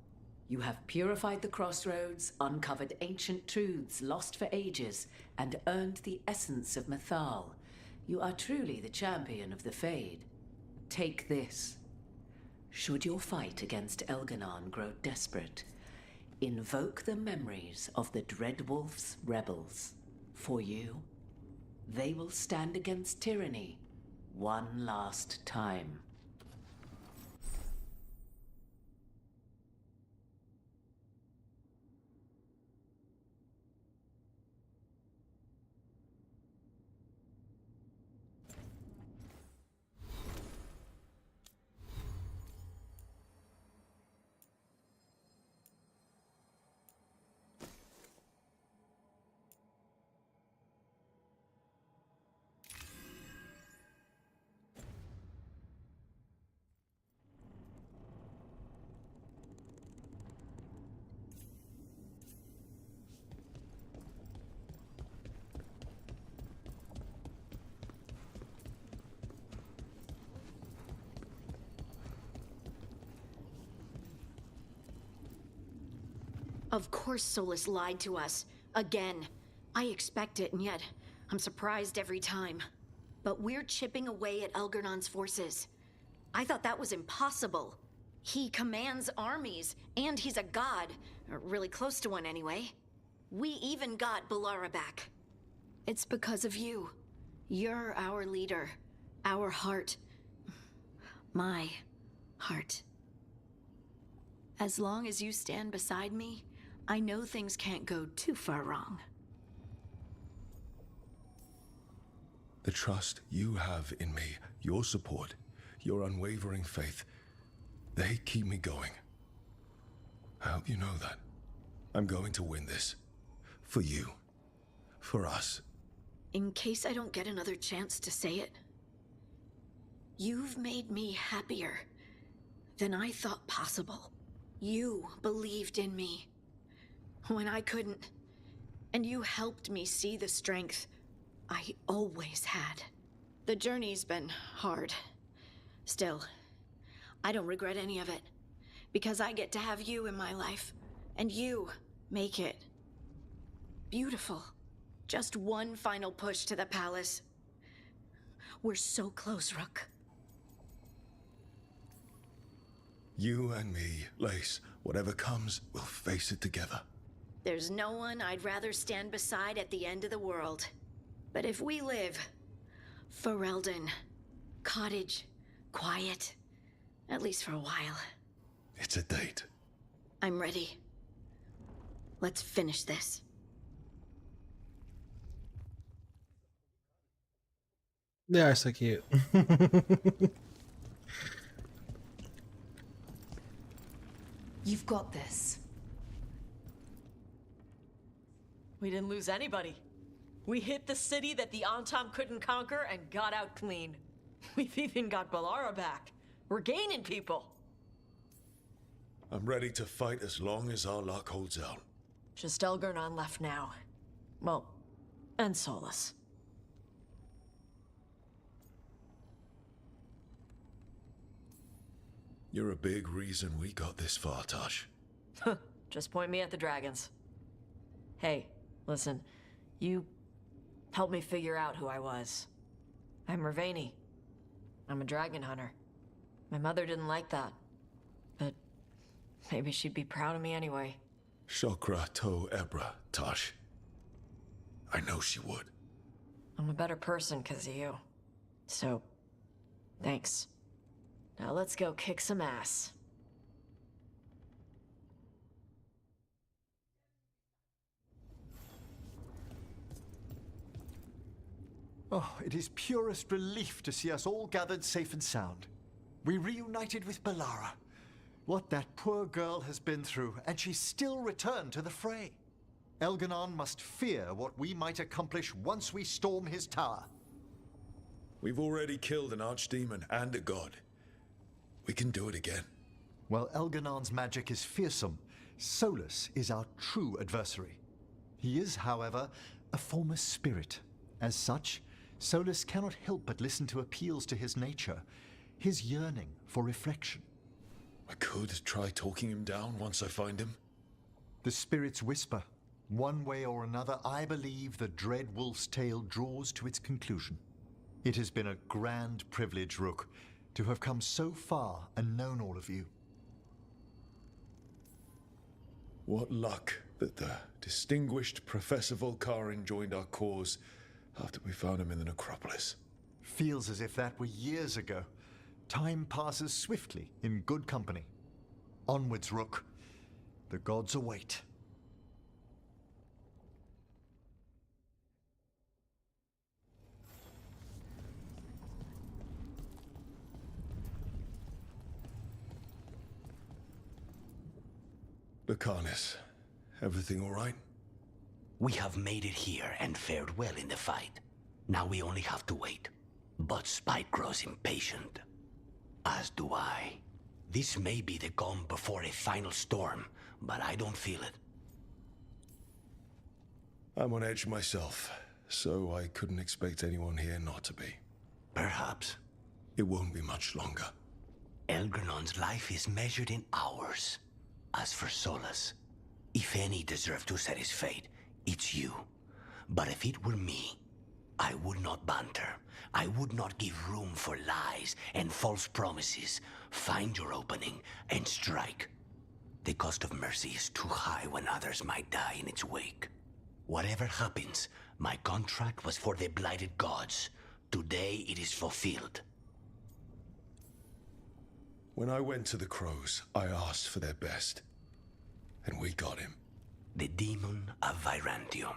You have purified the Crossroads, uncovered ancient truths lost for ages, and earned the essence of Mythal. You are truly the champion of the Fade. Take this. Should your fight against Elganon grow desperate, invoke the memories of the Dreadwolf's rebels. For you, they will stand against tyranny one last time. Of course Solus lied to us. Again. I expect it, and yet I'm surprised every time. But we're chipping away at Elgarnon's forces. I thought that was impossible. He commands armies, and he's a god. Or really close to one anyway. We even got Balara back. It's because of you. You're our leader. Our heart. My heart. As long as you stand beside me, I know things can't go too far wrong. The trust you have in me, your support, your unwavering faith, they keep me going. I hope you know that. I'm going to win this. For you. For us. In case I don't get another chance to say it, you've made me happier than I thought possible. You believed in me when I couldn't, and you helped me see the strength I always had. The journey's been hard. Still, I don't regret any of it, because I get to have you in my life, and you make it beautiful. Just one final push to the palace. We're so close, Rook. You and me, Lace, whatever comes, we'll face it together. There's no one I'd rather stand beside at the end of the world. But if we live, Ferelden, cottage, quiet, at least for a while. It's a date. I'm ready. Let's finish this. They are so cute. You've got this. We didn't lose anybody. We hit the city that the Antam couldn't conquer and got out clean. We've even got Balara back. We're gaining people. I'm ready to fight as long as our luck holds out. Just Elgarnon left now. Well, and Solus. You're a big reason we got this far, Tosh. Just point me at the dragons. Hey, listen. You helped me figure out who I was. I'm Mervani. I'm a dragon hunter. My mother didn't like that. But maybe she'd be proud of me anyway. Shokra to Ebra, Tosh. I know she would. I'm a better person because of you. So, thanks. Now let's go kick some ass. Oh, it is purest relief to see us all gathered safe and sound. We reunited with Bellara. What that poor girl has been through, and she still returned to the fray. Elganon must fear what we might accomplish once we storm his tower. We've already killed an archdemon and a god. We can do it again. While Elganon's magic is fearsome, Solus is our true adversary. He is, however, a former spirit. As such, Solus cannot help but listen to appeals to his nature, his yearning for reflection. I could try talking him down once I find him. The spirits whisper. One way or another, I believe the dread wolf's tale draws to its conclusion. It has been a grand privilege, Rook, to have come so far and known all of you. What luck that the distinguished Professor Volkarin joined our cause after we found him in the necropolis. Feels as if that were years ago. Time passes swiftly in good company. Onwards, Rook. The gods await. Lucanus, everything all right? We have made it here and fared well in the fight. Now we only have to wait. But Spike grows impatient. As do I. This may be the calm before a final storm, but I don't feel it. I'm on edge myself, so I couldn't expect anyone here not to be. Perhaps. It won't be much longer. Elgernon's life is measured in hours. As for Solus, if any deserve to set his fate, it's you. But if it were me, I would not banter. I would not give room for lies and false promises. Find your opening and strike. The cost of mercy is too high when others might die in its wake. Whatever happens, my contract was for the blighted gods. Today it is fulfilled. When I went to the Crows, I asked for their best. And we got him. The demon of Virantium.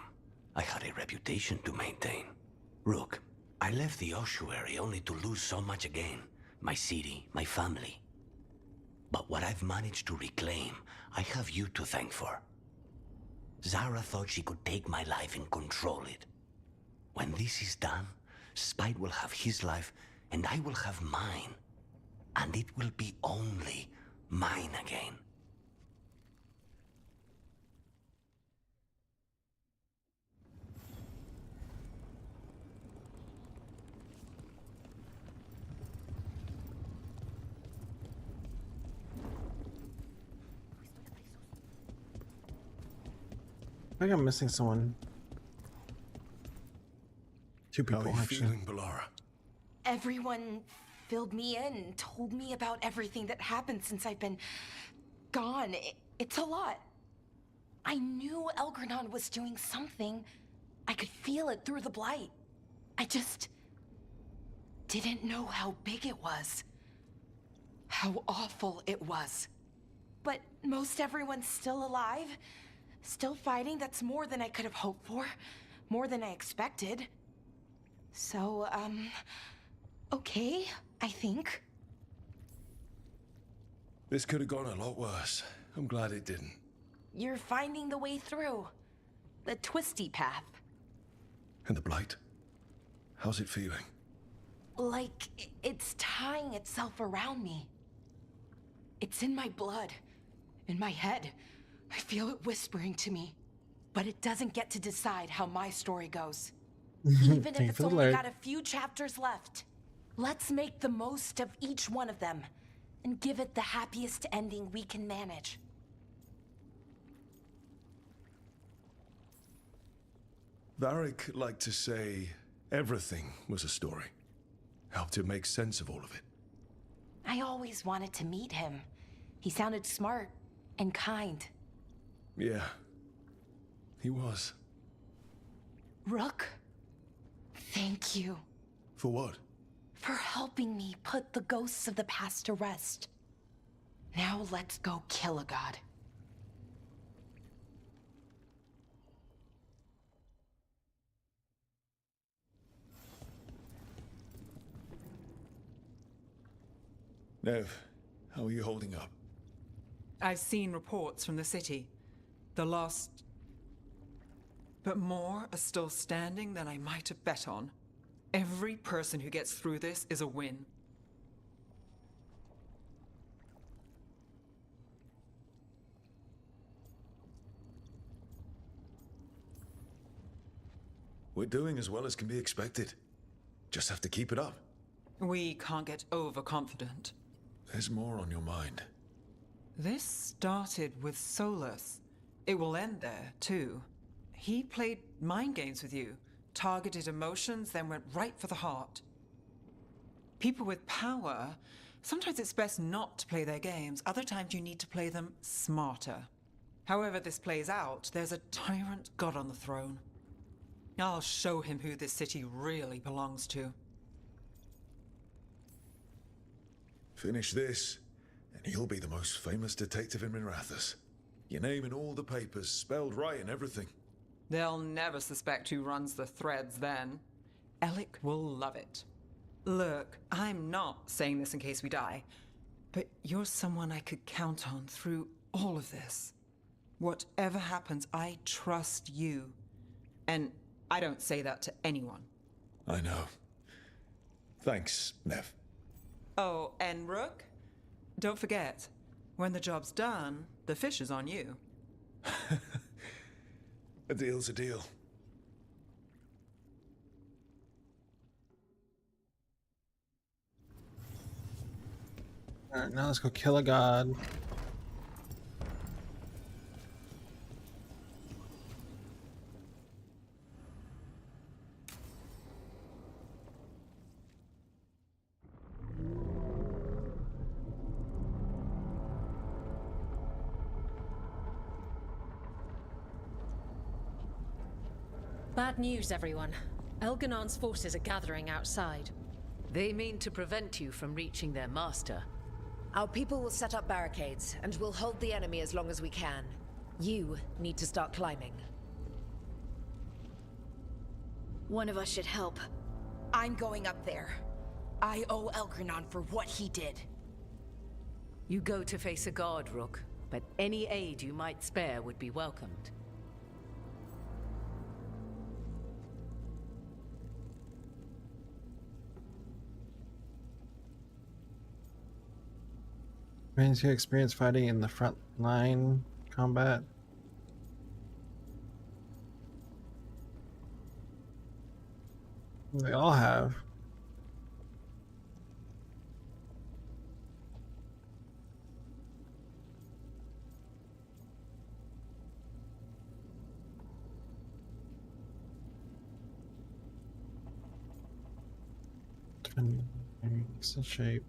I had a reputation to maintain. Rook, I left the ossuary only to lose so much again. My city, my family. But what I've managed to reclaim, I have you to thank for. Zara thought she could take my life and control it. When this is done, Spite will have his life, and I will have mine. And it will be only mine again. I think I'm missing someone. Two people, How are you actually. feeling, Bellara? Everyone filled me in and told me about everything that happened since I've been gone. It's a lot. I knew Elgranon was doing something. I could feel it through the blight. I just didn't know how big it was. How awful it was. But most everyone's still alive. Still fighting. That's more than I could have hoped for. More than I expected. So, okay, I think. This could have gone a lot worse. I'm glad it didn't. You're finding the way through. The twisty path. And the blight? How's it feeling? Like it's tying itself around me. It's in my blood. In my head. I feel it whispering to me. But it doesn't get to decide how my story goes. Even if it's only got a few chapters left. Let's make the most of each one of them and give it the happiest ending we can manage. Varric liked to say everything was a story. Helped to make sense of all of it. I always wanted to meet him. He sounded smart and kind. Yeah, he was. Rook, thank you. For what? For helping me put the ghosts of the past to rest. Now let's go kill a god. Nev, how are you holding up? I've seen reports from the city. The lost... But more are still standing than I might have bet on. Every person who gets through this is a win. We're doing as well as can be expected. Just have to keep it up. We can't get overconfident. There's more on your mind. This started with Solus. It will end there, too. He played mind games with you, targeted emotions, then went right for the heart. People with power, sometimes it's best not to play their games. Other times you need to play them smarter. However this plays out, there's a tyrant god on the throne. I'll show him who this city really belongs to. Finish this, and you'll be the most famous detective in Minrathous. Your name in all the papers, spelled right and everything. They'll never suspect who runs the threads then. Alec will love it. Look, I'm not saying this in case we die, but you're someone I could count on through all of this. Whatever happens, I trust you. And I don't say that to anyone. I know. Thanks, Nev. Oh, and Rook? Don't forget, when the job's done, the fish is on you. A deal's a deal. Alright, now let's go kill a god. Bad news, everyone. Elganon's forces are gathering outside. They mean to prevent you from reaching their master. Our people will set up barricades, and we'll hold the enemy as long as we can. You need to start climbing. One of us should help. I'm going up there. I owe Elgranon for what he did. You go to face a god, Rook, but any aid you might spare would be welcomed. Means you experience fighting in the front line combat. They all have. It's in shape.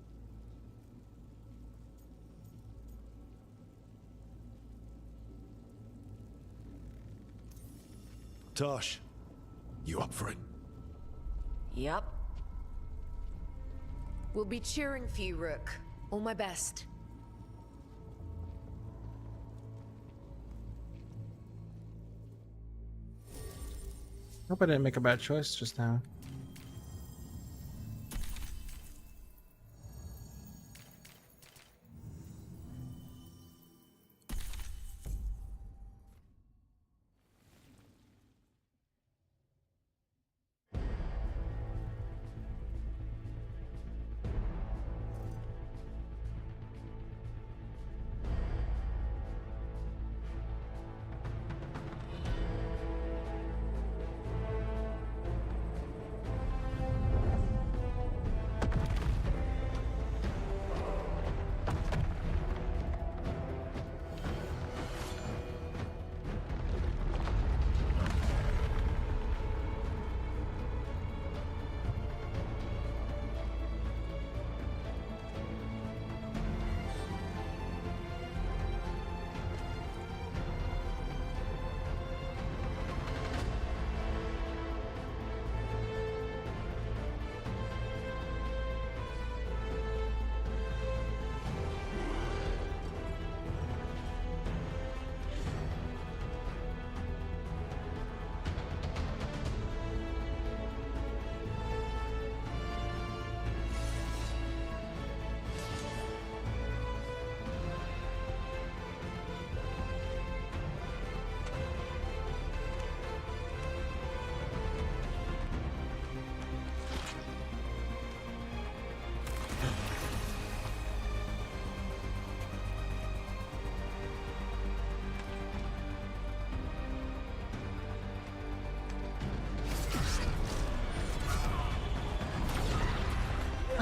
Tosh, you up for it? Yup. We'll be cheering for you, Rook. All my best. Hope I didn't make a bad choice just now.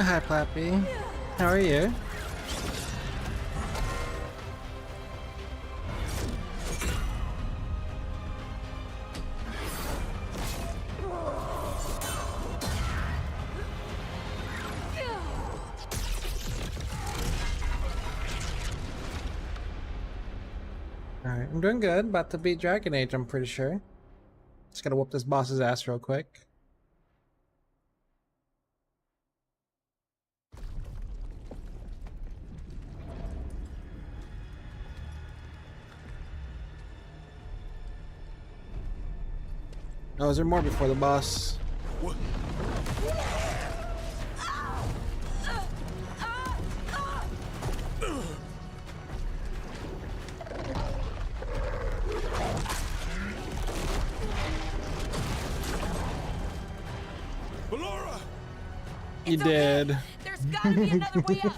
Hi, Plappy. How are you? Alright, I'm doing good. About to beat Dragon Age, I'm pretty sure. Just gotta whoop this boss's ass real quick. Oh, is there more before the boss? What? Ballora! You did. There's gotta be another way up.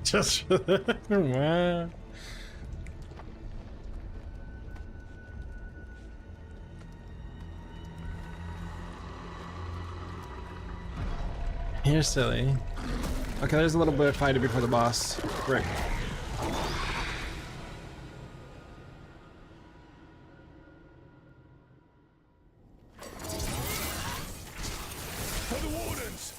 Just for that. Wow. You're silly. Okay, there's a little bit of fighting before the boss. Rick. For the wardens!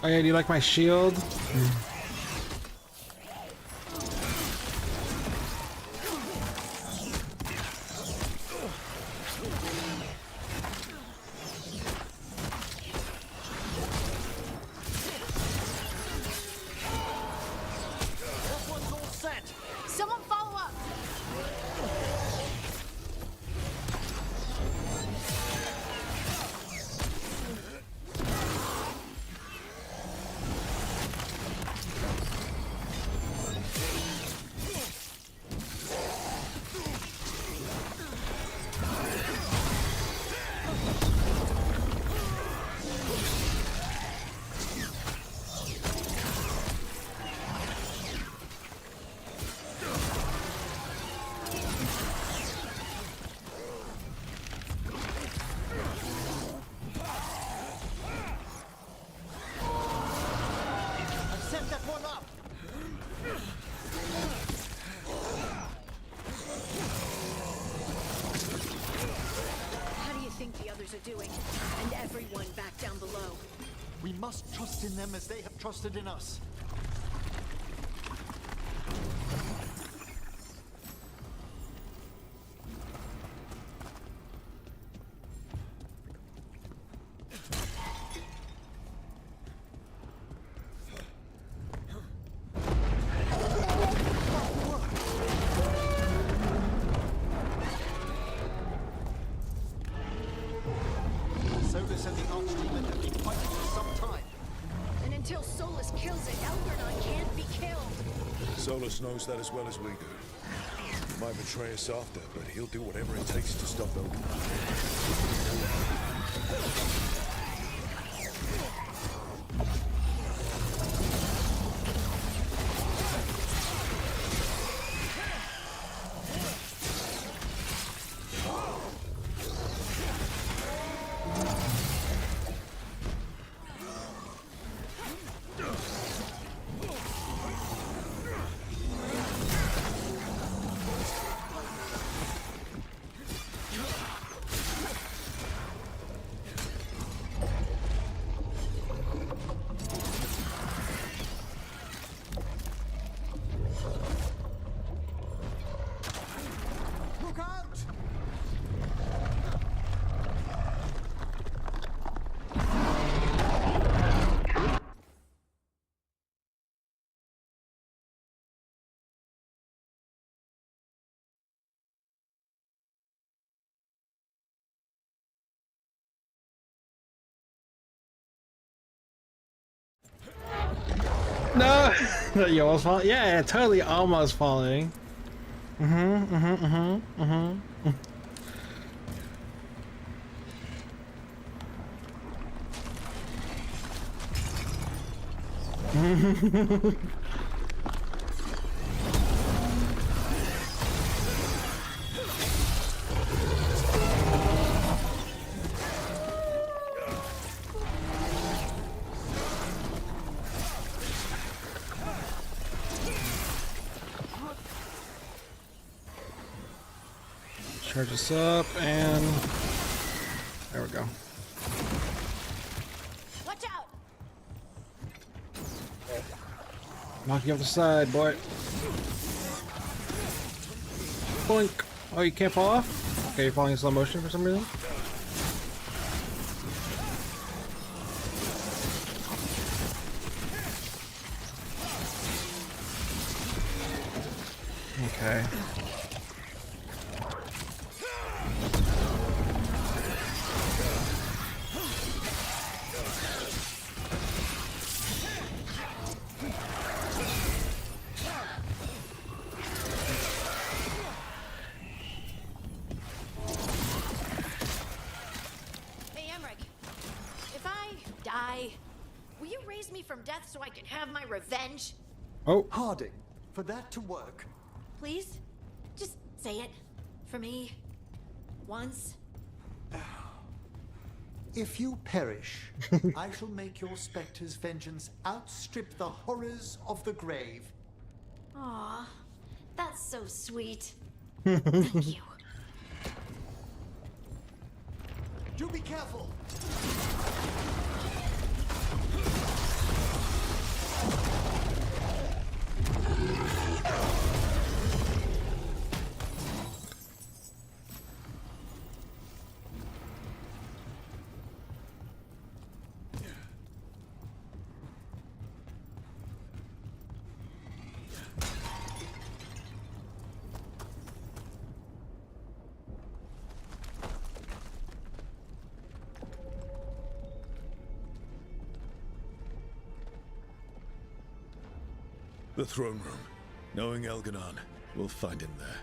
Oh yeah, do you like my shield? Someone follow up. are doing, and everyone back down below. We must trust in them as they have trusted in us. Solus knows that as well as we do. He might betray us after, but he'll do whatever it takes to stop Veilguard. No, you almost fall. Yeah, totally almost falling. Charge this up, and there we go. Watch out! Knock you off the side, boy. Boink. Oh, you can't fall off? Okay, you're falling in slow motion for some reason? Okay. Hey, Emmerich. If I die, will you raise me from death so I can have my revenge? Oh. Harding, for that to work, Please? Just say it. For me. Once. if you perish, I shall make your specter's vengeance outstrip the horrors of the grave. Aw, that's so sweet. Thank you. Do be careful! The throne room. Knowing Elganon, we'll find him there.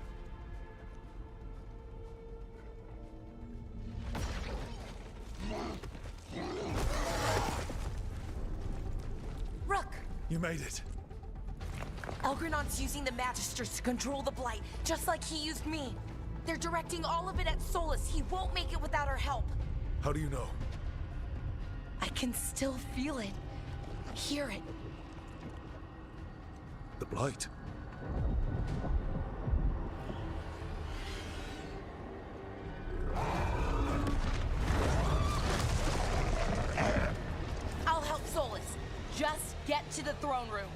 Rook! You made it. Elgernon's using the Magisters to control the Blight, just like he used me. They're directing all of it at Solus. He won't make it without our help. How do you know? I can still feel it. Hear it. The Blight. I'll help Solus. Just get to the throne room.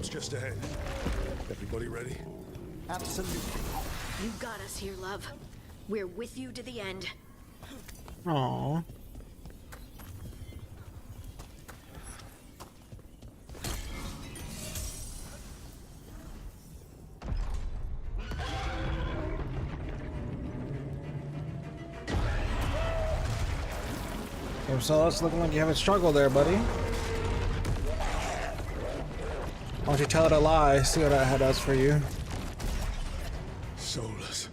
what's just ahead. Everybody ready? Absolutely. You got us here, love. We're with you to the end. Aww. So it's looking like you have a struggle there, buddy. Why don't you tell it a lie? See what I does for you. Soulless.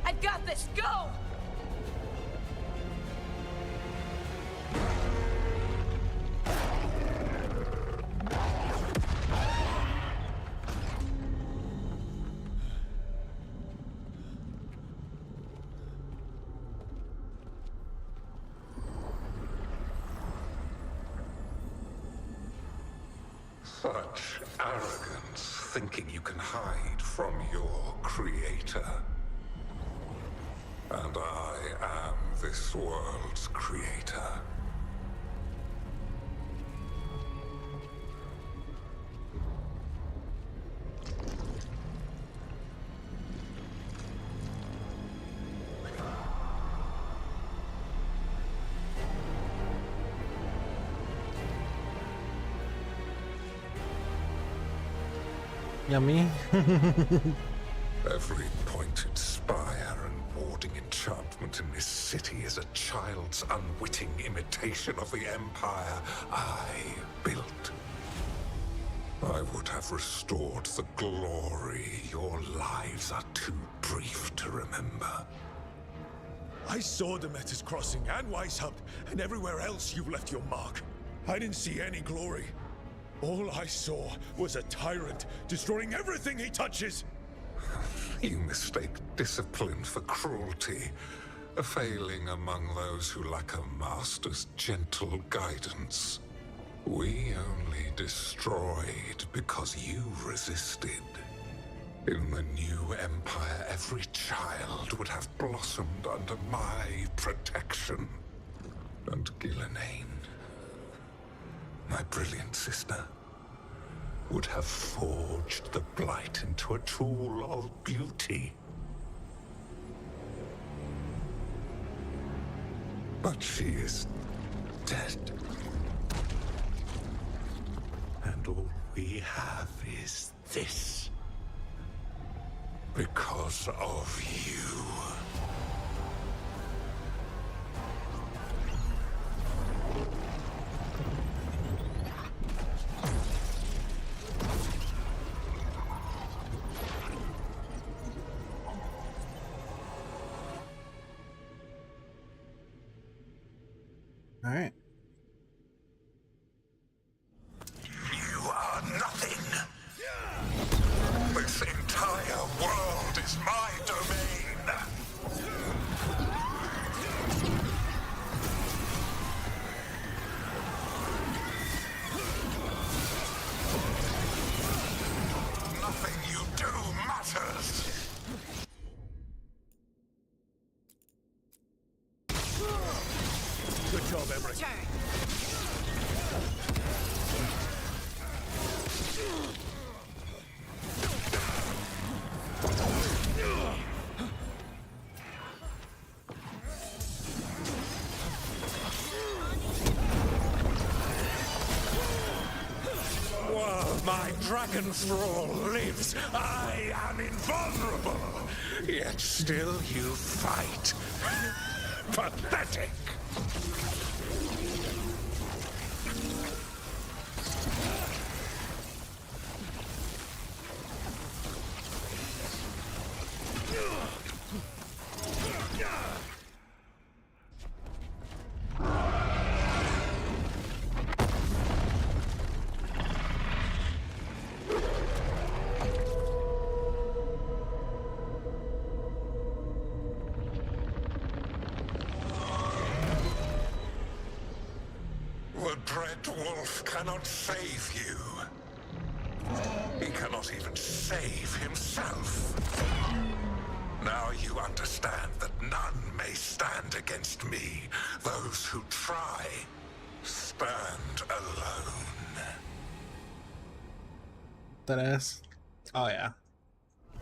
I've got this. Go! Such arrogance, thinking you can hide from your creator. And I am this world's creator. Yummy. Every pointed spire and warding enchantment in this city is a child's unwitting imitation of the empire I built. I would have restored the glory. Your lives are too brief to remember. I saw Demeter's Crossing and Weishaupt, and everywhere else you've left your mark. I didn't see any glory. All I saw was a tyrant destroying everything he touches. You mistake discipline for cruelty, a failing among those who lack a master's gentle guidance. We only destroyed because you resisted. In the new empire, every child would have blossomed under my protection. And Gillenane, my brilliant sister, would have forged the Blight into a tool of beauty. But she is dead. And all we have is this. Because of you. All right. You are nothing. This entire world is my domain. Nothing you do matters. Good job, Emmerich. While my dragon thrall lives, I am invulnerable. Yet still you fight. Pathetic. himself cannot save you. He cannot even save himself. Now you understand that none may stand against me. Those who try stand alone. That ass. Oh yeah.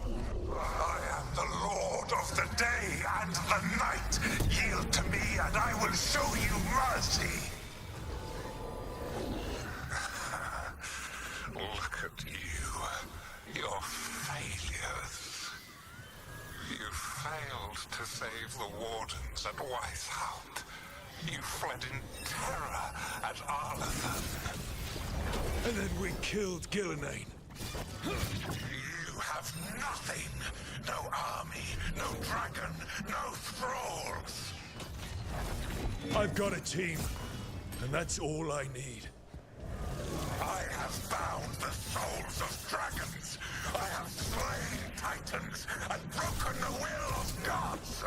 I am the Lord of the day and the night. Yield to me and I will show you mercy. Look at you. Your failures. You failed to save the wardens at Weisshaupt. You fled in terror at Arlathan. And then we killed Gillenane. You have nothing. No army, no dragon, no thralls. I've got a team, and that's all I need. I have bound the souls of dragons. I have slain titans and broken the will of gods.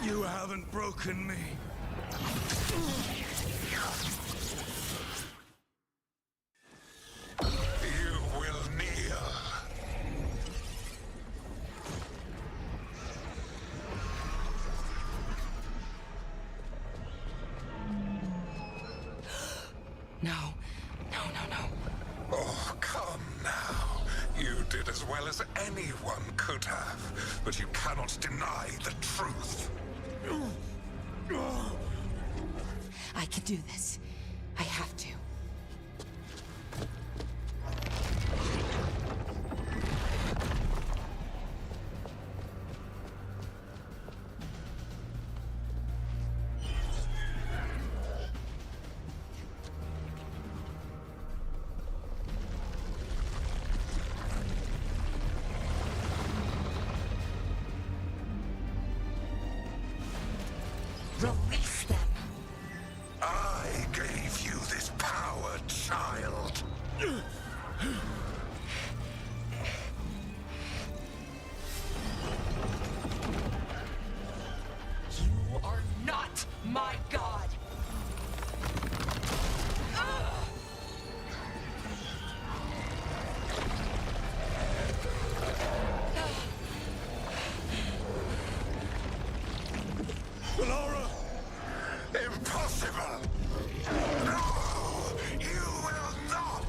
You haven't broken me. You will kneel. No. No, no, no. Oh, come now. You did as well as anyone could have, but you cannot deny the truth. I can do this. I have to. Release them. I gave you this power, child. You are not my god. Laura! Impossible! No! You will not!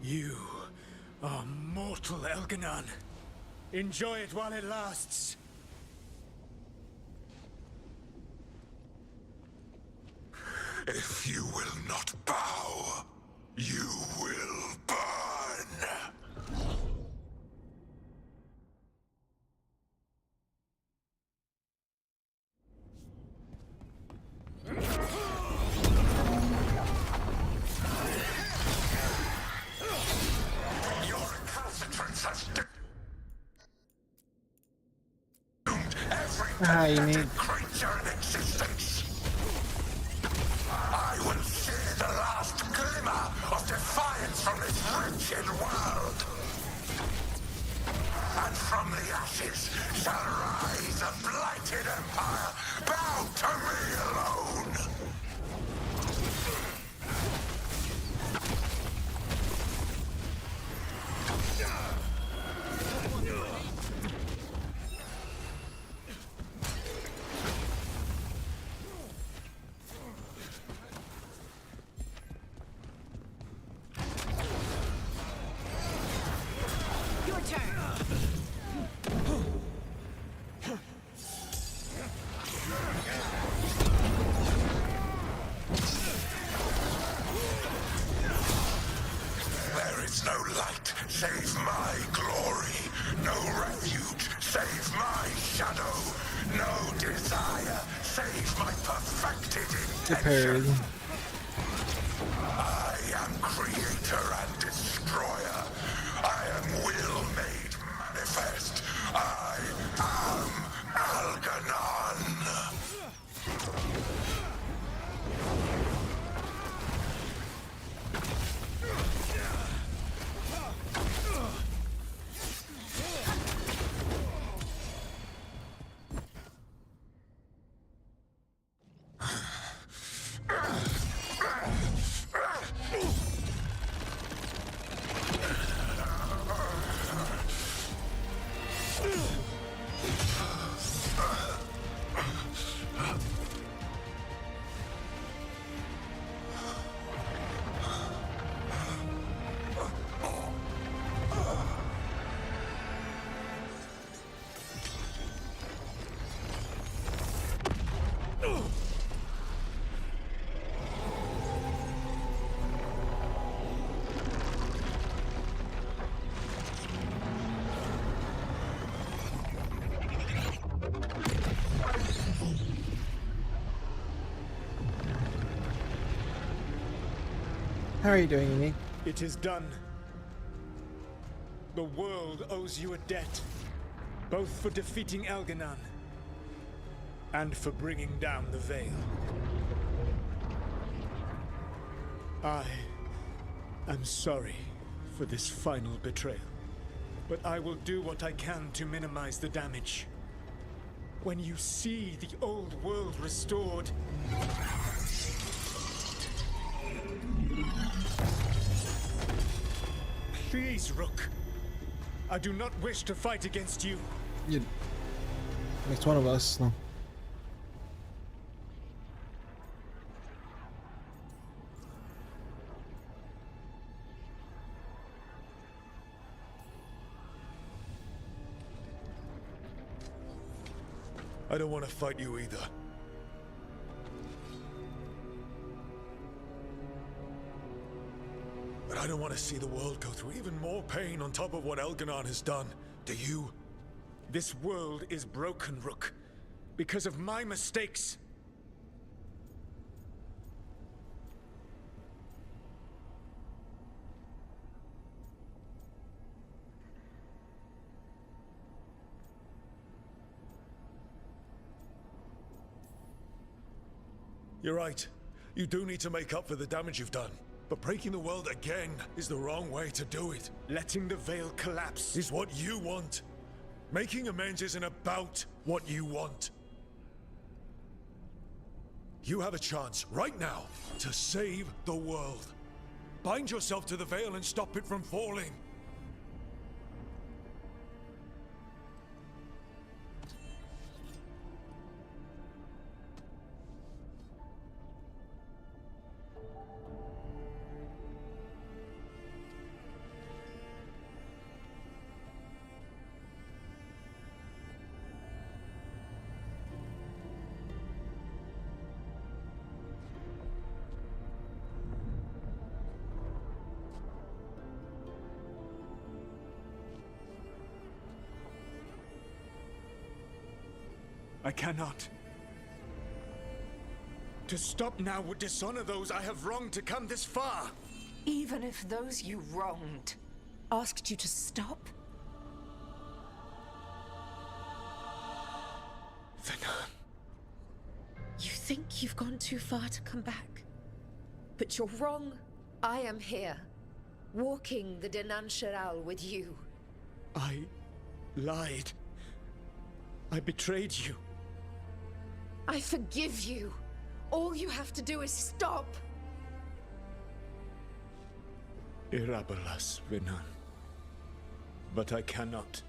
You are mortal, Elganon. Enjoy it while it lasts. If you will not bow, you will burn! Your recalcitrance has doomed every You need pathetic creature in existence. I will see the last glimmer of defiance from this wretched world. And from the ashes shall rise a blighted empire, bound to me alone. Your turn. There is no light save my glory, no refuge save my shadow, no desire save my perfected intention. I am creator and destroyer. I am will made manifest. I am Algernon. How are you doing, Amy? It is done. The world owes you a debt, both for defeating Elganon and for bringing down the Veil. I am sorry for this final betrayal, but I will do what I can to minimize the damage. When you see the old world restored, please, Rook. I do not wish to fight against you. It's one of us. No. I don't want to fight you either. But I don't want to see the world go through even more pain on top of what Elganon has done. Do you? This world is broken, Rook, because of my mistakes. You're right. You do need to make up for the damage you've done. But breaking the world again is the wrong way to do it. Letting the Veil collapse is what you want. Making amends isn't about what you want. You have a chance right now to save the world. Bind yourself to the Veil and stop it from falling. I cannot. To stop now would dishonor those I have wronged to come this far. Even if those you wronged asked you to stop? Venan. You think you've gone too far to come back? But you're wrong. I am here, walking the Denan Sheral with you. I lied. I betrayed you. I forgive you. All you have to do is stop. Irabalas, Venan. But I cannot.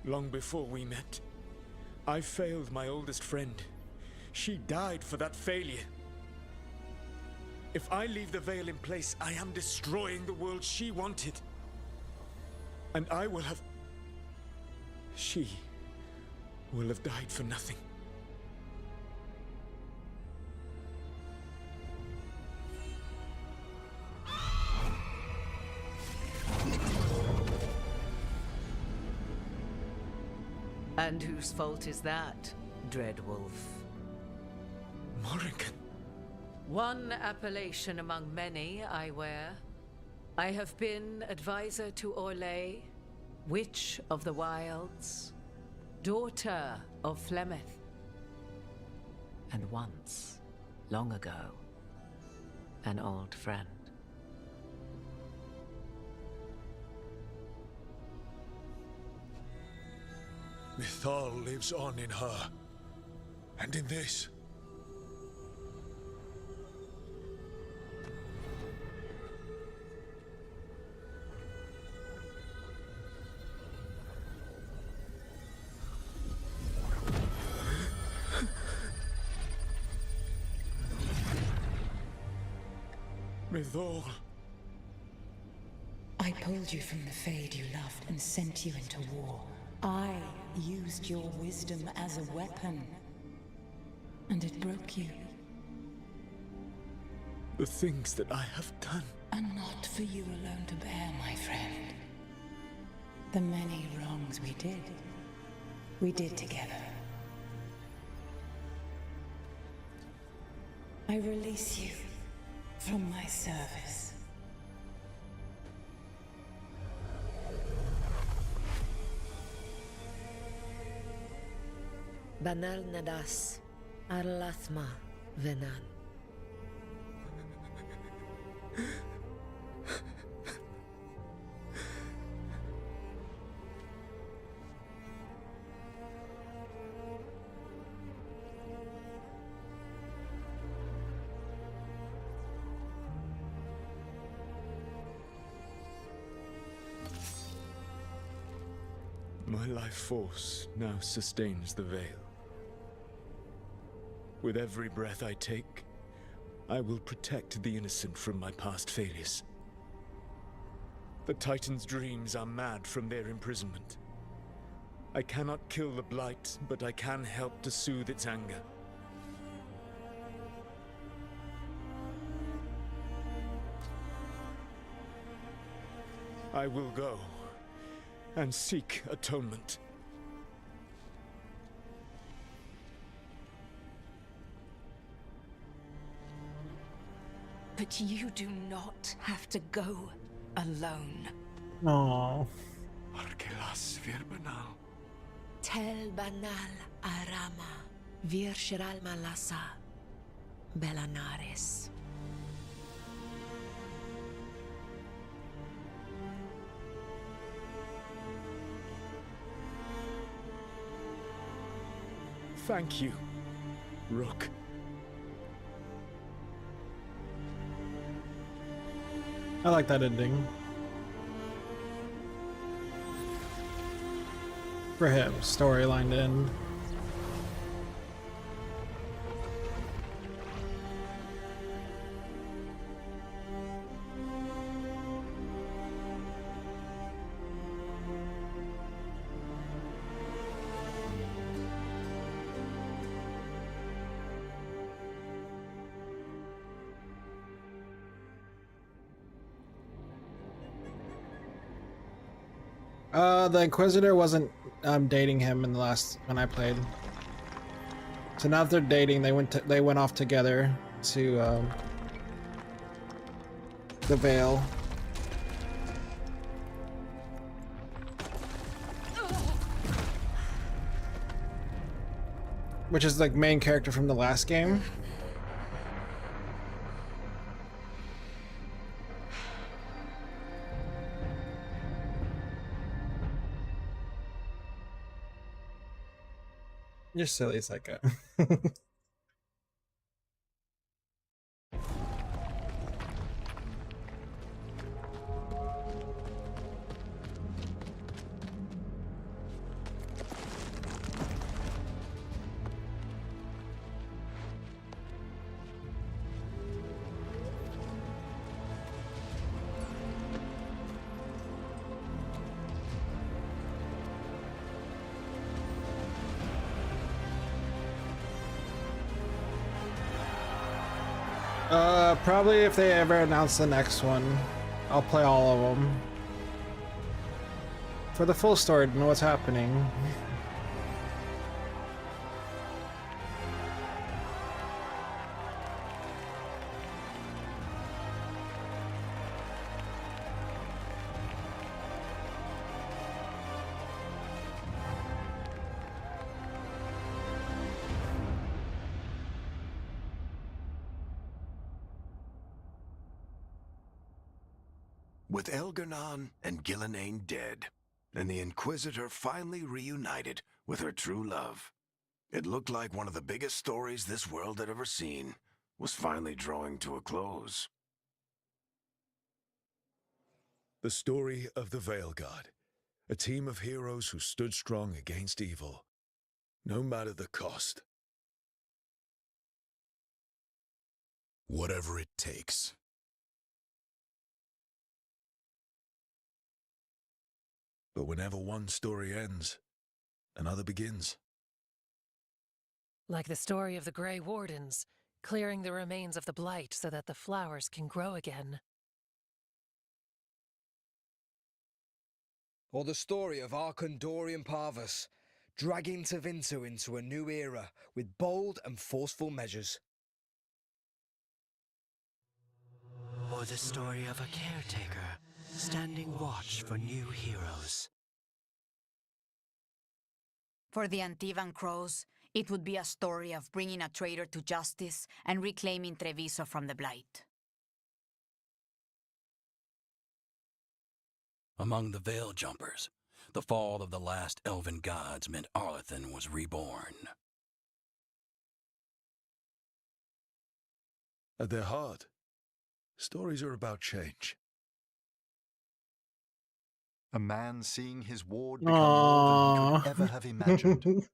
Long before we met, I failed my oldest friend. She died for that failure. If I leave the Veil in place, I am destroying the world she wanted. And I will have... She will have died for nothing. And whose fault is that, Dread Wolf? Morrigan. One appellation among many I wear. I have been advisor to Orlais, Witch of the Wilds, daughter of Flemeth, and once, long ago, an old friend. Mythal lives on in her, and in this. Mythal. I pulled you from the Fade you loved and sent you into war. I used your wisdom as a weapon, and it broke you. The things that I have done are not for you alone to bear, my friend. The many wrongs we did together. I release you from my service. Banal nadas, arlathma venan. My life force now sustains the veil. With every breath I take, I will protect the innocent from my past failures. The Titan's dreams are mad from their imprisonment. I cannot kill the Blight, but I can help to soothe its anger. I will go and seek atonement. But you do not have to go alone. Aww. Arkelas virbanal. Tel banal arama, vir shiral malasa, belanares. Thank you, Rook. I like that ending. For him, storyline to end. The Inquisitor wasn't dating him in the last when I played. So now that they're dating, they went off together to the Veil. Which is like main character from the last game. You're silly, Psycho. Probably if they ever announce the next one, I'll play all of them. For the full story to know what's happening. With Elgar'nan and Gillenane dead, and the Inquisitor finally reunited with her true love, it looked like one of the biggest stories this world had ever seen was finally drawing to a close. The story of the Veilguard, a team of heroes who stood strong against evil, no matter the cost. Whatever it takes. But whenever one story ends, another begins. Like the story of the Grey Wardens, clearing the remains of the Blight so that the flowers can grow again. Or the story of Arcandorian Parvus, dragging Tevinter into a new era with bold and forceful measures. Or the story of a caretaker standing watch for new heroes. For the Antivan Crows, it would be a story of bringing a traitor to justice and reclaiming Treviso from the Blight. Among the Veil Jumpers, the fall of the last elven gods meant Arlethan was reborn. At their heart, stories are about change. A man seeing his ward become more than he could ever have imagined.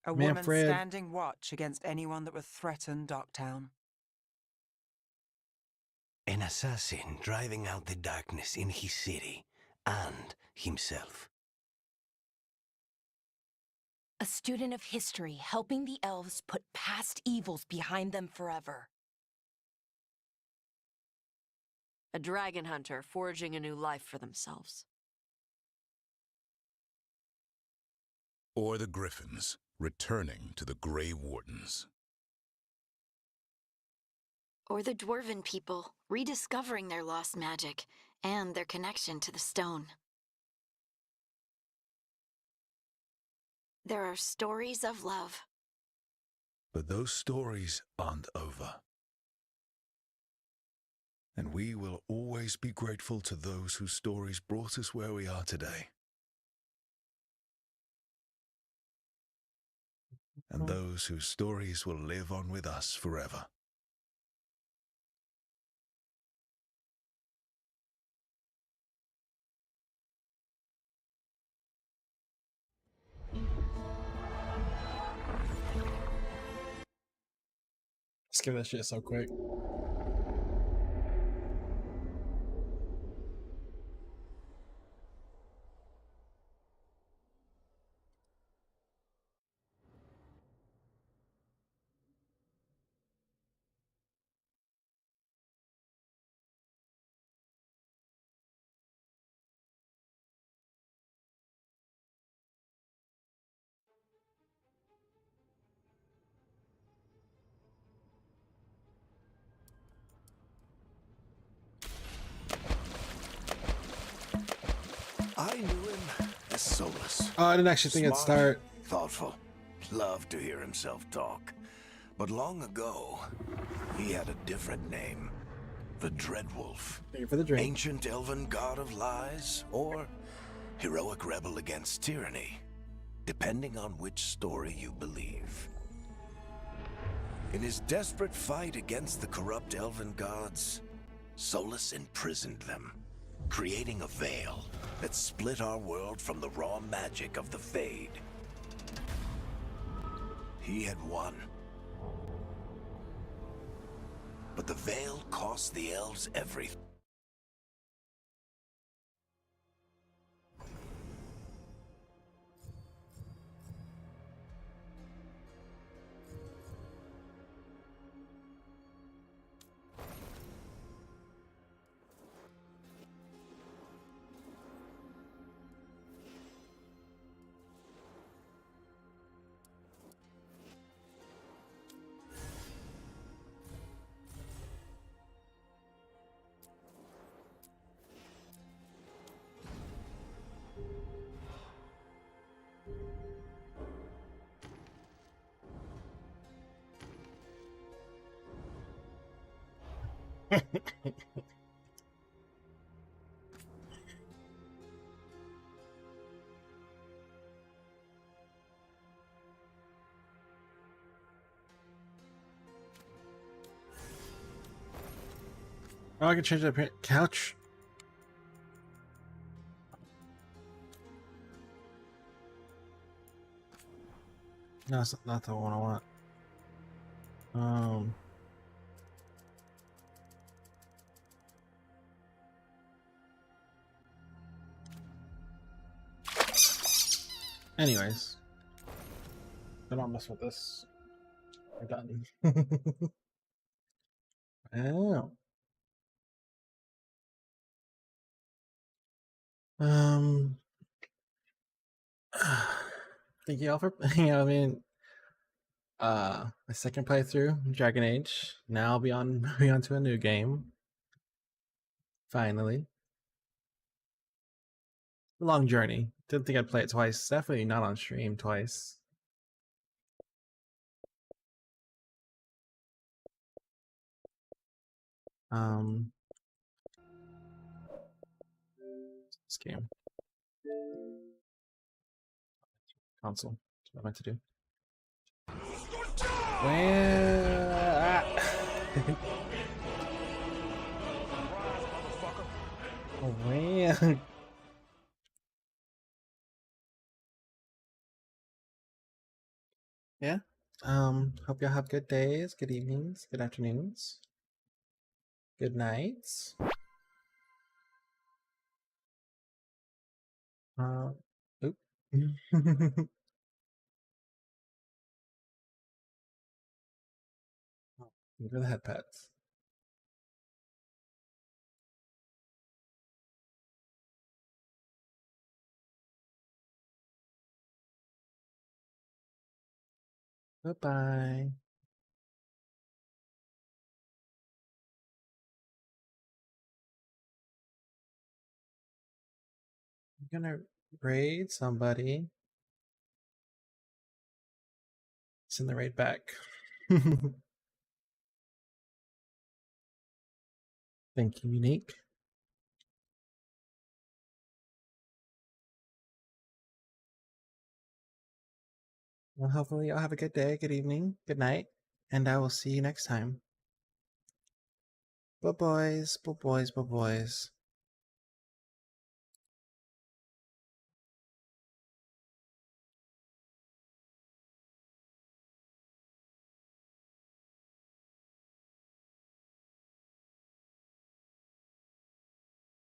A woman standing watch against anyone that would threaten Darktown. An assassin driving out the darkness in his city and himself. A student of history helping the elves put past evils behind them forever. A dragon hunter forging a new life for themselves. Or the Griffins, returning to the Grey Wardens. Or the Dwarven people, rediscovering their lost magic and their connection to the stone. There are stories of love. But those stories aren't over. And we will always be grateful to those whose stories brought us where we are today. And those whose stories will live on with us forever. Skip that shit so quick. I knew him as Solus. Oh, I didn't actually think it'd start. Thoughtful. Loved to hear himself talk. But long ago, he had a different name. The Dreadwolf. Thank you for the drink. Ancient elven god of lies, or heroic rebel against tyranny, depending on which story you believe. In his desperate fight against the corrupt elven gods, Solus imprisoned them, creating a veil that split our world from the raw magic of the Fade. He had won. But the veil cost the elves everything. Oh, I can change the couch. No, it's not the one I want. Anyways, I don't mess with this. We're done. Oh. Thank you all for, I mean, My second playthrough, Dragon Age. Now I'll be on moving on to a new game. Finally. Long journey. Didn't think I'd play it twice. Definitely not on stream twice. This game. Console. That's what I meant to do. Well, oh man. Yeah. Hope y'all have good days, good evenings, good afternoons, good nights. Oop. Look at the head pets. Bye-bye. I'm gonna raid somebody. Send the raid back. Thank you, Unique. Well, hopefully y'all have a good day, good evening, good night, and I will see you next time. Bye boys, bye boys, bye boys.